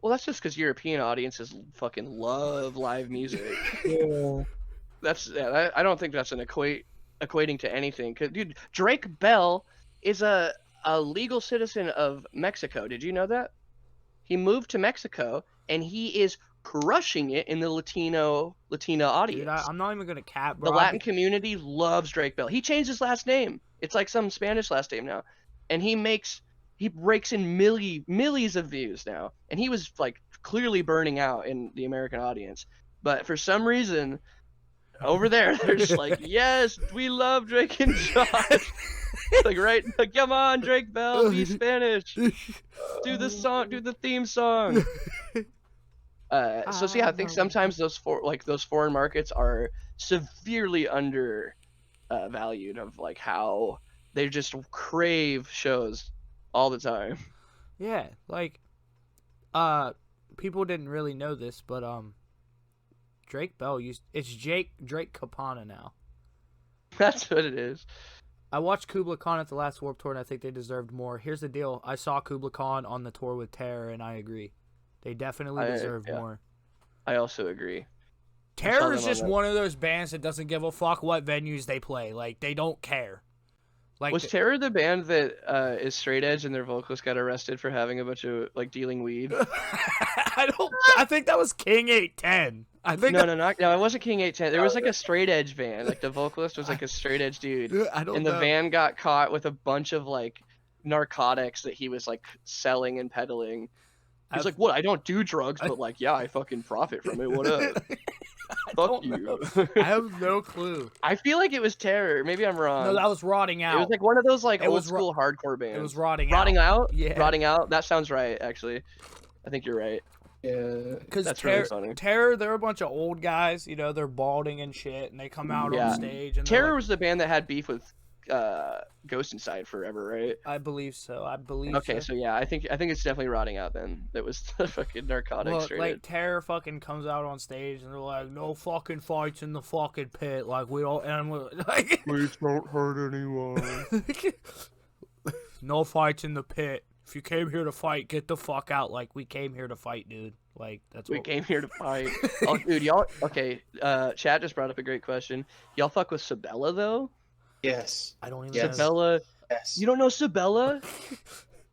Well, that's just because European audiences fucking love live music. Yeah. I don't think that's equating to anything. 'Cause, dude, Drake Bell is a legal citizen of Mexico. Did you know that? He moved to Mexico and he is crushing it in the Latina audience. Dude, I'm not even gonna cap, bro. The Latin community loves Drake Bell. He changed his last name. It's like some Spanish last name now, and he rakes in millies of views now. And he was like clearly burning out in the American audience, but for some reason, over there, they're just like, yes, we love Drake and Josh. like, come on, Drake Bell, be Spanish. Do the song, do the theme song. So yeah, I think sometimes those foreign markets are severely under valued of like how they just crave shows all the time. Yeah, like, people didn't really know this, but Drake Bell it's Drake Capana now. That's what it is. I watched Kubla Khan at the last Warped Tour, and I think they deserved more. Here's the deal: I saw Kubla Khan on the tour with Terror, and I agree. They definitely deserved more. I also agree. Terror is just one of those bands that doesn't give a fuck what venues they play. Like, they don't care. Like, Was Terror the band that is straight edge and their vocalist got arrested for having a bunch of like dealing weed? I think that was King 810. I think No, it wasn't King 810. There was like a straight edge band. Like the vocalist was like a straight edge dude. And the van got caught with a bunch of like narcotics that he was like selling and peddling. He's like, what? I don't do drugs, but like, yeah, I fucking profit from it. What up? Fuck you. I have no clue. I feel like it was Terror. Maybe I'm wrong. No, that was Rotting Out. It was like one of those like old school hardcore bands. It was Rotting Out. Rotting Out? Yeah. Rotting Out? That sounds right, actually. I think you're right. Yeah. Because That's really funny. Terror, they're a bunch of old guys, you know, they're balding and shit, and they come out on stage. And Terror was the band that had beef with Ghost Inside forever, right? I believe so. Okay, so yeah, I think it's definitely Rotting Out then. That was the fucking narcotic straight. Like, Terror fucking comes out on stage, and they're like, no fucking fights in the fucking pit. Like, we all, and we're like, Please don't hurt anyone. no fights in the pit. If you came here to fight, get the fuck out. Like, we came here to fight, dude. Like, that's what we came here to fight. Oh, dude, y'all. Okay, Chad just brought up a great question. Y'all fuck with Sabella though? Yes. I don't even Yes. know. Sabella. Yes. You don't know Sabella?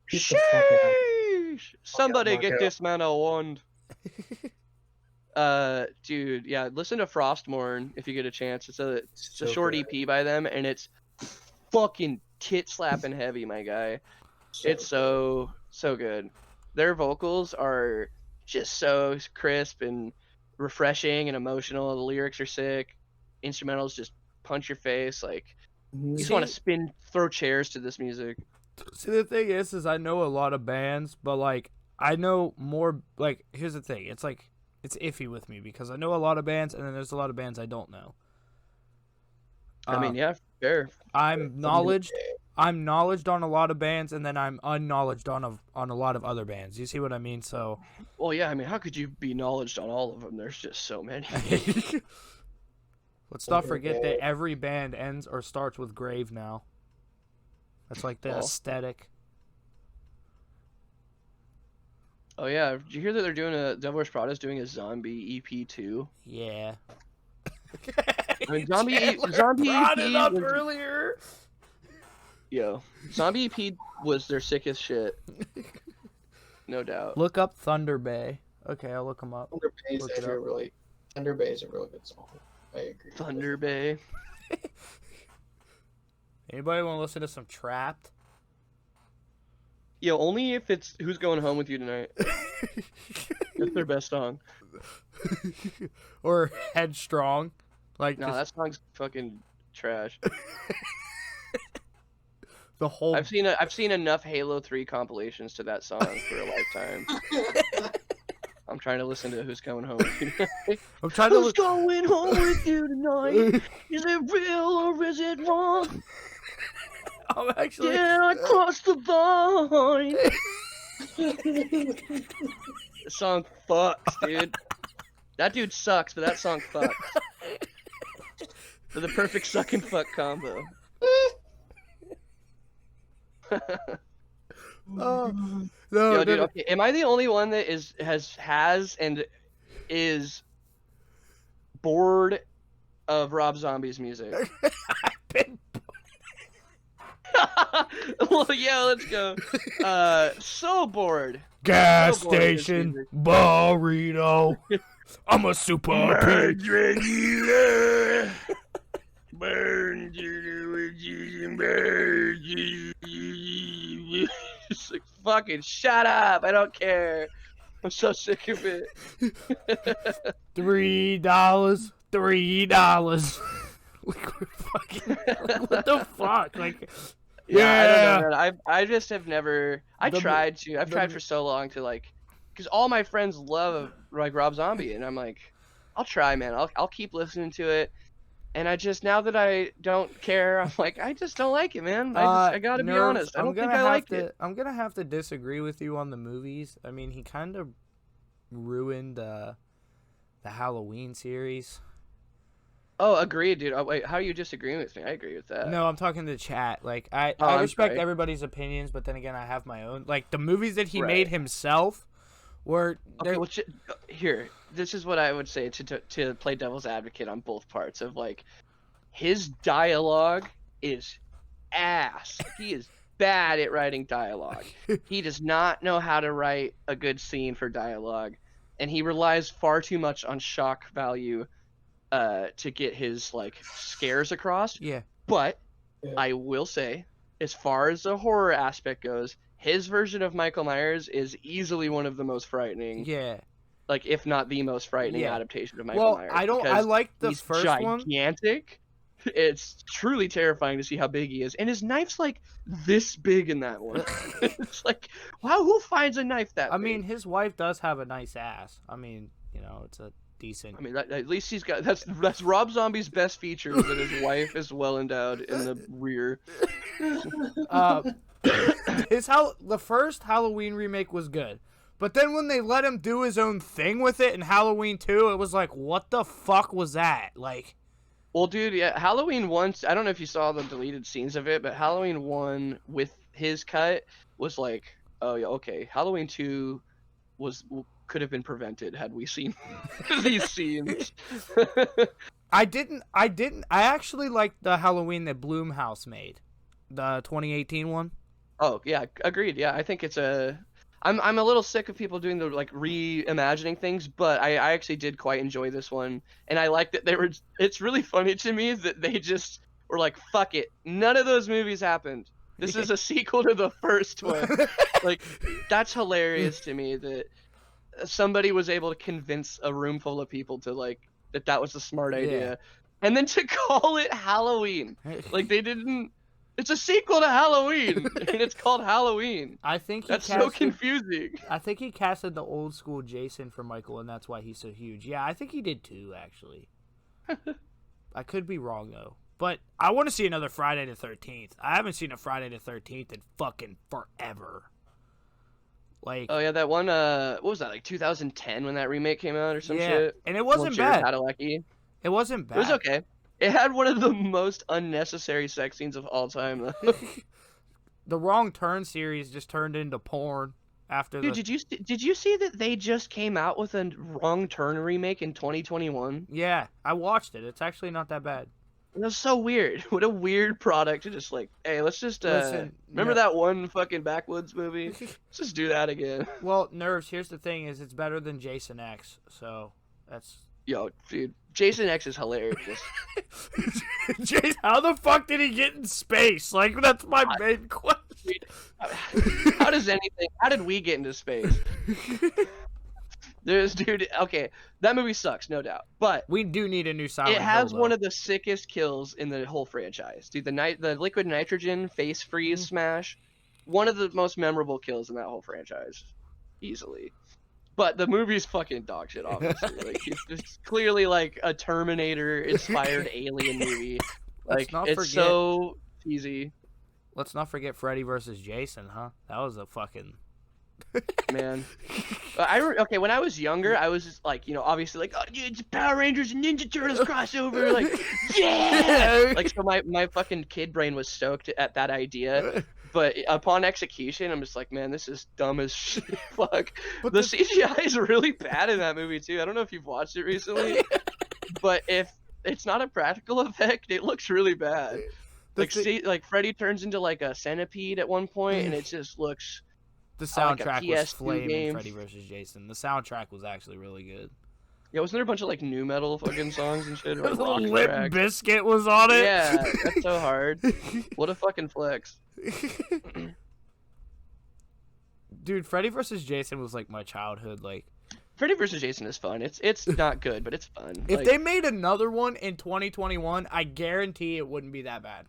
Get the fuck out. Sheesh! Somebody Mark get out. this man a wand. Dude, yeah, listen to Frostmourne if you get a chance. It's a So short good. EP by them, and it's fucking tit slapping heavy, my guy. It's so good. Their vocals are just so crisp and refreshing and emotional. The lyrics are sick. Instrumentals just punch your face. Like, you just want to throw chairs to this music. See, the thing is I know a lot of bands, but, like, I know more, like, here's the thing. It's, like, it's iffy with me because I know a lot of bands, and then there's a lot of bands I don't know. I mean, yeah, fair. I'm knowledge I'm knowledged on a lot of bands, and then I'm unknowledged on a lot of other bands. You see what I mean? So. Well, yeah. I mean, how could you be knowledged on all of them? There's just so many. Let's not forget that every band ends or starts with grave now. That's like the aesthetic. Oh yeah, did you hear that they're doing Devil Wears Prada is doing a zombie EP too? Yeah. I mean, zombie EP brought it up was, earlier. yo, zombie EP was their sickest shit, no doubt. Look up Thunder Bay. Okay, I'll look them up. Thunder Bay is Look it actually up. Thunder Bay is a really good song. I agree. Thunder Bay. Anybody want to listen to some Trapped? Yo, only if it's Who's Going Home With You Tonight. That's their best song. Or Headstrong? Like No, that song's fucking trash. the whole. I've seen enough Halo 3 compilations to that song for a lifetime. I'm trying to listen to Who's Coming Home With You Tonight. I'm trying to. Who's going home with you tonight? Is it real or is it wrong? I'm actually. Yeah, I crossed the line. The song fucks, dude. That dude sucks, but that song fucks. For the perfect suck and fuck combo. Oh, no, Yo, dude, no, okay, am I the only one that has and is bored of Rob Zombie's music? I've been. Well, yeah, let's go. So bored. Gas So bored of his station music. burrito. I'm a super pig. It's like, fucking shut up. I don't care. I'm so sick of it. $3. $3. Like, we're fucking. Like, what the fuck? Like. Yeah, I don't know, man. I just have never. I've The- tried for so long to like, because all my friends love like Rob Zombie, and I'm like, I'll try, man. I'll keep listening to it, and I just now that I don't care, I'm like, I just don't like it, man. I gotta be Nerves, honest. I don't think I like it. I'm gonna have to disagree with you on the movies. I mean, he kind of ruined the Halloween series. Oh, agreed, dude. Oh, wait, how are you disagreeing with me? I agree with that. No, I'm talking to chat. Like, I I'm respect sorry. everybody's opinions, but then again, I have my own. Like, the movies that he Right. made himself were. Okay, well, here. This is what I would say to play devil's advocate on both parts of like, his dialogue is ass. He is bad at writing dialogue. He does not know how to write a good scene for dialogue, and he relies far too much on shock value to get his like scares across. Yeah. But Yeah. I will say, as far as the horror aspect goes, his version of Michael Myers is easily one of the most frightening, Yeah. like if not the most frightening Yeah. adaptation of Michael Well, Myers. I because like the he's first one. gigantic. It's truly terrifying to see how big he is, and his knife's like this big in that one. It's like, wow, who finds a knife that I big? mean, his wife does have a nice ass. I mean, you know, it's a decent. I mean, at least he's got that's Rob Zombie's best feature is that his wife is well endowed in the rear. The first Halloween remake was good, but then when they let him do his own thing with it in Halloween 2, it was like, what the fuck was that? Like, Well, dude, yeah, Halloween 1, I don't know if you saw the deleted scenes of it, but Halloween 1 with his cut was like, oh yeah, okay. Halloween 2 could have been prevented had we seen these scenes. I actually liked the Halloween that Blumhouse made, the 2018 one. Oh yeah, agreed. Yeah, I think I'm a little sick of people doing the like reimagining things, but I actually did quite enjoy this one, and I like that it's really funny to me that they just were like, fuck it, none of those movies happened. This is a sequel to the first one. Like, that's hilarious to me that somebody was able to convince a room full of people to like that was a smart idea, Yeah. and then to call it Halloween. Like, they didn't. It's a sequel to Halloween, and it's called Halloween. I think That's so confusing. I think he casted the old school Jason for Michael, and that's why he's so huge. Yeah, I think he did too, actually. I could be wrong though. But I want to see another Friday the 13th. I haven't seen a Friday the 13th in fucking forever. Like, Oh yeah, that one. What was that? Like 2010 when that remake came out or some yeah, shit. and it wasn't bad. Padalecki. It wasn't bad. It was okay. It had one of the most unnecessary sex scenes of all time, though. The Wrong Turn series just turned into porn after. Dude, did you see that they just came out with a Wrong Turn remake in 2021? Yeah, I watched it. It's actually not that bad. It was so weird. What a weird product to just like, hey, let's just Listen, remember that one fucking backwoods movie? Let's just do that again. Well, Nerves, here's the thing: is it's better than Jason X, so that's. Yo, dude, Jason X is hilarious. Jason, how the fuck did he get in space? Like, that's my main question. How did we get into space? Dude, okay, that movie sucks, no doubt, but We do need a new Silent it has Hill, though. one of the sickest kills in the whole franchise. Dude, the liquid nitrogen face freeze smash, one of the most memorable kills in that whole franchise, easily. But the movie's fucking dog shit, obviously. Like, it's clearly like a Terminator-inspired alien movie. Like, it's so cheesy. Let's not forget Freddy versus Jason, huh? That was a fucking... Man. Okay, when I was younger, I was just like, obviously like, oh, dude, it's Power Rangers and Ninja Turtles crossover, like, yeah! Like, so my fucking kid brain was stoked at that idea. But upon execution, I'm just like, man, this is dumb as shit. Fuck. But the CGI is really bad in that movie, too. I don't know if you've watched it recently. But if it's not a practical effect, it looks really bad. Like Freddy turns into, like, a centipede at one point, and it just looks... The soundtrack like was flaming in Freddy vs. Jason. The soundtrack was actually really good. Yeah, wasn't there a bunch of, like, new metal fucking songs and shit? Or, like, rock Limp tracks? Bizkit was on it. Yeah, that's so hard. What a fucking flex. Dude, Freddy vs. Jason was like my childhood. Like, Freddy vs. Jason is fun. It's not good, but it's fun. If they made another one in 2021, I guarantee it wouldn't be that bad.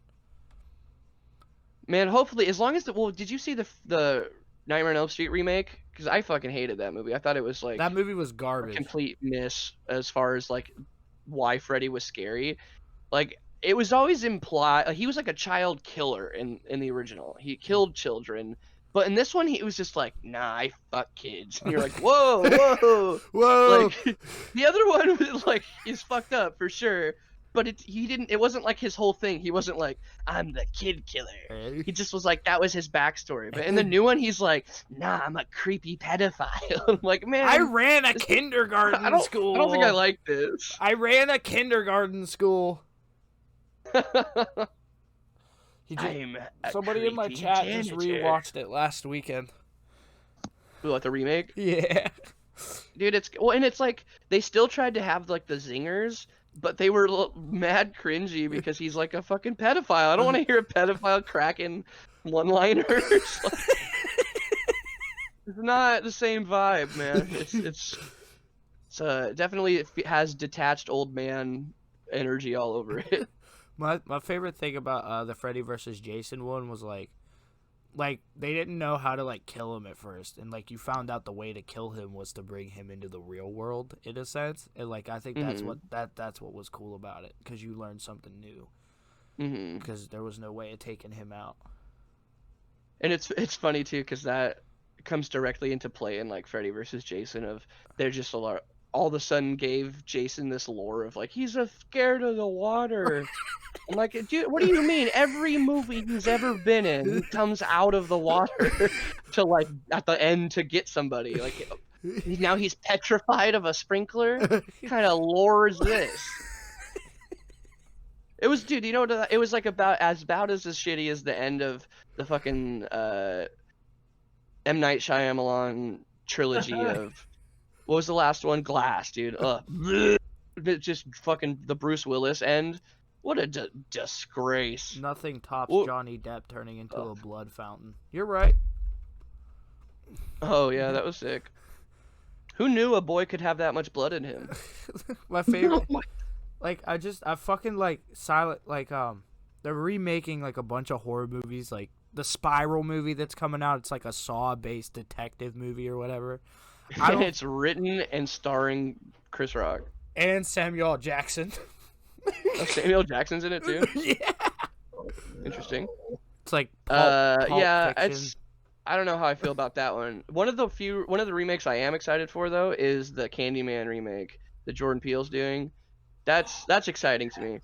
Man, hopefully, as long as did you see the Nightmare on Elm Street remake? Because I fucking hated that movie. I thought it was like that movie was garbage. A complete miss as far as like why Freddy was scary. Like, it was always implied he was like a child killer in the original. He killed children, but in this one he was just like, nah, I fuck kids. And you're like, whoa, whoa, whoa. Like, the other one was like, is fucked up for sure. But it wasn't like his whole thing. He wasn't like, I'm the kid killer. He just was like, that was his backstory. But in the new one, he's like, nah, I'm a creepy pedophile. I'm like, man. I ran a kindergarten school. I don't think I like this. I ran a kindergarten school. Somebody in my chat just rewatched it last weekend. What, the remake? Yeah. Dude, and it's like, they still tried to have like the zingers, but they were mad cringy because he's like a fucking pedophile. I don't want to hear a pedophile cracking one-liners. It's not the same vibe, man. It's definitely has detached old man energy all over it. My favorite thing about the Freddy versus Jason one was like they didn't know how to like kill him at first, and like you found out the way to kill him was to bring him into the real world in a sense, and like I think that's what was cool about it, because you learned something new, because there was no way of taking him out. And it's funny too, because that comes directly into play in like Freddy versus Jason. Of they're just all of a sudden gave Jason this lore of like he's scared of the water. I'm like, dude, what do you mean? Every movie he's ever been in, he comes out of the water to like at the end to get somebody. Like now he's petrified of a sprinkler. What kind of lore is this? It was, dude. You know, it was like about as shitty as the end of the fucking M. Night Shyamalan trilogy of. What was the last one? Glass, dude. Just fucking the Bruce Willis end. What a disgrace. Nothing tops Johnny Depp turning into a blood fountain. You're right. Oh, yeah, that was sick. Who knew a boy could have that much blood in him? My favorite. Like, I fucking like silent, like, they're remaking like a bunch of horror movies, like the Spiral movie that's coming out. It's like a Saw-based detective movie or whatever. And it's written and starring Chris Rock. And Samuel L. Jackson. Oh, Samuel Jackson's in it too. Yeah. Interesting. It's like Pulp Yeah, Fiction. I don't know how I feel about that one. One of the remakes I am excited for though is the Candyman remake that Jordan Peele's doing. That's exciting to me.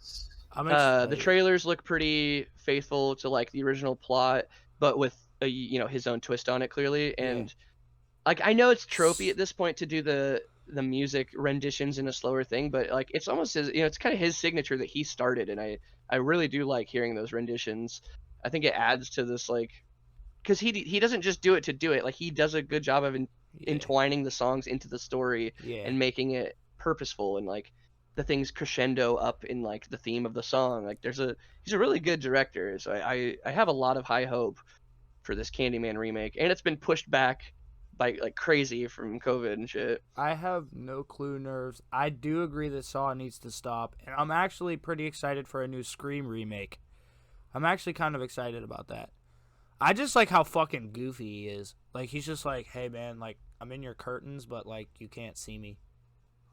I'm The excited. trailers look pretty faithful to like the original plot, but with his own twist on it clearly. And like I know it's tropey at this point to do the music renditions in a slower thing, but like it's almost his, it's kind of his signature that he started, and I really do like hearing those renditions. I think it adds to this like because he doesn't just do it to do it. Like he does a good job of Yeah. entwining the songs into the story Yeah. and making it purposeful and like the things crescendo up in like the theme of the song. Like he's a really good director. So I have a lot of high hope for this Candyman remake, and it's been pushed back by like crazy from COVID and shit. I have no clue nerves. I do agree that Saw needs to stop, and I'm actually pretty excited for a new Scream remake. I'm actually kind of excited about that. I just like how fucking goofy he is. Like he's just like, hey man, like I'm in your curtains, but like you can't see me.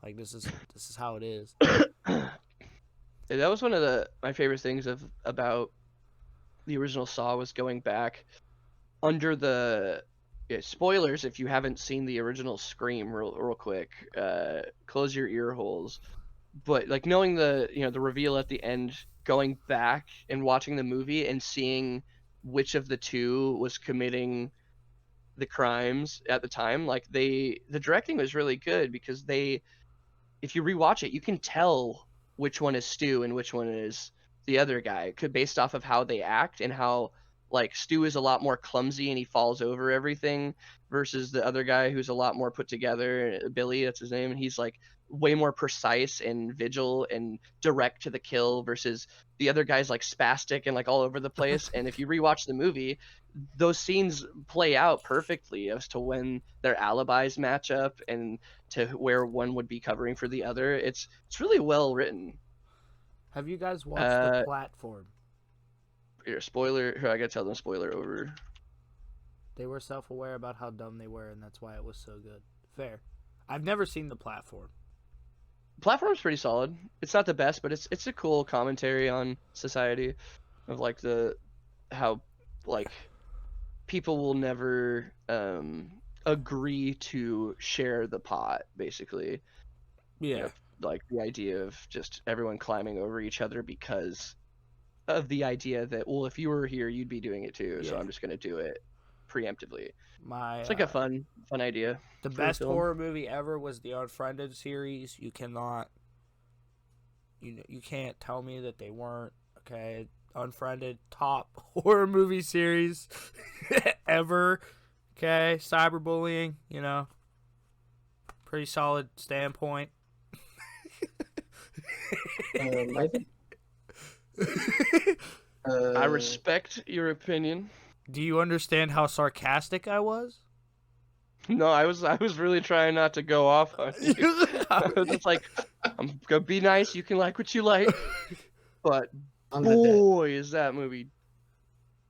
Like this is how it is. That was one of my favorite things about the original Saw was going back under the spoilers. If you haven't seen the original Scream, real quick, close your ear holes. But like knowing the reveal at the end, going back and watching the movie and seeing which of the two was committing the crimes at the time, like the directing was really good because if you rewatch it, you can tell which one is Stu and which one is the other guy, based off of how they act and how like Stu is a lot more clumsy and he falls over everything versus the other guy who's a lot more put together. Billy, that's his name, and he's like way more precise and vigil and direct to the kill versus the other guy's like spastic and like all over the place. And if you rewatch the movie, those scenes play out perfectly as to when their alibis match up and to where one would be covering for the other. It's really well written. Have you guys watched The Uh, Platform? Here, spoiler. Here, I gotta tell them spoiler over. They were self-aware about how dumb they were, and that's why it was so good. Fair. I've never seen The Platform. Platform's pretty solid. It's not the best, but it's a cool commentary on society, of like how like people will never agree to share the pot, basically. Yeah. Like the idea of just everyone climbing over each other because of the idea that, well, if you were here, you'd be doing it too, so Yeah. I'm just gonna do it preemptively. My It's like a fun idea. the for a best film. horror movie ever was the Unfriended series. You cannot, you can't tell me that they weren't. Okay, Unfriended, top horror movie series ever. Okay, cyberbullying, pretty solid standpoint. I think. I respect your opinion. Do you understand how sarcastic I was? No, I was really trying not to go off on you. I was just like, I'm gonna be nice. You can like what you like, but On the dead. boy, is that movie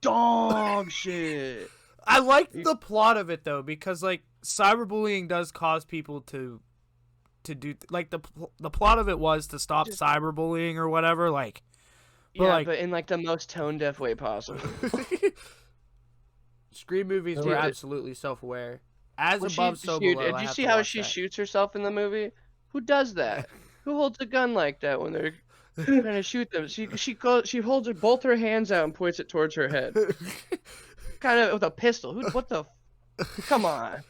dog shit. I liked the plot of it though, because like cyberbullying does cause people to do like the plot of it was to stop cyberbullying or whatever. Like, But in like the most tone deaf way possible. Scream movies were absolutely self-aware. As above, so below. Did you see how she shoots herself in the movie? Who does that? Who holds a gun like that when they're trying to shoot them? She holds both her hands out and points it towards her head, kind of with a pistol. What the? Come on.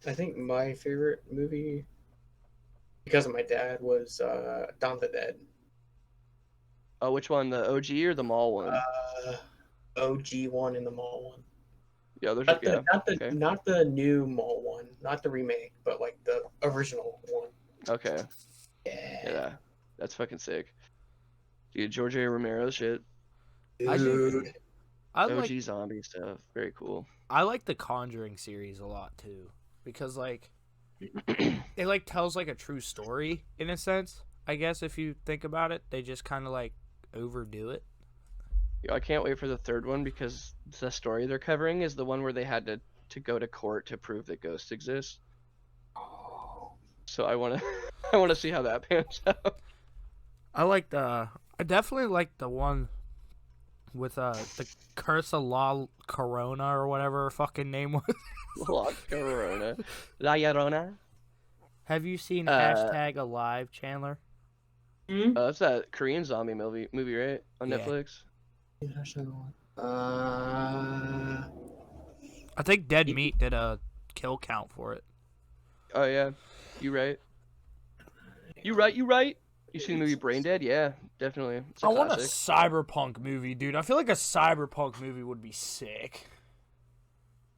I think my favorite movie, because of my dad, was Dawn of the Dead. Oh, which one? The OG or the mall one? OG one and the mall one. Yeah, there's not the new mall one, not the remake, but like the original one. Okay. Yeah. That's fucking sick. Dude, George A. Romero shit. Dude. OG zombie stuff. Very cool. I like the Conjuring series a lot too, because like it like tells like a true story in a sense. I guess if you think about it, they just kind of like overdo it. I can't wait for the third one because the story they're covering is the one where they had to go to court to prove that ghosts exist. So I want to see how that pans out. I definitely like the one with the Curse of La Corona or whatever her fucking name was. La Corona. La Llorona. Have you seen Uh, #Alive, Chandler? that's that Korean zombie movie, right? On Yeah. Netflix. Uh, I think Dead Meat did a kill count for it. Oh yeah, you right. You right. You right. You seen the movie Brain Dead? Yeah, definitely. It's a I want a classic. cyberpunk movie, dude. I feel like a cyberpunk movie would be sick.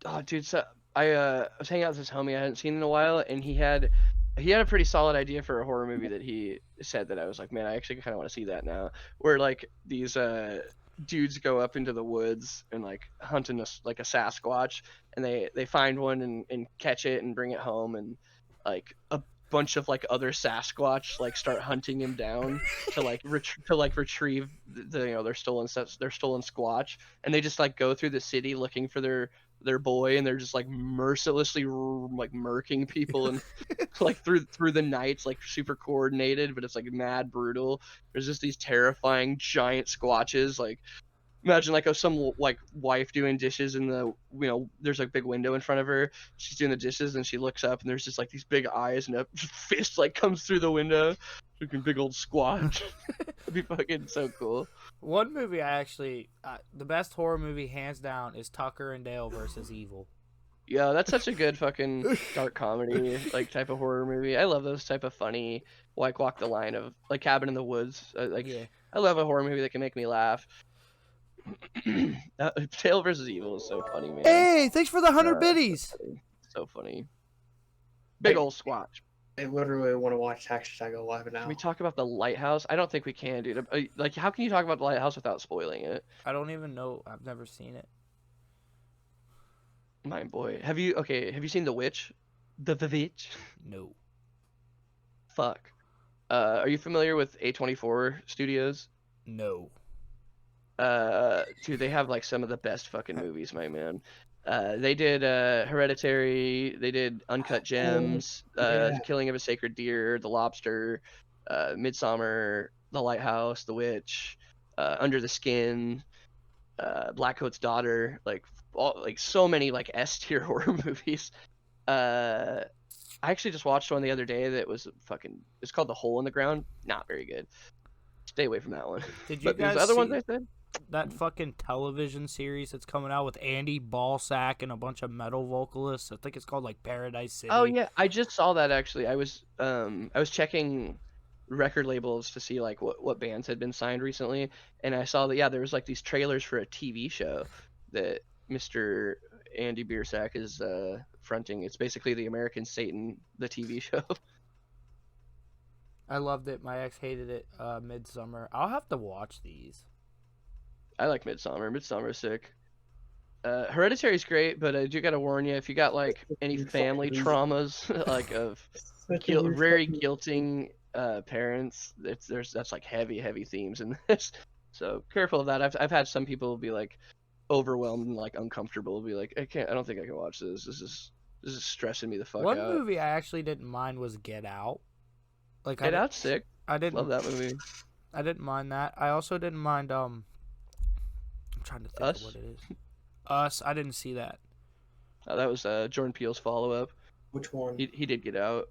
Oh, dude. So I was hanging out with this homie I hadn't seen in a while, and he had a pretty solid idea for a horror movie that he said that I was like, man, I actually kind of want to see that now. Where like these dudes go up into the woods and like hunting like a Sasquatch, and they find one and catch it and bring it home, and like a bunch of like other Sasquatch like start hunting him down to like retrieve their stolen squatch, and they just like go through the city looking for their boy, and they're just like mercilessly like murking people and like through the nights, like super coordinated, but it's like mad brutal. There's just these terrifying giant squatches. Like imagine like some like wife doing dishes in the there's like a big window in front of her. She's doing the dishes and she looks up and there's just like these big eyes and a fist like comes through the window. Looking big old squatch. It'd be fucking so cool. One movie I actually, the best horror movie hands down is Tucker and Dale versus Evil. Yeah, that's such a good fucking dark comedy like type of horror movie. I love those type of funny like walk the line of like Cabin in the Woods. Yeah. I love a horror movie that can make me laugh. Dale versus Evil is so funny, man. Hey, thanks for the 100 biddies. So funny. Big old squatch. I literally want to watch #Alive now. Can we talk about the lighthouse? I don't think we can, dude. Like, how can you talk about the lighthouse without spoiling it? I don't even know. I've never seen it. My boy. Have you seen The Witch? The Witch? No. Fuck. Are you familiar with A24 Studios? No. Dude, they have like some of the best fucking movies, my man. They did Hereditary, they did Uncut Gems, yeah. Killing of a Sacred Deer, The Lobster, Midsummer, The Lighthouse, The Witch, Under the Skin, Blackcoat's Daughter, like so many like S tier horror movies. I actually just watched one the other day that was it's called The Hole in the Ground. Not very good. Stay away from that one. Did you But guys there's other see ones I said. that fucking television series that's coming out with Andy Ballsack and a bunch of metal vocalists? I think it's called like Paradise City. Oh yeah, I just saw that actually. I was checking record labels to see like what bands had been signed recently, and I saw that there was like these trailers for a TV show that Mr. Andy Biersack is fronting. It's basically the American Satan, the TV show. I loved it. My ex hated it. Midsummer. I'll have to watch these. I like Midsummer. Midsommar sick. Hereditary's great, but I do gotta warn you, if you got like any family traumas, like of very guilting parents, that's like heavy themes in this. So careful of that. I've had some people be like overwhelmed and like uncomfortable, be like, I don't think I can watch this. This is stressing me the fuck One out. movie I actually didn't mind was Get Out. Like Get Out's sick. I didn't Love that movie. I didn't mind that. I also didn't mind I'm trying to think Us? of what it is. Us. I didn't see that. That was Jordan Peele's follow up. Which one? He did Get Out.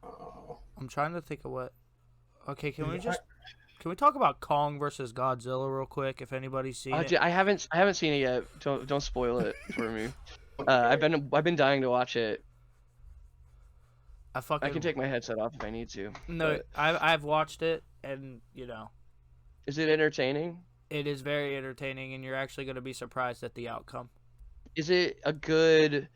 Oh. I'm trying to think of what. Okay, can we talk about Kong versus Godzilla real quick? If anybody's seen it, I haven't seen it yet. Don't spoil it for me. I've been dying to watch it. I can take my headset off if I need to. No, but... I've watched it, and Is it entertaining? it is very entertaining, and you're actually going to be surprised at the outcome. Is it a good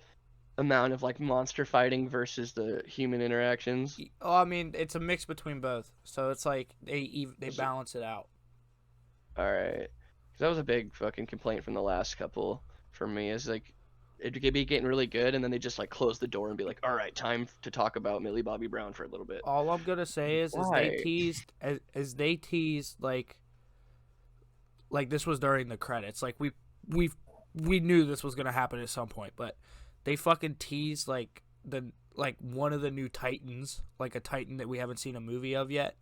amount of like monster fighting versus the human interactions? Oh, I mean, it's a mix between both, so it's like they balance it out. All right, 'cause that was a big fucking complaint from the last couple for me. Is like it could be getting really good, and then they just like close the door and be like, "All right, time to talk about Millie Bobby Brown for a little bit." All I'm gonna say is Why? they teased like this was during the credits. Like we knew this was gonna happen at some point, but they fucking teased like like one of the new Titans, like a Titan that we haven't seen a movie of yet.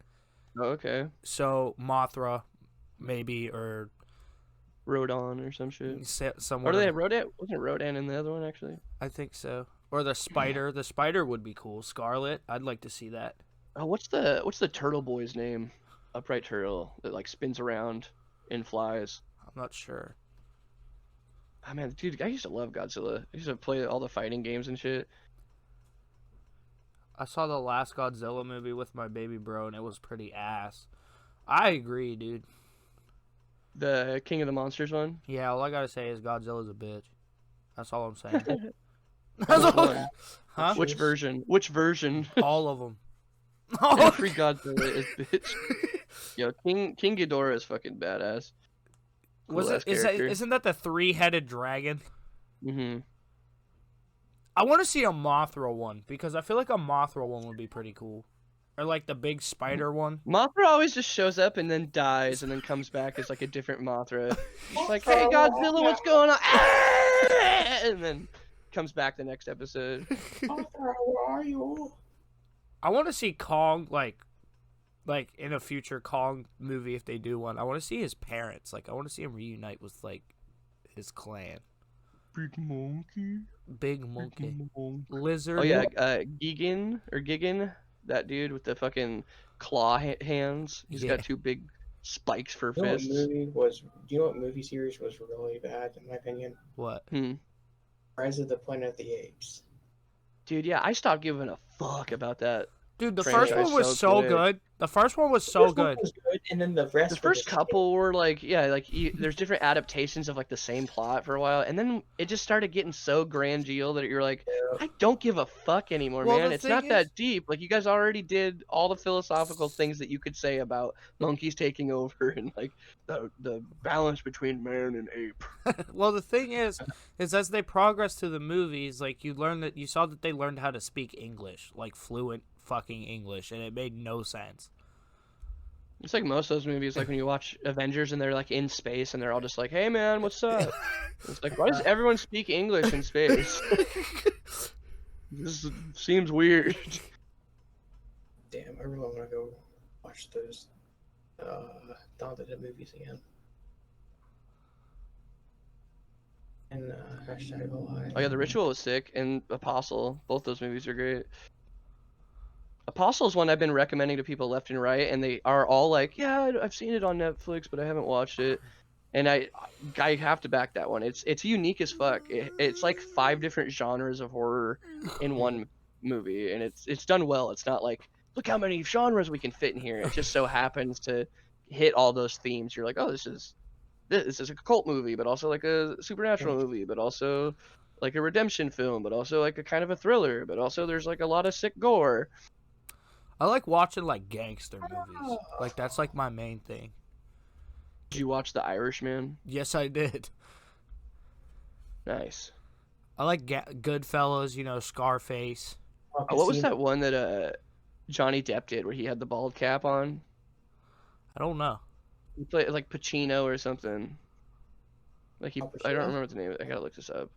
Oh, okay. So Mothra, maybe, or Rodon or some shit. someone. Or they Rodan? Wasn't Rodan in the other one actually? I think so. Or the Spider. The Spider would be cool. Scarlet. I'd like to see that. Oh, what's the turtle boy's name? Upright turtle that like spins around and flies. I'm not sure. Oh man, dude, I used to love Godzilla. I used to play all the fighting games and shit. I saw the last Godzilla movie with my baby bro, and it was pretty ass. I agree, dude. The King of the Monsters one. Yeah, all I gotta say is Godzilla's a bitch. That's all I'm saying. Which That's all. one? Huh? Which version? Which version? All of them. Every Godzilla is bitch. Yo, King Ghidorah is fucking badass. Isn't that the 3-headed dragon? Mm-hmm. I want to see a Mothra one because I feel like a Mothra one would be pretty cool, or like the big spider one. Mothra always just shows up and then dies and then comes back as like a different Mothra. It's like, hey Godzilla, what's going on? And then comes back the next episode. Mothra, where are you? I want to see Kong like in a future Kong movie if they do one. I want to see his parents. Like I want to see him reunite with like his clan. Big monkey. Lizard. Oh yeah, Gigan, that dude with the fucking claw hands. He's got 2 big spikes for fists. Do you know what movie series was really bad in my opinion? What? Rise of the Planet of the Apes. Dude, yeah, I stopped giving a fuck about that. Dude, the franchise first one was so good. The first one was so good. And then the rest. The first couple were like, there's different adaptations of like the same plot for a while, and then it just started getting so grandiose that you're like, I don't give a fuck anymore, Well, man. the It's thing not is- that deep. Like you guys already did all the philosophical things that you could say about monkeys taking over and like the balance between man and ape. Well, the thing is as they progress to the movies, like you saw that they learned how to speak English, like fluent fucking English, and it made no sense. It's like most of those movies, like when you watch Avengers and they're like in space and they're all just like, "Hey man, what's up?" It's like, why does everyone speak English in space? This seems weird. Damn, I really want to go watch those Dawn of the Dead movies again. And hashtag alive. Oh yeah, The Ritual was sick, and Apostle. Both those movies are great. Apostle's one I've been recommending to people left and right, and they are all like, "Yeah, I've seen it on Netflix, but I haven't watched it." And I have to back that one. It's unique as fuck. It's like 5 different genres of horror in one movie, and it's done well. It's not like, look how many genres we can fit in here. It just so happens to hit all those themes. You're like, oh, this is a cult movie, but also like a supernatural movie, but also like a redemption film, but also like a kind of a thriller, but also there's like a lot of sick gore. I like watching like gangster movies. Like that's like my main thing. Did you watch The Irishman? Yes, I did. Nice. I like Goodfellas, Scarface. What was that one that Johnny Depp did where he had the bald cap on? I don't know. He played like Pacino or something. Like I don't remember the name. I gotta look this up.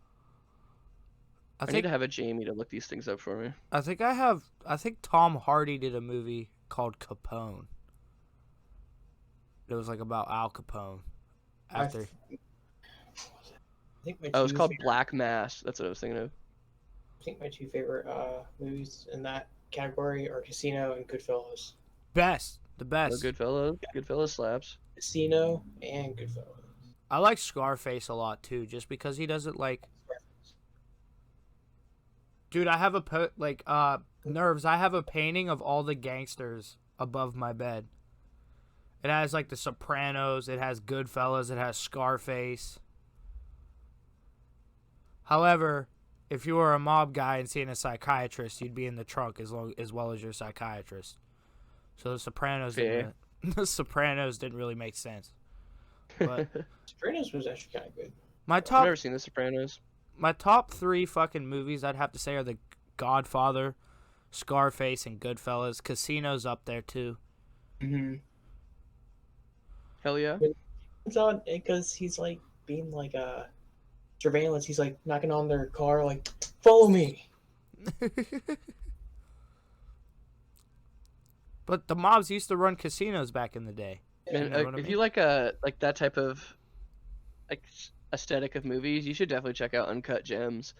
I need to have a Jamie to look these things up for me. I think Tom Hardy did a movie called Capone. It was like about Al Capone. After. It's called Black Mass. That's what I was thinking of. I think my 2 favorite movies in that category are Casino and Goodfellas. The best. Oh, Goodfellas. Goodfellas slaps. Casino and Goodfellas. I like Scarface a lot too, just because he doesn't like. Dude, I have Nerves. I have a painting of all the gangsters above my bed. It has like The Sopranos. It has Goodfellas. It has Scarface. However, if you were a mob guy and seeing a psychiatrist, you'd be in the trunk as well as your psychiatrist. So The Sopranos didn't really make sense. But Sopranos was actually kind of good. I've never seen The Sopranos. My top 3 fucking movies I'd have to say are The Godfather, Scarface, and Goodfellas. Casino's up there too. Mm-hmm. Hell yeah. It's on because he's like being like surveillance. He's like knocking on their car, like, follow me. But the mobs used to run casinos back in the day. Man, You know what I if mean? you like that type of like aesthetic of movies, you should definitely check out Uncut Gems.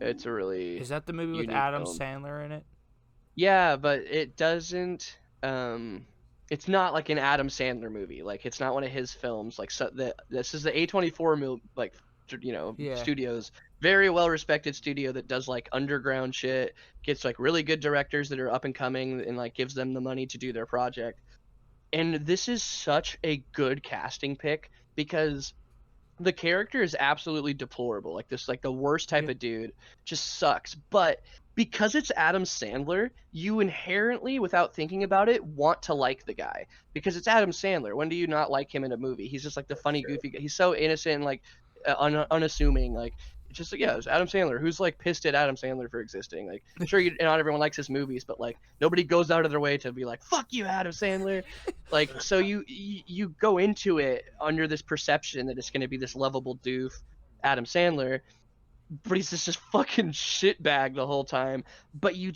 It's a really Is that the movie with unique Adam film. Sandler in it? Yeah, but it doesn't. It's not like an Adam Sandler movie. Like it's not one of his films. Like this is the A24 Yeah. studios, very well respected studio that does like underground shit, gets like really good directors that are up and coming, and like gives them the money to do their project. And this is such a good casting pick because the character is absolutely deplorable. Like this, like the worst type of dude, just sucks. But because it's Adam Sandler, you inherently, without thinking about it, want to like the guy because it's Adam Sandler. When do you not like him in a movie? He's just like the funny, goofy guy. He's so innocent and like unassuming. Like it's just like, yeah, it's Adam Sandler. Who's like pissed at Adam Sandler for existing? Like sure, not everyone likes his movies, but like nobody goes out of their way to be like, fuck you, Adam Sandler. Like so you go into it under this perception that it's going to be this lovable doof Adam Sandler, but he's just fucking shitbag the whole time. But you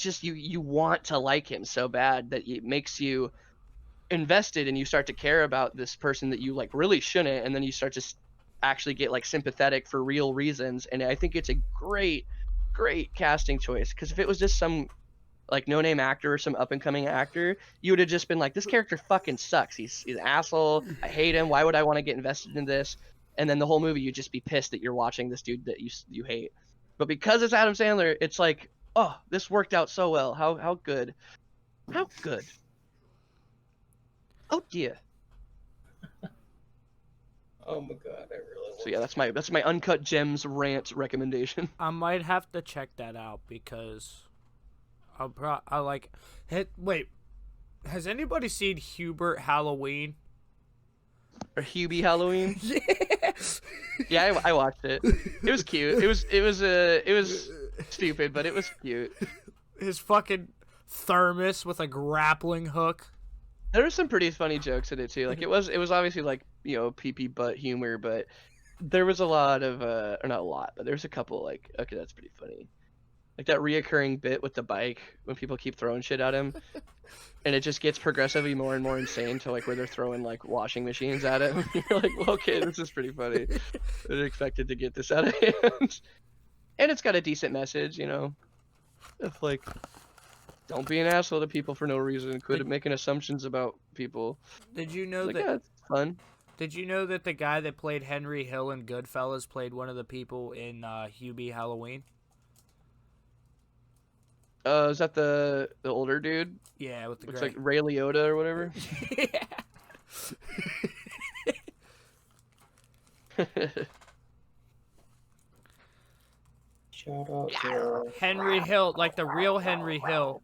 want to like him so bad that it makes you invested, and you start to care about this person that you like really shouldn't, and then you start to actually get like sympathetic for real reasons. And I think it's a great casting choice, because if it was just some like no name actor or some up and coming actor, you would have just been like, this character fucking sucks. He's an asshole. I hate him. Why would I want to get invested in this? And then the whole movie you'd just be pissed that you're watching this dude that you hate. But because it's Adam Sandler, it's like, oh, this worked out so well. How good. How good. Oh dear. Oh my god, I really want So yeah, that's my Uncut Gems rant recommendation. I might have to check that out because wait, has anybody seen Hubert Halloween? Or Hubie Halloween. Yeah. Yeah, I watched it. It was cute. It was stupid, but it was cute. His fucking thermos with a grappling hook. There were some pretty funny jokes in it too. Like it was obviously like, you know, pee butt humor, but there was a lot of or not a lot, but there's a couple like, okay, that's pretty funny. Like that reoccurring bit with the bike when people keep throwing shit at him, and it just gets progressively more and more insane to like where they're throwing like washing machines at him. You're like, well, okay, this is pretty funny. I didn't expected to get this out of hand. And it's got a decent message, you know. If like, don't be an asshole to people for no reason. Quit making assumptions about people. Did you know Like, that? yeah, it's fun. Did you know that the guy that played Henry Hill in Goodfellas played one of the people in Hubie Halloween? Is that the older dude? Yeah, with the Looks gray. like Ray Liotta or whatever. Shout out to Henry Hill, like the real Henry Hill,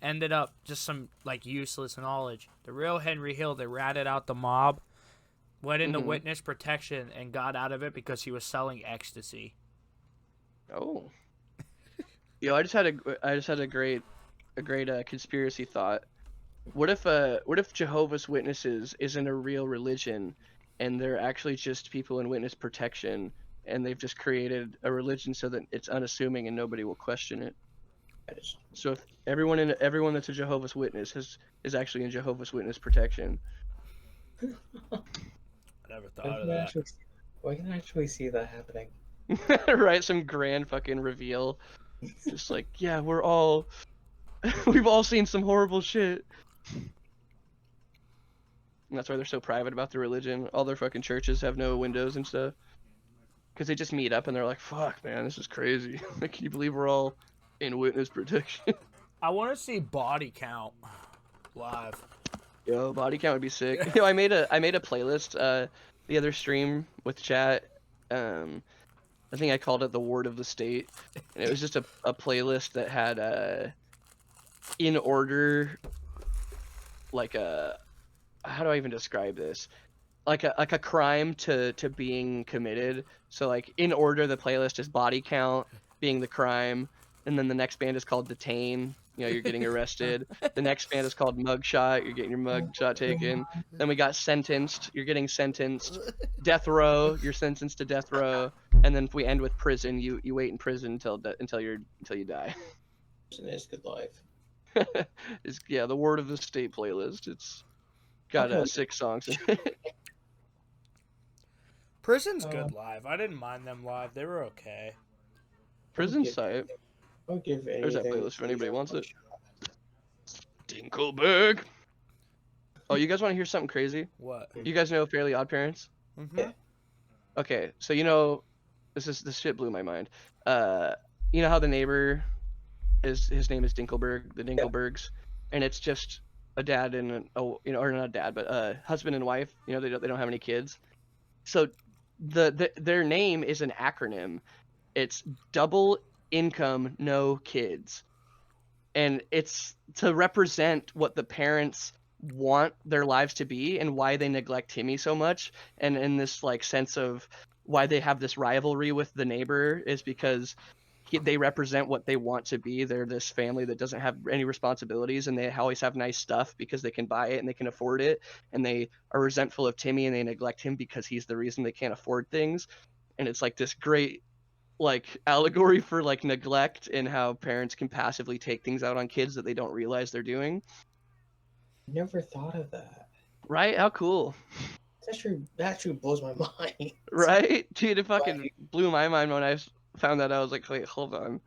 ended up just some like useless knowledge. The real Henry Hill, they ratted out the mob, went into witness protection, and got out of it because he was selling ecstasy. Oh. Yo, I just had a great conspiracy thought. What if Jehovah's Witnesses isn't a real religion, and they're actually just people in witness protection, and they've just created a religion so that it's unassuming and nobody will question it? So if everyone that's a Jehovah's Witness is actually in Jehovah's Witness protection. I never thought of that. I can actually see that happening. Right, some grand fucking reveal. Just like, yeah, we've all seen some horrible shit. And that's why they're so private about their religion. All their fucking churches have no windows and stuff. Because they just meet up and they're like, fuck, man, this is crazy. Like, can you believe we're all in witness protection? I want to see Body Count live. Yo, body count would be sick. Yo, I made a playlist the other stream with chat. I think I called it the Word of the State, and it was just a playlist that had in order, like how do I even describe this? Like a crime to being committed. So like in order, the playlist is body count being the crime, And then the next band is called Detain. You're getting arrested. The next band is called Mugshot. You're getting your mugshot taken. Then we got Sentenced. You're getting sentenced. Death Row. You're sentenced to death row. And then if we end with Prison, you wait in prison until you die. It's good life. It's the Word of the State playlist. It's got 6 songs. Prison's good live. I didn't mind them live. They were okay. Prison's site. I'll give anything. There's that playlist if anybody wants it. Dinkelberg. Oh, you guys want to hear something crazy? What? You guys know Fairly Odd Parents? Mm-hmm. Yeah. Okay, so this shit blew my mind. You know how the neighbor his name is Dinkelberg, the Dinkelbergs, and it's not a dad, but a husband and wife. They don't have any kids. So their name is an acronym. It's double income, no kids. And it's to represent what the parents want their lives to be and why they neglect Timmy so much. And in this sense of why they have this rivalry with the neighbor is because they represent what they want to be. They're this family that doesn't have any responsibilities, and they always have nice stuff because they can buy it and they can afford it. And they are resentful of Timmy and they neglect him because he's the reason they can't afford things. And it's this great allegory for neglect and how parents can passively take things out on kids that they don't realize they're doing. Never thought of that. Right? How cool. That actually blows my mind. Right? Dude, it fucking blew my mind when I found that. I was like, wait, hold on.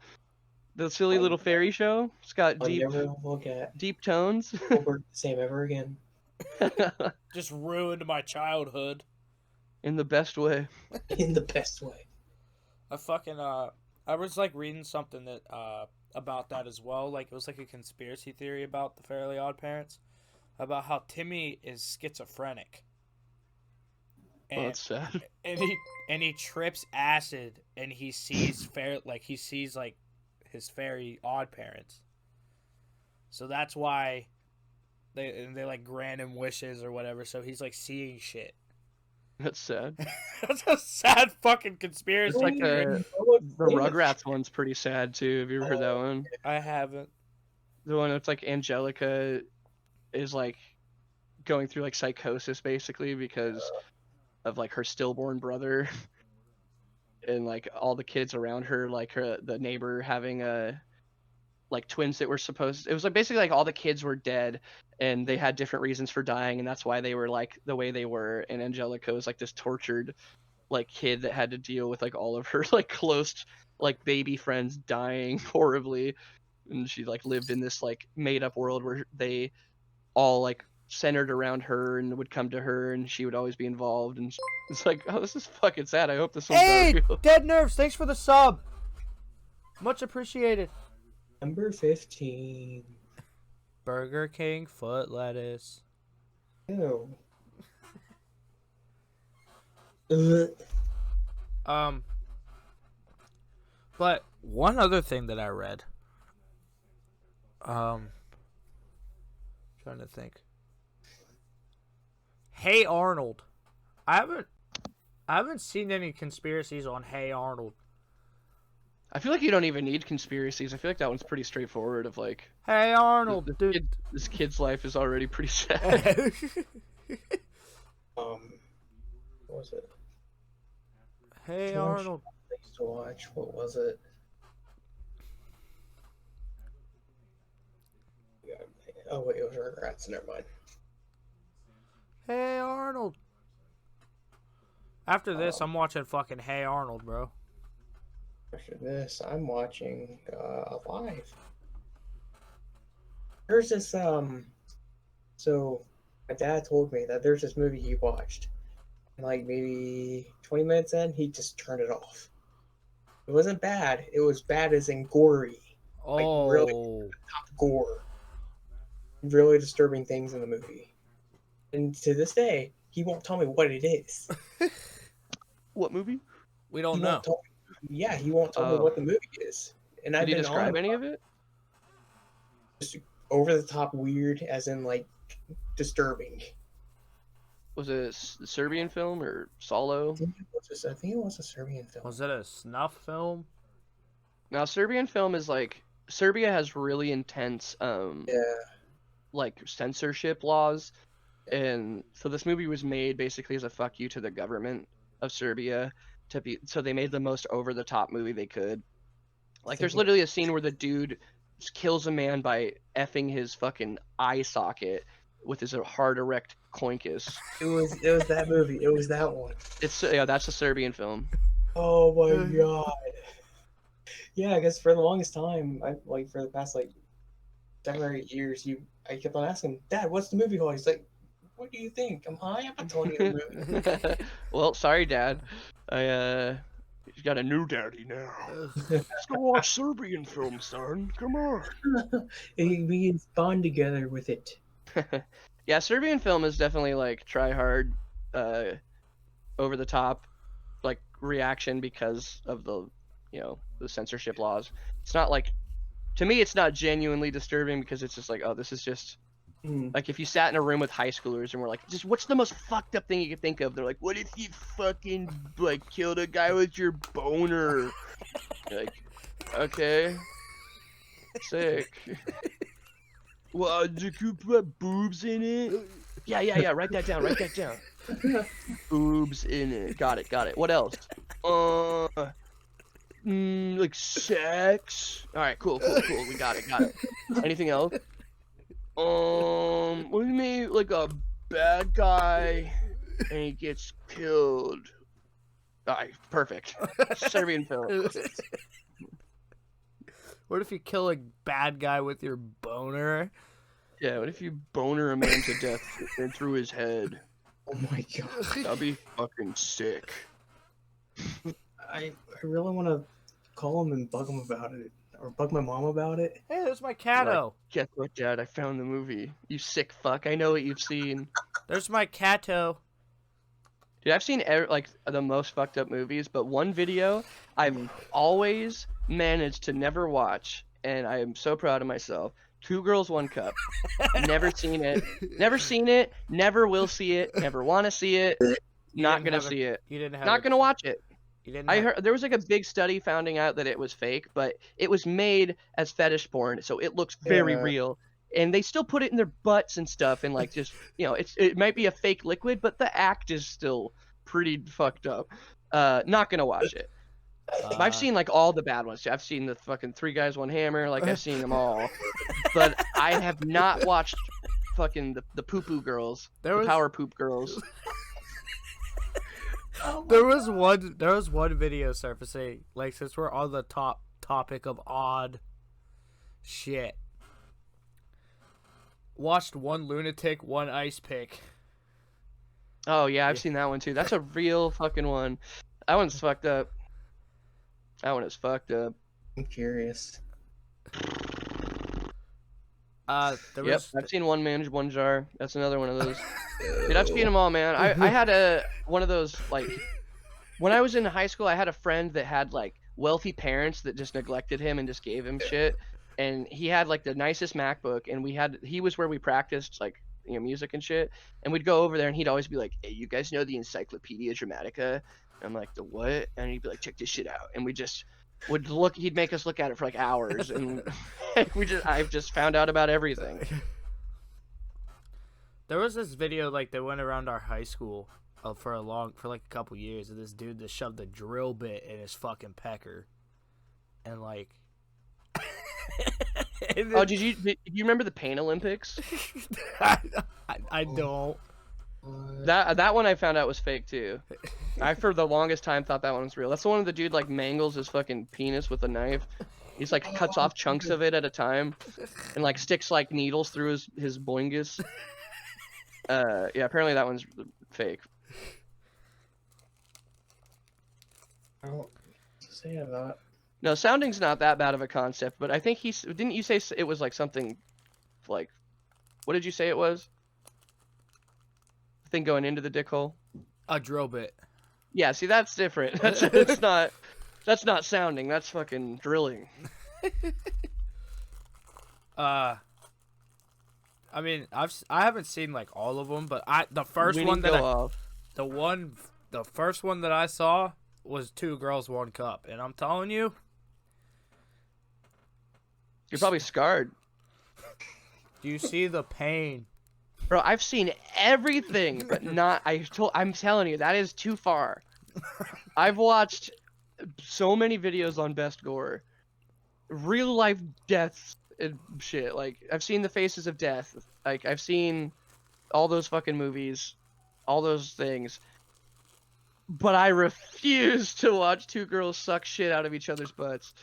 The silly little fairy show? It's got Never look at deep tones. Wilbert the same ever again. Just ruined my childhood. In the best way. In the best way. I was reading something that about that as well. It was a conspiracy theory about the Fairly Odd Parents, about how Timmy is schizophrenic. And, that's sad. And he trips acid and he sees his Fairy Odd Parents. So that's why they grant him wishes or whatever. So he's seeing shit. That's sad. That's a sad fucking conspiracy. The Rugrats one's pretty sad too. Have you ever heard that one? I haven't. The one that's Angelica is going through psychosis basically because of her stillborn brother and all the kids around her, the neighbor having twins that were supposed. It was basically all the kids were dead and they had different reasons for dying, and that's why they were the way they were. And Angelica was this tortured kid that had to deal with all of her close baby friends dying horribly, and she lived in this made up world where they all centered around her and would come to her and she would always be involved. And it's oh, this is fucking sad. I hope this one's Hey, real. Dead Nerves, thanks for the sub. Much appreciated. Number 15. Burger King foot lettuce. Ew. But one other thing that I read. Trying to think. Hey Arnold. I haven't seen any conspiracies on Hey Arnold. I feel you don't even need conspiracies. I feel that one's pretty straightforward of Hey Arnold, dude. This kid's life is already pretty sad. What was it? Hey George, Arnold. I used to watch. What was it? Oh wait, it was Rugrats. Never mind. Hey Arnold. After this, I'm watching fucking Hey Arnold, bro. After this, I'm watching Live. There's this So my dad told me that there's this movie he watched, and maybe 20 minutes in, he just turned it off. It wasn't bad. It was bad as in gory. Oh. Really gore. Really disturbing things in the movie. And to this day, he won't tell me what it is. What movie? We don't know. He won't tell me what the movie is. And Did he describe any of it? Just over the top weird, as in disturbing. Was it a Serbian film or Solo? I think it was a Serbian film. Was it a snuff film? Now, Serbian film is like Serbia has really intense Yeah. like censorship laws, and so this movie was made basically as a fuck you to the government of Serbia so they made the most over the top movie they could. Like there's Thinking, literally a scene where the dude kills a man by effing his fucking eye socket with his hard erect coincus. it was that movie. It was that one. It's yeah, that's a Serbian film. Oh my god. Yeah, I guess for the longest time, for the past like 7 or 8 years, I kept on asking, Dad, what's the movie called? He's like, what do you think? I'm high. I'm not telling you the movie. Well, sorry, Dad. He's got a new Daddy now. Let's go watch Serbian film, son. Come on. We can bond together with it. Yeah, Serbian film is definitely like try hard, over the top, like reaction because of the censorship laws. It's not like, to me, it's not genuinely disturbing because it's just like, oh, this is just like if you sat in a room with high schoolers and were like, just what's the most fucked up thing you could think of? They're like, what if you fucking like killed a guy with your boner? You're like, okay, sick. Well, did you put boobs in it? Yeah. Write that down. Boobs in it. Got it. What else? Like sex. All right, cool. We got it. Anything else? What do you mean, like a bad guy and he gets killed? All right, perfect. Serbian film. What if you kill a bad guy with your boner? Yeah, what if you boner a man to death and through his head? Oh my god. That'd be fucking sick. I really want to call him and bug him about it, or bug my mom about it. Hey, there's my Cato. Guess what, Dad? I found the movie. You sick fuck. I know what you've seen. There's my Cato. Dude, I've seen like the most fucked up movies, but one video I've always managed to never watch, and I am so proud of myself. Two Girls, One Cup. Never seen it. Never will see it. Never want to see it. Not gonna see it. You didn't have. Not gonna watch it. You didn't. I heard there was like a big study finding out that it was fake, but it was made as fetish porn, so it looks very real. And they still put it in their butts and stuff, and like just it might be a fake liquid, but the act is still pretty fucked up. Not gonna watch it. I've seen like all the bad ones. I've seen the fucking Three Guys One Hammer, like I've seen them all, but I have not watched fucking the Poo Poo Girls, the Power Poop Girls. There was one video surfacing, like, since we're on the topic of odd shit. Watched One Lunatic, One Ice Pick. Oh yeah, I've seen that one too. That's a real fucking one. That one's fucked up. That one is fucked up. I'm curious. I've seen One Man, One Jar. That's another one of those. Dude, I've seen them all, man. I had one of those, like, when I was in high school, I had a friend that had like wealthy parents that just neglected him and just gave him shit. And he had like the nicest MacBook, and he was where we practiced like music and shit. And we'd go over there, and he'd always be like, "Hey, you guys know the Encyclopedia Dramatica?" And I'm like, "The what?" And he'd be like, "Check this shit out." And we just would look. He'd make us look at it for like hours, and I've just found out about everything. There was this video like that went around our high school for like a couple years of this dude that shoved a drill bit in his fucking pecker, and like. And then, oh, did you remember the Pain Olympics? I don't. That one I found out was fake too. I for the longest time thought that one was real. That's the one where the dude like mangles his fucking penis with a knife. He's like cuts off chunks of it at a time, and like sticks like needles through his boingus. Yeah, apparently that one's fake. I don't say that. No, sounding's not that bad of a concept, but I think didn't you say it was like something, like, what did you say it was? The thing going into the dick hole? A drill bit. Yeah, see, that's different. That's not sounding. That's fucking drilling. I mean, I haven't seen like all of them, but the first one that I saw was Two Girls, One Cup, and I'm telling you, You're probably scarred. Do you see the pain? Bro, I've seen everything, but not. I'm telling you, that is too far. I've watched so many videos on best gore, real life deaths and shit. Like I've seen the faces of death. Like I've seen all those fucking movies, all those things. But I refuse to watch two girls suck shit out of each other's butts.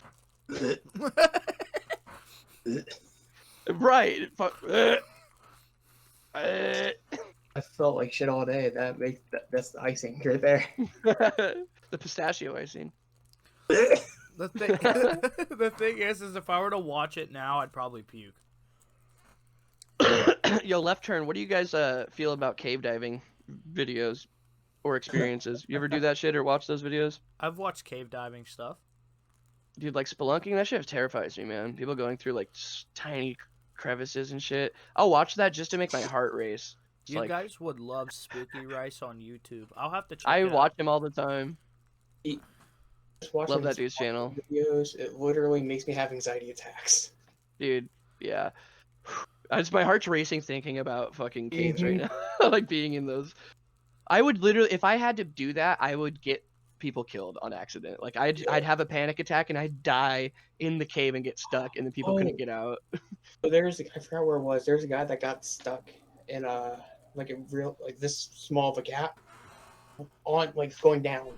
Right. I felt like shit all day. That's the icing right there. The pistachio icing. The thing, the thing is if I were to watch it now, I'd probably puke. Yo, Left Turn, what do you guys feel about cave diving videos or experiences? You ever do that shit or watch those videos? I've watched cave diving stuff. Dude, like spelunking, that shit terrifies me, man. People going through like tiny crevices and shit. I'll watch that just to make my heart race. It's You like, guys would love Spooky Rice on YouTube. I'll have to check I it watch out. him all the time. Just watching Love that his dude's channel. videos, it literally makes me have anxiety attacks. Dude, yeah. My heart's racing thinking about fucking caves right now. Like being in those. I would literally, if I had to do that, I would get people killed on accident. Like I'd have a panic attack and I'd die in the cave and get stuck and then people couldn't get out. So I forgot where it was. There's a guy that got stuck in like a real, like this small of a gap on, like, going down.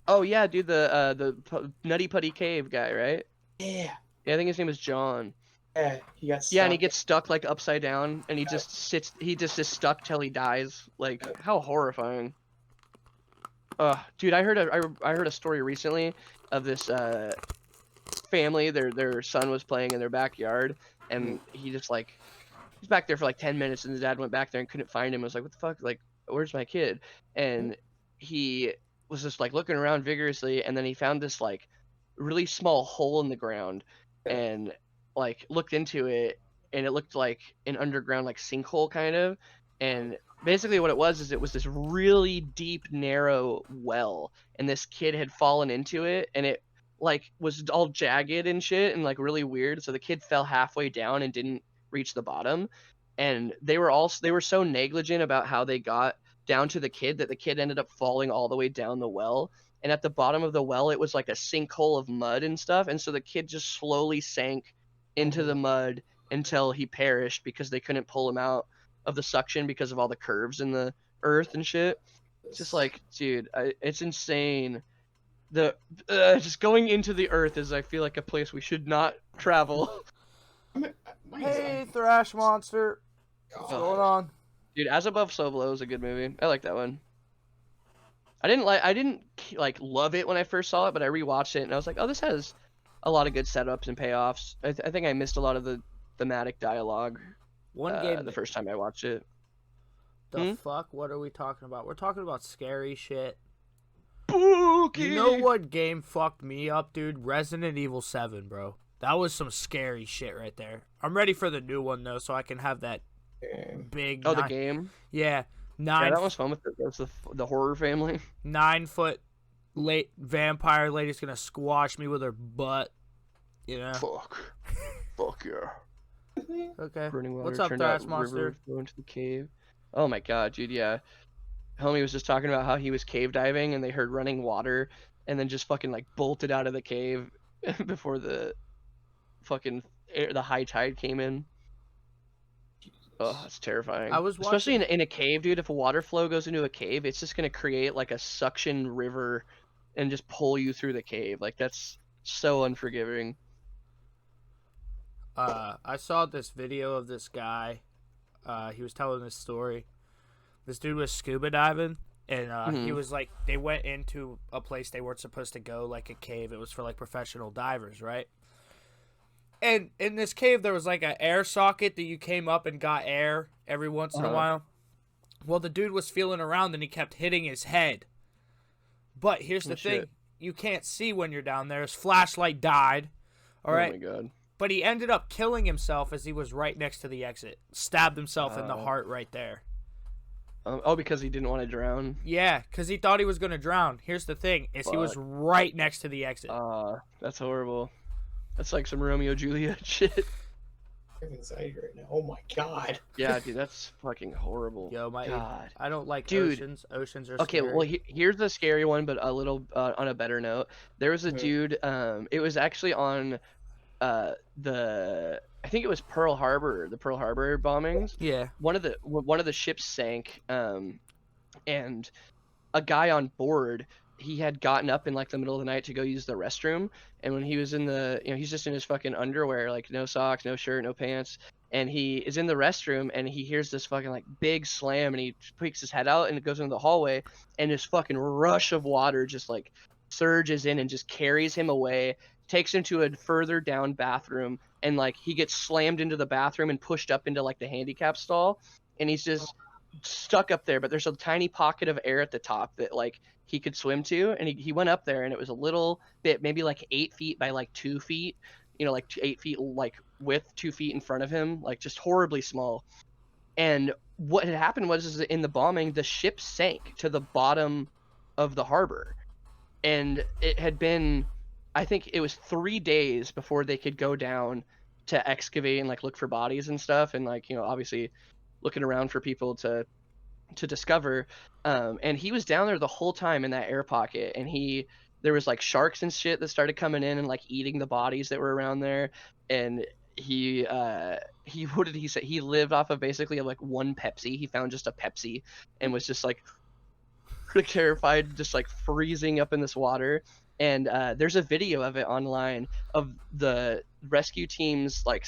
Oh yeah, dude, the Nutty Putty Cave guy, right? Yeah. Yeah, I think his name is John. Yeah, he got stuck. Yeah, and he gets stuck like upside down, and he just is stuck till he dies. Like, how horrifying. Dude, I heard a story recently of this family. Their son was playing in their backyard, and he's back there for like 10 minutes, and his dad went back there and couldn't find him. I was like, what the fuck? Like, where's my kid? And he was just like looking around vigorously, and then he found this like really small hole in the ground, and like looked into it, and it looked like an underground like sinkhole kind of. And basically what it was is it was this really deep, narrow well, and this kid had fallen into it, and it like was all jagged and shit and like really weird. So the kid fell halfway down and didn't reach the bottom. And they were so negligent about how they got down to the kid that the kid ended up falling all the way down the well. And at the bottom of the well, it was like a sinkhole of mud and stuff. And so the kid just slowly sank into the mud until he perished because they couldn't pull him out of the suction because of all the curves in the earth and shit. It's just like, dude, it's insane. Just going into the earth is, I feel like, a place we should not travel. Hey, Thrash Monster. What's going on? Dude, As Above, So Below is a good movie. I like that one. I didn't love it when I first saw it, but I rewatched it and I was like, oh, this has a lot of good setups and payoffs. I think I missed a lot of the thematic dialogue. The first time I watched it. The fuck? What are we talking about? We're talking about scary shit. Spooky. You know what game fucked me up, dude? Resident Evil 7, bro. That was some scary shit right there. I'm ready for the new one though, so I can have that big. Oh, the game. Yeah, Yeah, that was fun with the horror family. 9-foot late vampire lady's gonna squash me with her butt. You know. Fuck yeah. Okay. Running water What's up, turned out Thrash Monster? river, flew into the cave. Oh my god, dude, yeah. Homie was just talking about how he was cave diving and they heard running water and then just fucking like bolted out of the cave before the fucking the high tide came in. Oh, that's terrifying. Especially in a cave, dude. If a water flow goes into a cave, it's just gonna create like a suction river and just pull you through the cave. Like, that's so unforgiving. I saw this video of this guy. He was telling this story. This dude was scuba diving, and he was like, they went into a place they weren't supposed to go, like a cave. It was for like professional divers, right? And in this cave, there was like an air socket that you came up and got air every once in a while. Well, the dude was feeling around and he kept hitting his head. But here's the thing. You can't see when you're down there. His flashlight died. All right. Oh, my God. But he ended up killing himself as he was right next to the exit. Stabbed himself in the heart right there. Because he didn't want to drown? Yeah, because he thought he was going to drown. Here's the thing. He was right next to the exit. That's horrible. That's like some Romeo Juliet shit. I have anxiety right now. Oh my god. Yeah, dude, that's fucking horrible. Yo, God. I don't like Dude. oceans. Oceans are Okay, scary. well, here's the scary one, but a little on a better note. There was a Mhm. dude. It was actually on I think it was Pearl Harbor, the Pearl Harbor bombings. Yeah. One of the ships sank. And a guy on board, he had gotten up in like the middle of the night to go use the restroom, and when he was in he's just in his fucking underwear, like no socks, no shirt, no pants, and he is in the restroom and he hears this fucking like big slam, and he peeks his head out and it goes into the hallway, and this fucking rush of water just like surges in and just carries him away, takes him to a further down bathroom, and like he gets slammed into the bathroom and pushed up into like the handicap stall, and he's just stuck up there, but there's a tiny pocket of air at the top that like he could swim to, and he went up there, and it was a little bit, maybe like 8 feet by like 2 feet, like 8 feet like width, 2 feet in front of him, like just horribly small. And what had happened was is that in the bombing, the ship sank to the bottom of the harbor, and it had been, I think it was 3 days before they could go down to excavate and like look for bodies and stuff, and like obviously looking around for people to discover. And he was down there the whole time in that air pocket, and there was like sharks and shit that started coming in and like eating the bodies that were around there. And he what did he say, he lived off of basically like one Pepsi. He found just a Pepsi and was just like terrified, just like freezing up in this water. And there's a video of it online of the rescue team's like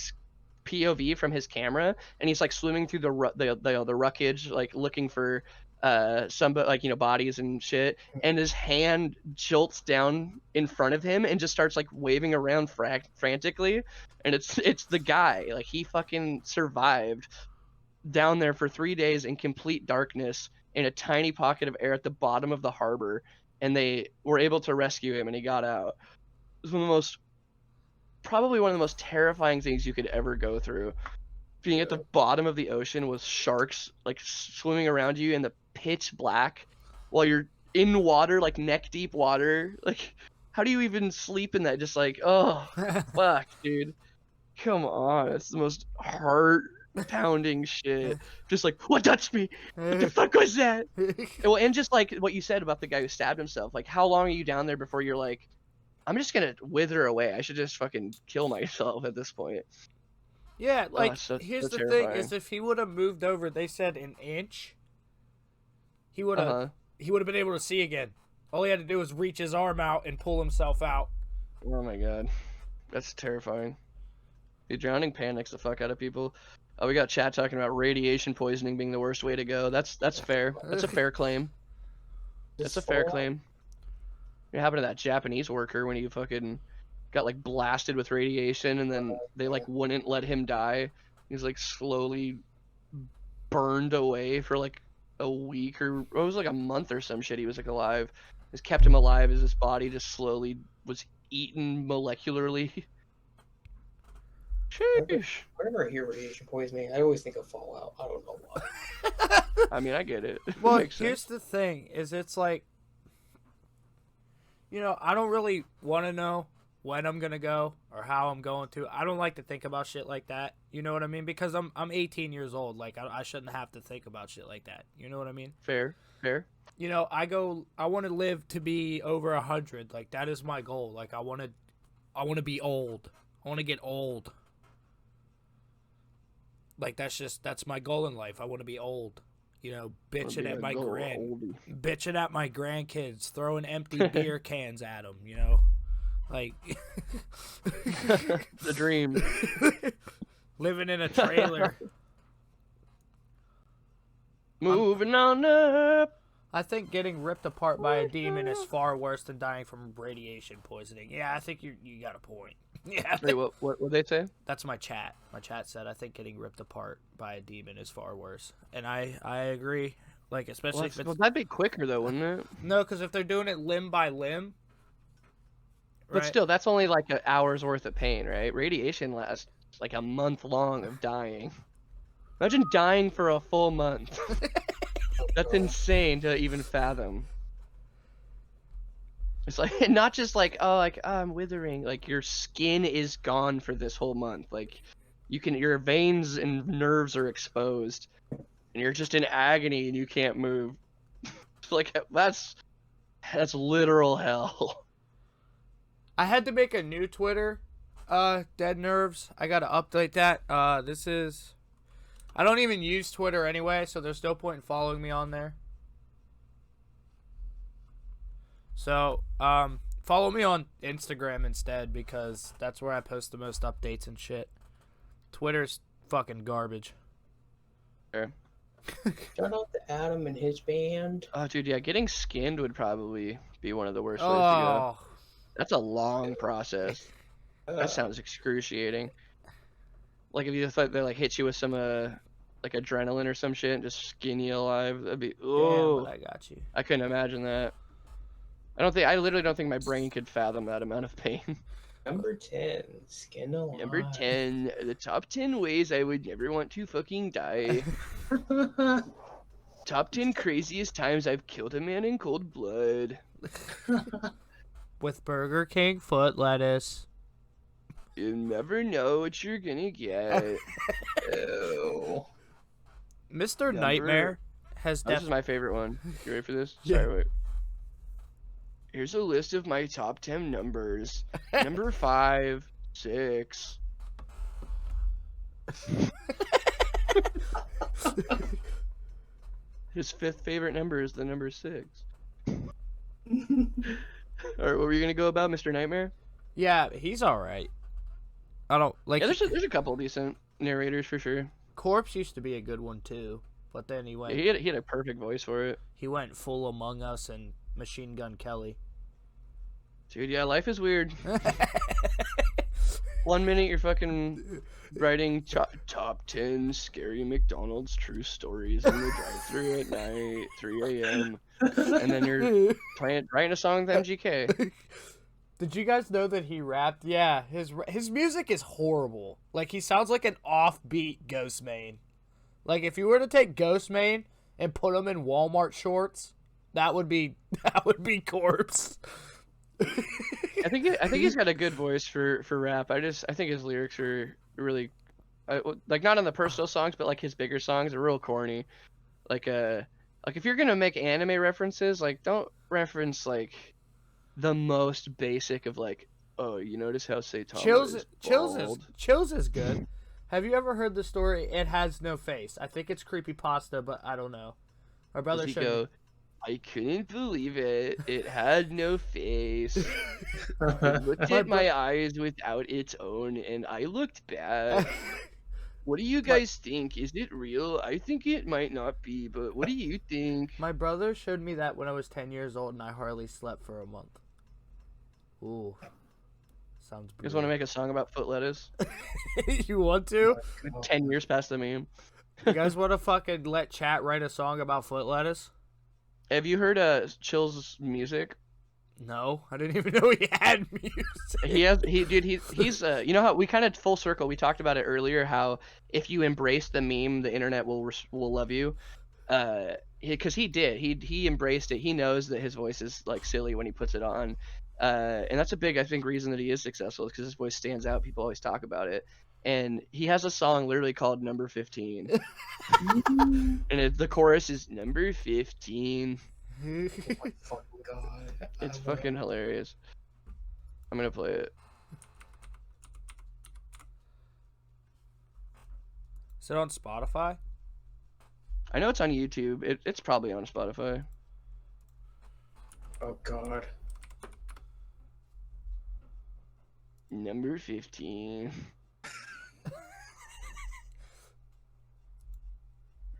POV from his camera, and he's like swimming through the wreckage, like looking for some like bodies and shit, and his hand jolts down in front of him and just starts like waving around frantically, and it's the guy, like he fucking survived down there for 3 days in complete darkness in a tiny pocket of air at the bottom of the harbor, and they were able to rescue him and he got out. It was probably one of the most terrifying things you could ever go through, being at the bottom of the ocean with sharks like swimming around you in the pitch black while you're in water, like neck deep water. Like, how do you even sleep in that? Just like, oh fuck, dude, come on. It's the most heart pounding shit. Just like, what touched me? What the fuck was that? And just like what you said about the guy who stabbed himself, like how long are you down there before you're like, I'm just gonna wither away, I should just fucking kill myself at this point. Yeah, like so here's the terrifying. thing: is if he would have moved over, they said an inch, he would have been able to see again. All he had to do was reach his arm out and pull himself out. Oh my god, that's terrifying. The drowning panics the fuck out of people. Oh, we got chat talking about radiation poisoning being the worst way to go. That's fair. That's a fair claim. That's a fair claim. It happened to that Japanese worker when he fucking got like blasted with radiation, and then they like wouldn't let him die. He's like slowly burned away for like a week, or it was like a month or some shit. He was like alive. Just kept him alive as his body just slowly was eaten molecularly. Sheesh. Whenever I hear radiation poisoning, I always think of Fallout. I don't know why. I mean, I get it. Well, Makes sense. here's the thing: is it's like, I don't really want to know when I'm gonna go or how I'm going to. I don't like to think about shit like that. You know what I mean? Because I'm 18 years old. Like I shouldn't have to think about shit like that. You know what I mean? Fair. I want to live to be over 100. Like that is my goal. Like I want to be old. I want to get old. Like that's my goal in life. I want to be old. Bitching at my grandkids, throwing empty beer cans at them. Like The dream. living in a trailer. Moving on up. I think getting ripped apart by a demon is far worse than dying from radiation poisoning. Yeah, I think you got a point. Yeah. Wait, what they say? That's my chat. My chat said I think getting ripped apart by a demon is far worse, and I agree. Like especially if it's that'd be quicker though, wouldn't it? No, because if they're doing it limb by limb. But right? still, that's only like an hour's worth of pain, right? Radiation lasts like a month long of dying. Imagine dying for a full month. That's insane to even fathom. It's like not just like, oh, like I'm withering. Like your skin is gone for this whole month. Like your veins and nerves are exposed, and you're just in agony and you can't move. Like that's literal hell. I had to make a new Twitter, Dead Nerves. I gotta update that. I don't even use Twitter anyway, so there's no point in following me on there. So, follow me on Instagram instead, because that's where I post the most updates and shit. Twitter's fucking garbage. Sure. Shout out to Adam and his band. Oh, dude, yeah, getting skinned would probably be one of the worst ways to go. Oh, That's a long process. That sounds excruciating. Like if you thought they like hit you with some like adrenaline or some shit and just skin you alive, that'd be damn, oh. but I got you. I couldn't imagine that. I literally don't think my brain could fathom that amount of pain. Number 10, Skin Alive. Number 10, the top 10 ways I would never want to fucking die. Top 10 craziest times I've killed a man in cold blood. With Burger King foot lettuce. You never know what you're gonna get. Ew. Mr. Nightmare has This is my favorite one. You ready for this? Yeah. Sorry, wait. Here's a list of my top 10 numbers. Number 5, 6. His fifth favorite number is the number 6. Alright, what were you gonna go about, Mr. Nightmare? Yeah, he's alright. I don't like. Yeah, there's a couple decent narrators for sure. Corpse used to be a good one too, but then he went. Yeah, he had a perfect voice for it. He went full Among Us and Machine Gun Kelly. Dude, yeah, life is weird. 1 minute you're fucking writing top 10 scary McDonald's true stories in the drive-thru at night, 3 a.m. And then you're writing a song with MGK. Did you guys know that he rapped? Yeah, his music is horrible. Like, he sounds like an offbeat Ghostmane. Like, if you were to take Ghostmane and put him in Walmart shorts, that would be Corpse. I think he's got a good voice for rap. I think his lyrics are really like not on the personal songs, but like his bigger songs are real corny. Like if you're gonna make anime references, like don't reference like the most basic of like, oh, you notice how Saitama is bald? Chills is good. Have you ever heard the story It Has No Face? I think it's creepypasta, but I don't know. My brother Does he showed go, me. I couldn't believe it. It had no face. It looked at my eyes without its own, and I looked bad. What do you guys think? Is it real? I think it might not be, but what do you think? My brother showed me that when I was 10 years old, and I hardly slept for a month. Ooh. Sounds You guys want to make a song about foot lettuce? You want to? 10 years past the meme. You guys want to fucking let chat write a song about foot lettuce? Have you heard Chill's music? No, I didn't even know he had music. He's you know how we kind of full circle, we talked about it earlier, how if you embrace the meme, the internet will love you. Because he embraced it. He knows that his voice is like silly when he puts it on. And that's a big, I think, reason that he is successful, is because his voice stands out. People always talk about it. And he has a song literally called Number 15. And the chorus is Number 15. Oh my fucking god. It's fucking hilarious. I'm gonna play it. Is it on Spotify? I know it's on YouTube. It's probably on Spotify. Oh god. Number 15.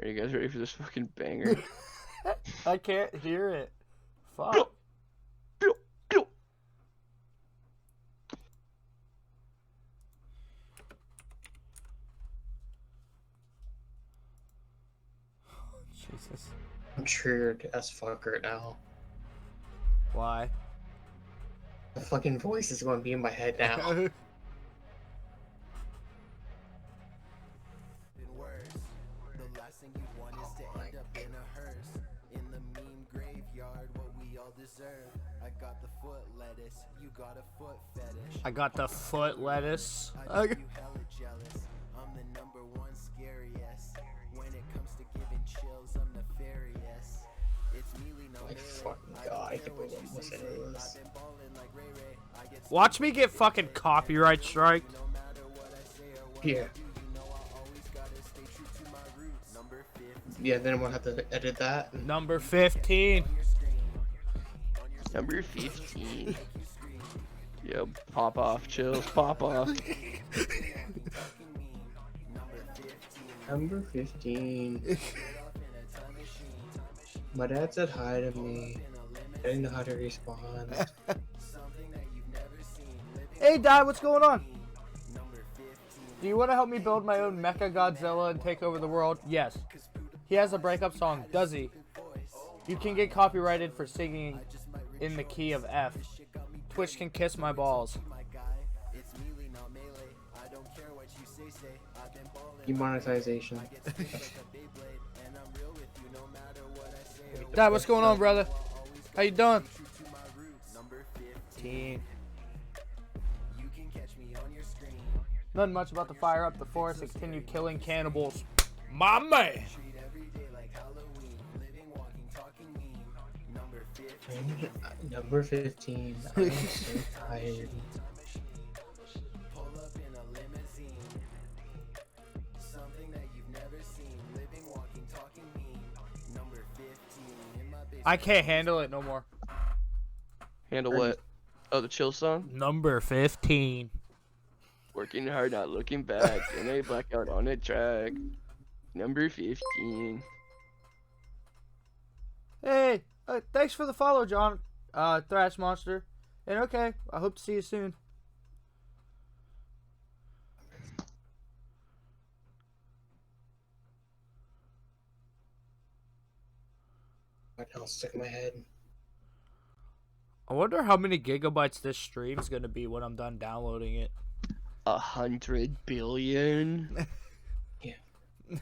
Are you guys ready for this fucking banger? I can't hear it. Fuck. Jesus. I'm triggered as fuck right now. Why? The fucking voice is going to be in my head now. I got the foot I got the foot lettuce. My fucking god, I can't believe I'm listening to this. Watch me get fucking copyright striked. Yeah. Yeah, then we'll have to edit that. Number 15. Number 15. Yo, pop off, chills, pop off. Number 15. My dad said hi to me. I didn't know how to respond. Hey, Dad, what's going on? Do you want to help me build my own Mecha Godzilla and take over the world? Yes. He has a breakup song, does he? You can get copyrighted for singing in the key of F. Twitch can kiss my balls. Demonetization. Dad, what's going on, brother? How you doing? 15. Nothing much about the fire up the forest and continue killing cannibals. My man! Number 15. I'm so tired. I can't handle it no more. Handle what? Oh, the chill song? Number 15. Working hard, not looking back. And a blackout on a track. Number 15. Hey, thanks for the follow, John. Thrash Monster. And okay, I hope to see you soon. What else stuck in my head? I wonder how many gigabytes this stream's gonna be when I'm done downloading it. 100 billion? Yeah. I'm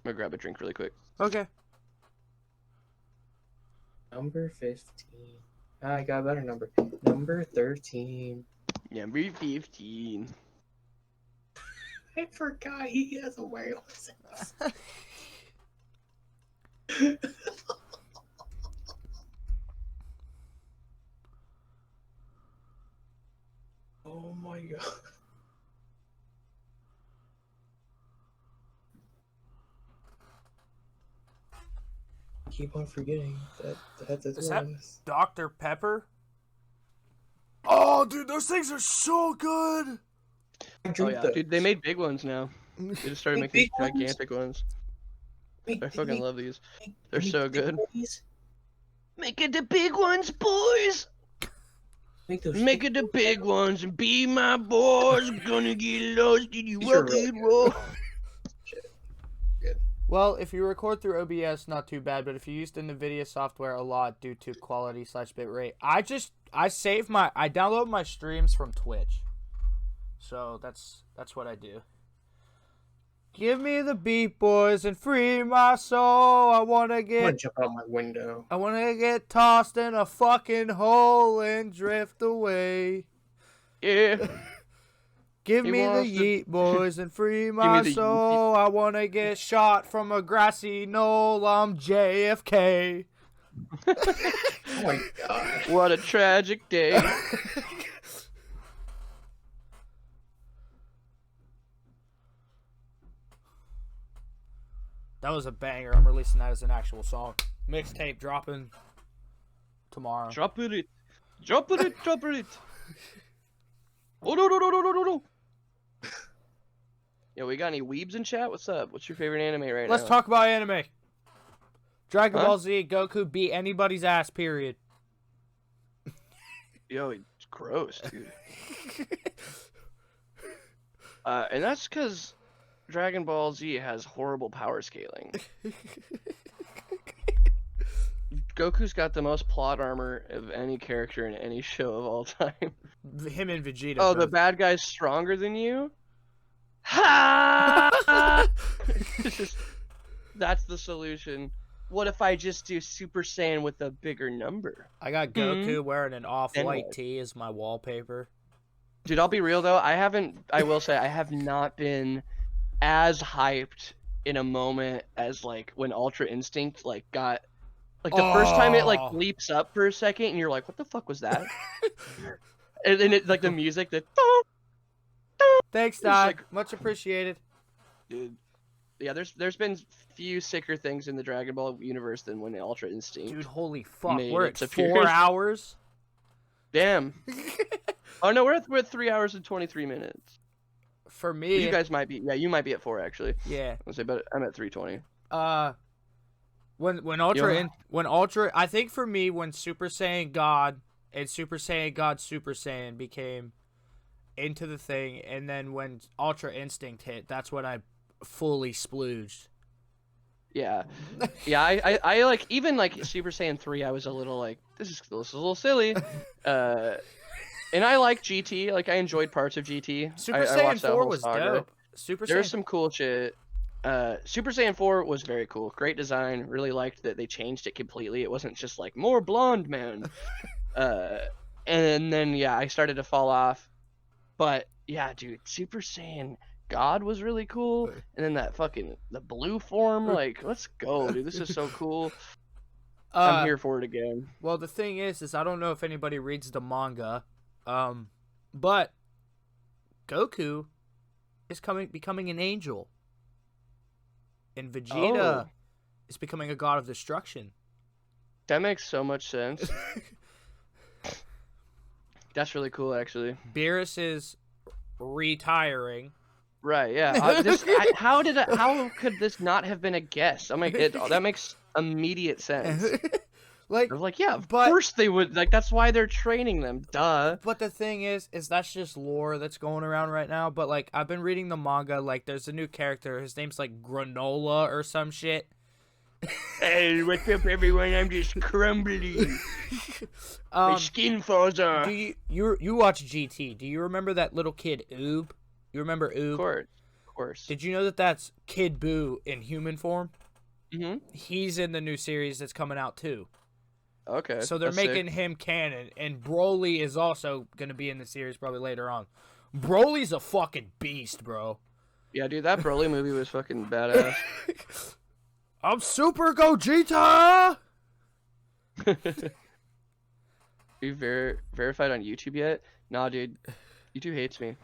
gonna grab a drink really quick. Okay. Number 15. I got a better number. Number 13. Number 15. I forgot he has a wireless. Oh my god. Keep on forgetting that's Is what that it is. Dr. Pepper? Oh, dude, those things are so good! I Oh drink yeah, those. dude, they made big ones now. They just started Make making these big ones? gigantic ones. Make- I fucking make- love these. make- They're make so the big good. boys. Make it the big ones, boys! Make those Make it the big ones and be my boys. Gonna get lost in you These are rock really and roll. Well, if you record through OBS, not too bad, but if you used the NVIDIA software a lot due to quality/bitrate, I download my streams from Twitch. So that's what I do. Give me the beat, boys, and free my soul. I wanna I'm gonna get jump out my window. tossed in a fucking hole and drift away. Yeah. Give He me the wants to- yeet, boys, and free me my the soul. I wanna get shot from a grassy knoll. I'm JFK. Oh my god. What a tragic day. That was a banger. I'm releasing that as an actual song. Mixtape dropping tomorrow. Drop it. Drop it. Drop it. Oh no no no no no no no. Yo, we got any weebs in chat? What's up? What's your favorite anime right Let's now? talk about anime. Dragon Huh? Ball Z, Goku beat anybody's ass, period. Yo, it's gross, dude. And that's because Dragon Ball Z has horrible power scaling. Goku's got the most plot armor of any character in any show of all time. Him and Vegeta. Oh, the both. bad guy's stronger than you? Ha! That's the solution. What if I just do Super Saiyan with a bigger number? I got Hmm? Goku wearing an off-white what? tee as my wallpaper. Dude, I'll be real though. I will say, I have not been as hyped in a moment as like when Ultra Instinct like got like the first time it like Oh. leaps up for a second and you're like, what the fuck was that? And then it like the music that Thanks, It's Doc. like- Much appreciated. dude. Yeah, there's been few sicker things in the Dragon Ball universe than when Ultra Instinct. Dude, holy fuck. Made We're at its 4 appearance. hours? Damn. Oh no, we're at 3 hours and 23 minutes. For me, You guys might be, yeah, you might be at 4 actually. yeah. I'll say, but I'm at 3:20. When Ultra Yeah. when Ultra, I think for me when Super Saiyan God and Super Saiyan God Super Saiyan became into the thing, and then when Ultra Instinct hit, that's when I fully splooged. Yeah, yeah. I like even like Super Saiyan 3. I was a little like this is a little silly. And I like GT. Like I enjoyed parts of GT. Super I Saiyan watched that 4 whole was saga. dope. Super There's Saiyan some cool shit. Super Saiyan 4 was very cool. Great design. Really liked that they changed it completely. It wasn't just like more blonde man. And then yeah, I started to fall off. But yeah, dude, Super Saiyan God was really cool. And then that fucking the blue form, like, let's go, dude. This is so cool. I'm here for it again. Well, the thing is I don't know if anybody reads the manga, but Goku is becoming an angel, and Vegeta Oh. is becoming a god of destruction. That makes so much sense. That's really cool, actually. Beerus is retiring. Right? Yeah. How could this not have been a guess? I'm like, that makes immediate sense. Like, I'm like, yeah, of but- course they would. Like, that's why they're training them. Duh. but the thing is that's just lore that's going around right now. But like, I've been reading the manga. Like, there's a new character. His name's like Granola or some shit. Hey, what's up, everyone? I'm just crumbly. My skin falls off. Do you watch GT? Do you remember that little kid Oob? You remember Oob? Of course. Did you know that that's Kid Buu in human form? Mm-hmm. He's in the new series that's coming out too. Okay. So they're that's sick. making him canon, and Broly is also gonna be in the series probably later on. Broly's a fucking beast, bro. Yeah, dude, that Broly movie was fucking badass. I'm Super Gogeta. You verified on YouTube yet? Nah, dude. YouTube hates me.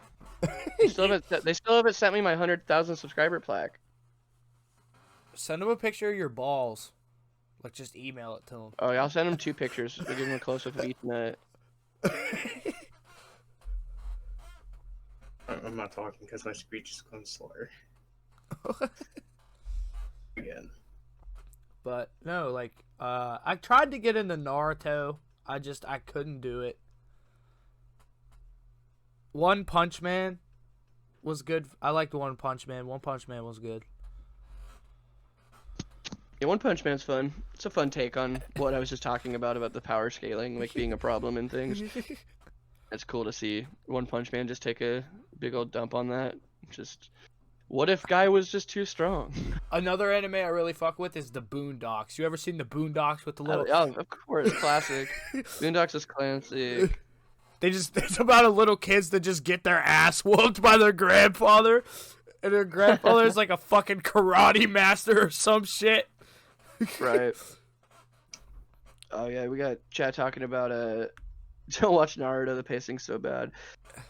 They still haven't sent me my 100,000 subscriber plaque. Send him a picture of your balls. Like, just email it to him. Oh yeah, I'll send him 2 pictures. I'll give him a close up of each nut. I'm not talking because my speech is going slower. Again. But no, like, I tried to get into Naruto. I couldn't do it. One Punch Man was good. I liked One Punch Man. One Punch Man was good. Yeah, One Punch Man's fun. It's a fun take on what I was just talking about the power scaling, like being a problem and things. It's cool to see One Punch Man just take a big old dump on that. Just, what if guy was just too strong? Another anime I really fuck with is the Boondocks. You ever seen the Boondocks with the little? Oh, of course, classic. Boondocks is classic. It's about a little kids that just get their ass whooped by their grandfather, and their grandfather is like a fucking karate master or some shit. Right. Oh yeah, we got chat talking about don't watch Naruto, the pacing's so bad.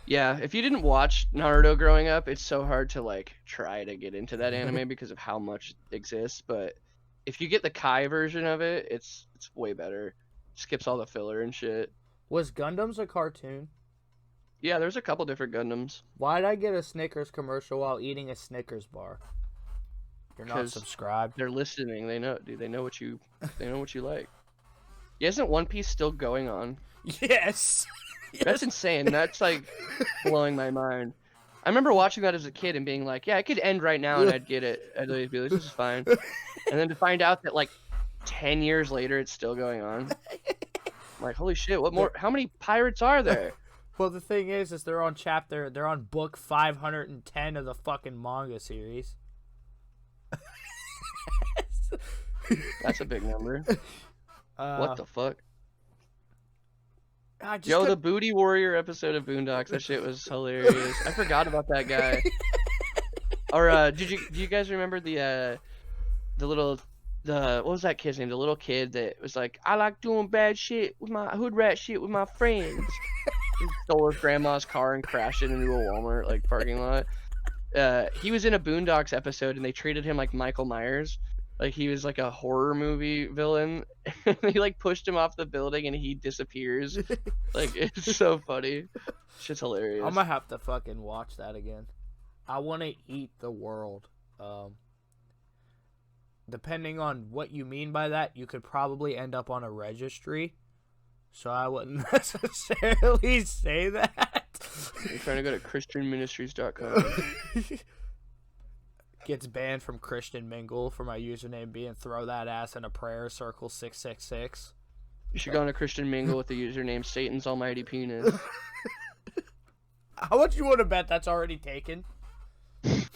Yeah, if you didn't watch Naruto growing up, it's so hard to like try to get into that anime because of how much exists, but if you get the Kai version of it, it's way better. Skips all the filler and shit. Was Gundams a cartoon? Yeah, there's a couple different Gundams. Why'd I get a Snickers commercial while eating a Snickers bar? You're not 'Cause subscribed. They're listening. They know, dude. They know what you like. Yeah, isn't One Piece still going on? Yes. That's insane. That's like blowing my mind. I remember watching that as a kid and being like, yeah, it could end right now and I'd get it. I'd be like, this is fine. And then to find out that like 10 years later it's still going on. I'm like, holy shit, what more? How many pirates are there? Well, the thing is they're on book 510 of the fucking manga series. That's a big number. What the fuck? I just Yo, the Booty Warrior episode of Boondocks, that shit was hilarious. I forgot about that guy. Or do you guys remember the what was that kid's name? The little kid that was like, I like doing bad shit with my hood rat shit with my friends. He stole his grandma's car and crashed it into a Walmart like parking lot. He was in a Boondocks episode and they treated him like Michael Myers. Like he was like a horror movie villain. They like pushed him off the building and he disappears. Like it's so funny. Shit's hilarious. I'm gonna have to fucking watch that again. I want to eat the world. Depending on what you mean by that, you could probably end up on a registry. So I wouldn't necessarily say that. You're trying to go to christianministries.com. Gets banned from Christian Mingle for my username being throw that ass in a prayer circle 666. You should go on a Christian Mingle with the username Satan's Almighty Penis. How much you want to bet that's already taken? That'd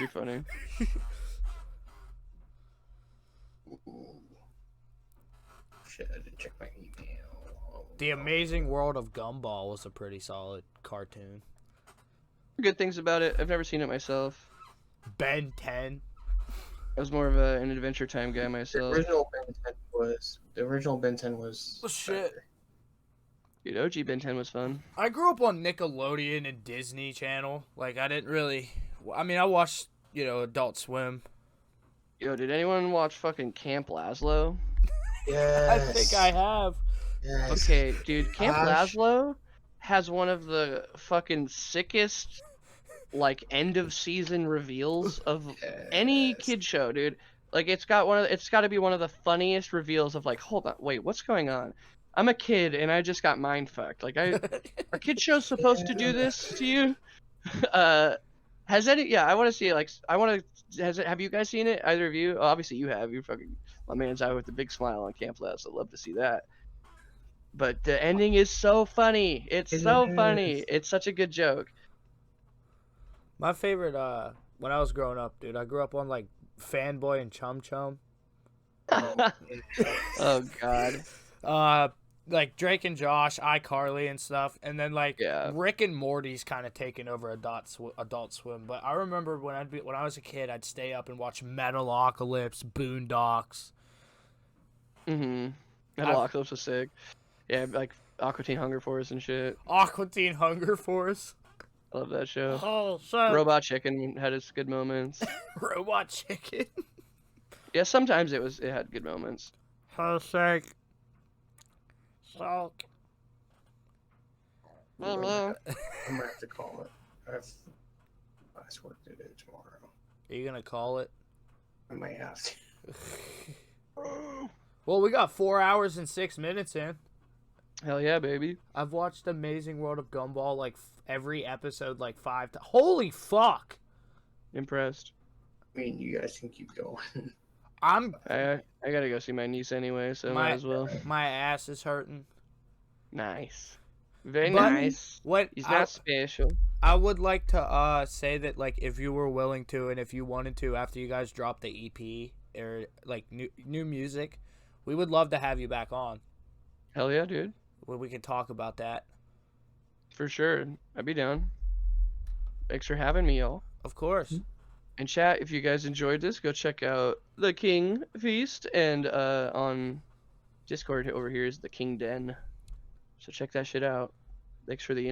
be funny. Shit, I didn't check my email. The Amazing World of Gumball was a pretty solid cartoon. Good things about it. I've never seen it myself. Ben 10. I was more of an Adventure Time guy myself. The original Ben 10 was Oh, shit. better. Dude, OG Ben 10 was fun. I grew up on Nickelodeon and Disney Channel. Like, I didn't really... I mean, I watched, Adult Swim. Yo, did anyone watch fucking Camp Lazlo? Yes. I think I have. Yes. Okay, dude, Camp Gosh. Lazlo has one of the fucking sickest, like, end of season reveals of any Yes. kid show, dude. Like, it's got to be one of the funniest reveals of like, hold on, wait, what's going on? I'm a kid and I just got mind fucked. Like, are kid shows supposed to do this to you? Has any? Yeah, I want to see it. Like, have you guys seen it? Either of you? Oh, obviously you have. You're fucking my man's eye with the big smile on Camp Lazlo. I'd love to see that. But the ending is so funny. It's so funny. It's such a good joke. My favorite, when I was growing up, dude, I grew up on, like, Fanboy and Chum Chum. Oh god. Like, Drake and Josh, iCarly and stuff. And then, like, Yeah. Rick and Morty's kind of taken over Adult Swim. But I remember when I was a kid, I'd stay up and watch Metalocalypse, Boondocks. Mm-hmm. Metalocalypse was sick. Yeah, like Aqua Teen Hunger Force and shit. Aqua Teen Hunger Force. I love that show. Oh, shit. Robot Chicken had its good moments. Robot Chicken. Yeah, sometimes it had good moments. Oh, sick. Sulk. I'm gonna have to call it. I have last work to do tomorrow. Are you gonna call it? I might have to. Well, we got 4 hours and 6 minutes in. Hell yeah, baby. I've watched Amazing World of Gumball like every episode like 5 times. Holy fuck! Impressed. I mean, you guys can keep going. I gotta go see my niece anyway, so My- might as well. my ass is hurting. Nice. Very But- nice. What He's not special. I would like to say that like if you were willing to and if you wanted to after you guys drop the EP or like new music, we would love to have you back on. Hell yeah, dude. Where we can talk about that. For sure. I'd be down. Thanks for having me, y'all. Of course. And chat, if you guys enjoyed this, go check out The King Feast. And on Discord over here is The King Den. So check that shit out. Thanks for the interview.